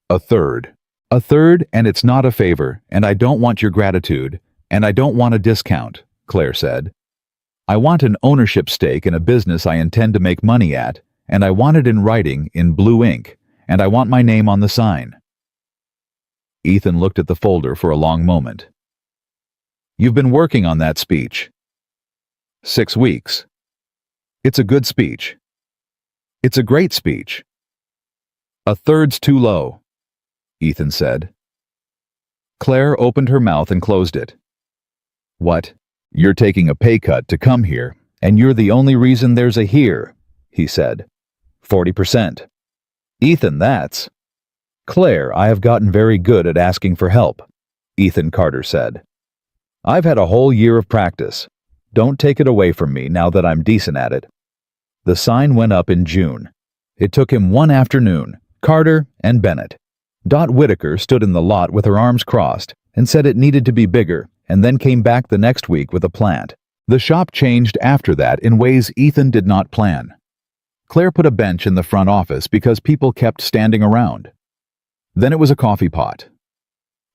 "A third. A third, and it's not a favor, and I don't want your gratitude, and I don't want a discount," Claire said. "I want an ownership stake in a business I intend to make money at, and I want it in writing in blue ink, and I want my name on the sign." Ethan looked at the folder for a long moment. "You've been working on that speech." 6 weeks. "It's a good speech." "It's a great speech." "1/3's too low," Ethan said. Claire opened her mouth and closed it. "What? You're taking a pay cut to come here, and you're the only reason there's a here," he said. 40%. "Ethan, that's—" "Claire, I have gotten very good at asking for help," Ethan Carter said. "I've had a whole year of practice. Don't take it away from me now that I'm decent at it." The sign went up in June. It took him one afternoon, Carter and Bennett. Dot Whitaker stood in the lot with her arms crossed and said it needed to be bigger, and then came back the next week with a plant. The shop changed after that in ways Ethan did not plan. Claire put a bench in the front office because people kept standing around. Then it was a coffee pot.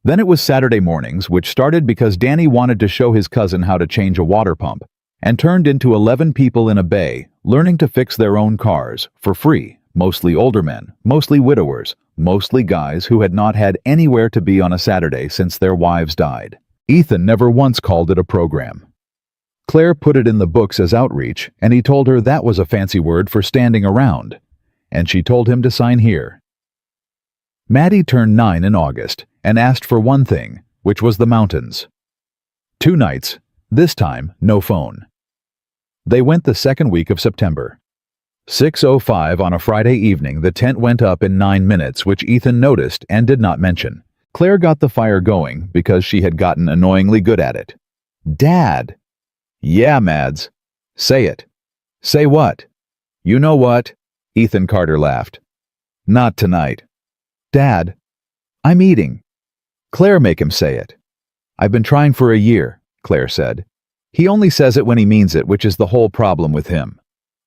Then it was Saturday mornings, which started because Danny wanted to show his cousin how to change a water pump, and turned into 11 people in a bay learning to fix their own cars for free, mostly older men, mostly widowers, mostly guys who had not had anywhere to be on a Saturday since their wives died. Ethan never once called it a program. Claire put it in the books as outreach, and he told her that was a fancy word for standing around, and she told him to sign here. Maddie turned 9 in August and asked for one thing, which was the mountains. 2 nights, This time, no phone. They went the second week of September. 6:05 on a Friday evening, the tent went up in 9 minutes, which Ethan noticed and did not mention. Claire got the fire going because she had gotten annoyingly good at it. Dad! Yeah, Mads. Say it. Say what? You know what? Ethan Carter laughed. Not tonight. Dad, I'm eating. Claire, make him say it. I've been trying for a year, Claire said. He only says it when he means it, which is the whole problem with him.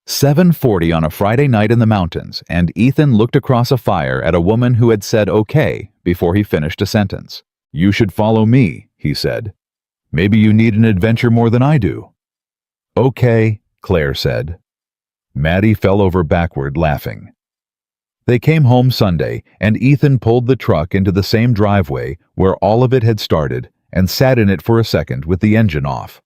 7:40 on a Friday night in the mountains, and Ethan looked across a fire at a woman who had said okay before he finished a sentence. You should follow me, he said. Maybe you need an adventure more than I do. Okay, Claire said. Maddie fell over backward, laughing. They came home Sunday, and Ethan pulled the truck into the same driveway where all of it had started and sat in it for a second with the engine off.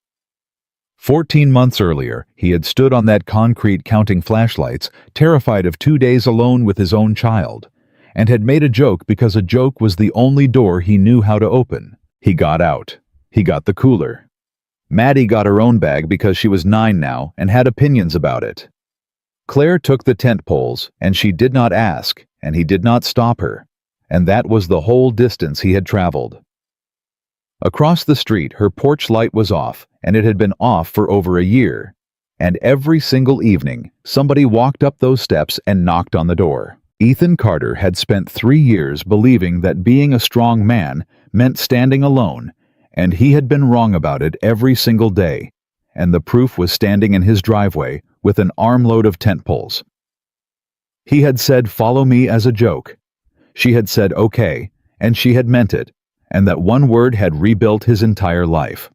14 months earlier, he had stood on that concrete counting flashlights, terrified of 2 days alone with his own child, and had made a joke because a joke was the only door he knew how to open. He got out. He got the cooler. Maddie got her own bag because she was 9 now and had opinions about it. Claire took the tent poles, and she did not ask, and he did not stop her, and that was the whole distance he had traveled. Across the street, her porch light was off, and it had been off for over a year. And every single evening, somebody walked up those steps and knocked on the door. Ethan Carter had spent 3 years believing that being a strong man meant standing alone, and he had been wrong about it every single day, and the proof was standing in his driveway with an armload of tent poles. He had said, "Follow me," as a joke. She had said, "Okay," and she had meant it, and that one word had rebuilt his entire life.